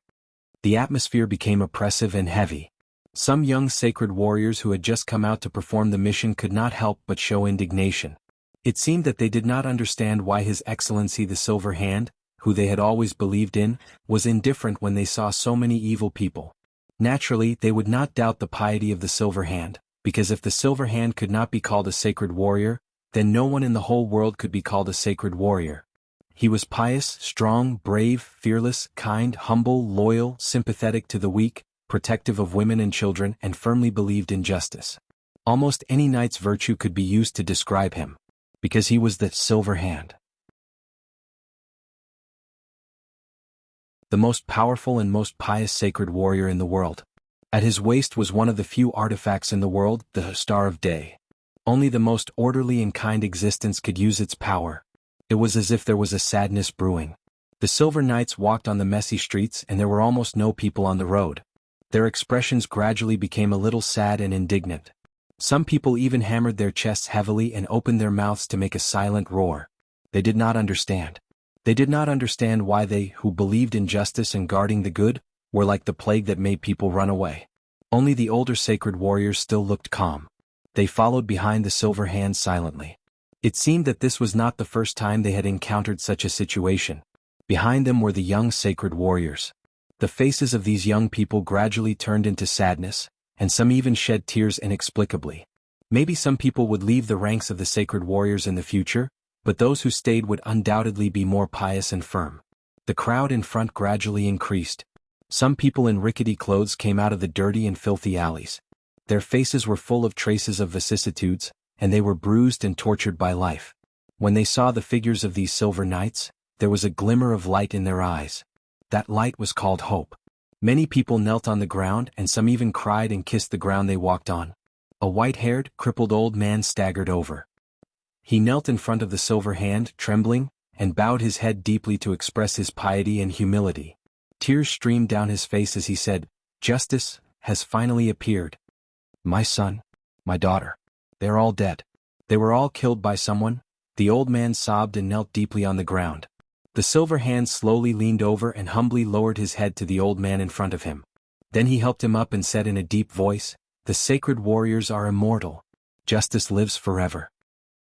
The atmosphere became oppressive and heavy. Some young sacred warriors who had just come out to perform the mission could not help but show indignation. It seemed that they did not understand why His Excellency the Silver Hand, who they had always believed in, was indifferent when they saw so many evil people. Naturally, they would not doubt the piety of the Silver Hand, because if the Silver Hand could not be called a sacred warrior, then no one in the whole world could be called a sacred warrior. He was pious, strong, brave, fearless, kind, humble, loyal, sympathetic to the weak, protective of women and children, and firmly believed in justice. Almost any knight's virtue could be used to describe him, because he was the Silver Hand. The most powerful and most pious sacred warrior in the world. At his waist was one of the few artifacts in the world, the Star of Day. Only the most orderly and kind existence could use its power. It was as if there was a sadness brewing. The Silver Knights walked on the messy streets and there were almost no people on the road. Their expressions gradually became a little sad and indignant. Some people even hammered their chests heavily and opened their mouths to make a silent roar. They did not understand. They did not understand why they, who believed in justice and guarding the good, were like the plague that made people run away. Only the older sacred warriors still looked calm. They followed behind the Silver Hand silently. It seemed that this was not the first time they had encountered such a situation. Behind them were the young sacred warriors. The faces of these young people gradually turned into sadness, and some even shed tears inexplicably. Maybe some people would leave the ranks of the sacred warriors in the future, but those who stayed would undoubtedly be more pious and firm. The crowd in front gradually increased. Some people in rickety clothes came out of the dirty and filthy alleys. Their faces were full of traces of vicissitudes, and they were bruised and tortured by life. When they saw the figures of these Silver Knights, there was a glimmer of light in their eyes. That light was called hope. Many people knelt on the ground and some even cried and kissed the ground they walked on. A white-haired, crippled old man staggered over. He knelt in front of the Silver Hand, trembling, and bowed his head deeply to express his piety and humility. Tears streamed down his face as he said, "Justice has finally appeared. My son, my daughter, they're all dead. They were all killed by someone." The old man sobbed and knelt deeply on the ground. The Silver Hand slowly leaned over and humbly lowered his head to the old man in front of him. Then he helped him up and said in a deep voice, "The sacred warriors are immortal. Justice lives forever."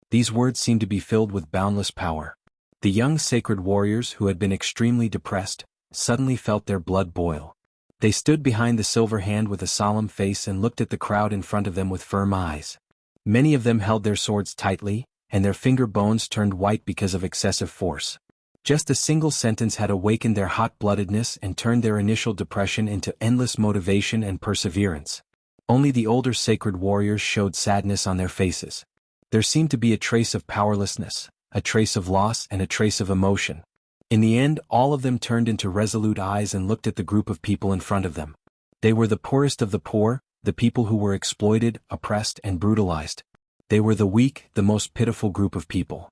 These words seemed to be filled with boundless power. The young sacred warriors who had been extremely depressed, suddenly felt their blood boil. They stood behind the Silver Hand with a solemn face and looked at the crowd in front of them with firm eyes. Many of them held their swords tightly, and their finger bones turned white because of excessive force. Just a single sentence had awakened their hot-bloodedness and turned their initial depression into endless motivation and perseverance. Only the older sacred warriors showed sadness on their faces. There seemed to be a trace of powerlessness, a trace of loss, and a trace of emotion. In the end, all of them turned into resolute eyes and looked at the group of people in front of them. They were the poorest of the poor, the people who were exploited, oppressed, and brutalized. They were the weak, the most pitiful group of people.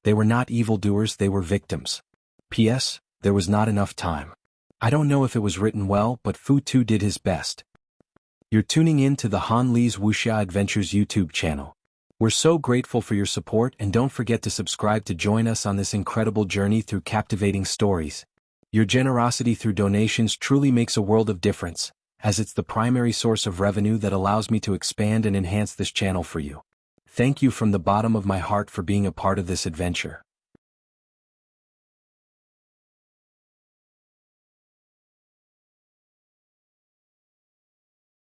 They were not evildoers, they were victims. P.S. There was not enough time. I don't know if it was written well, but Fu Tu did his best. You're tuning in to the Han Li's Wuxia Adventures YouTube channel. We're so grateful for your support, and don't forget to subscribe to join us on this incredible journey through captivating stories. Your generosity through donations truly makes a world of difference, as it's the primary source of revenue that allows me to expand and enhance this channel for you. Thank you from the bottom of my heart for being a part of this adventure.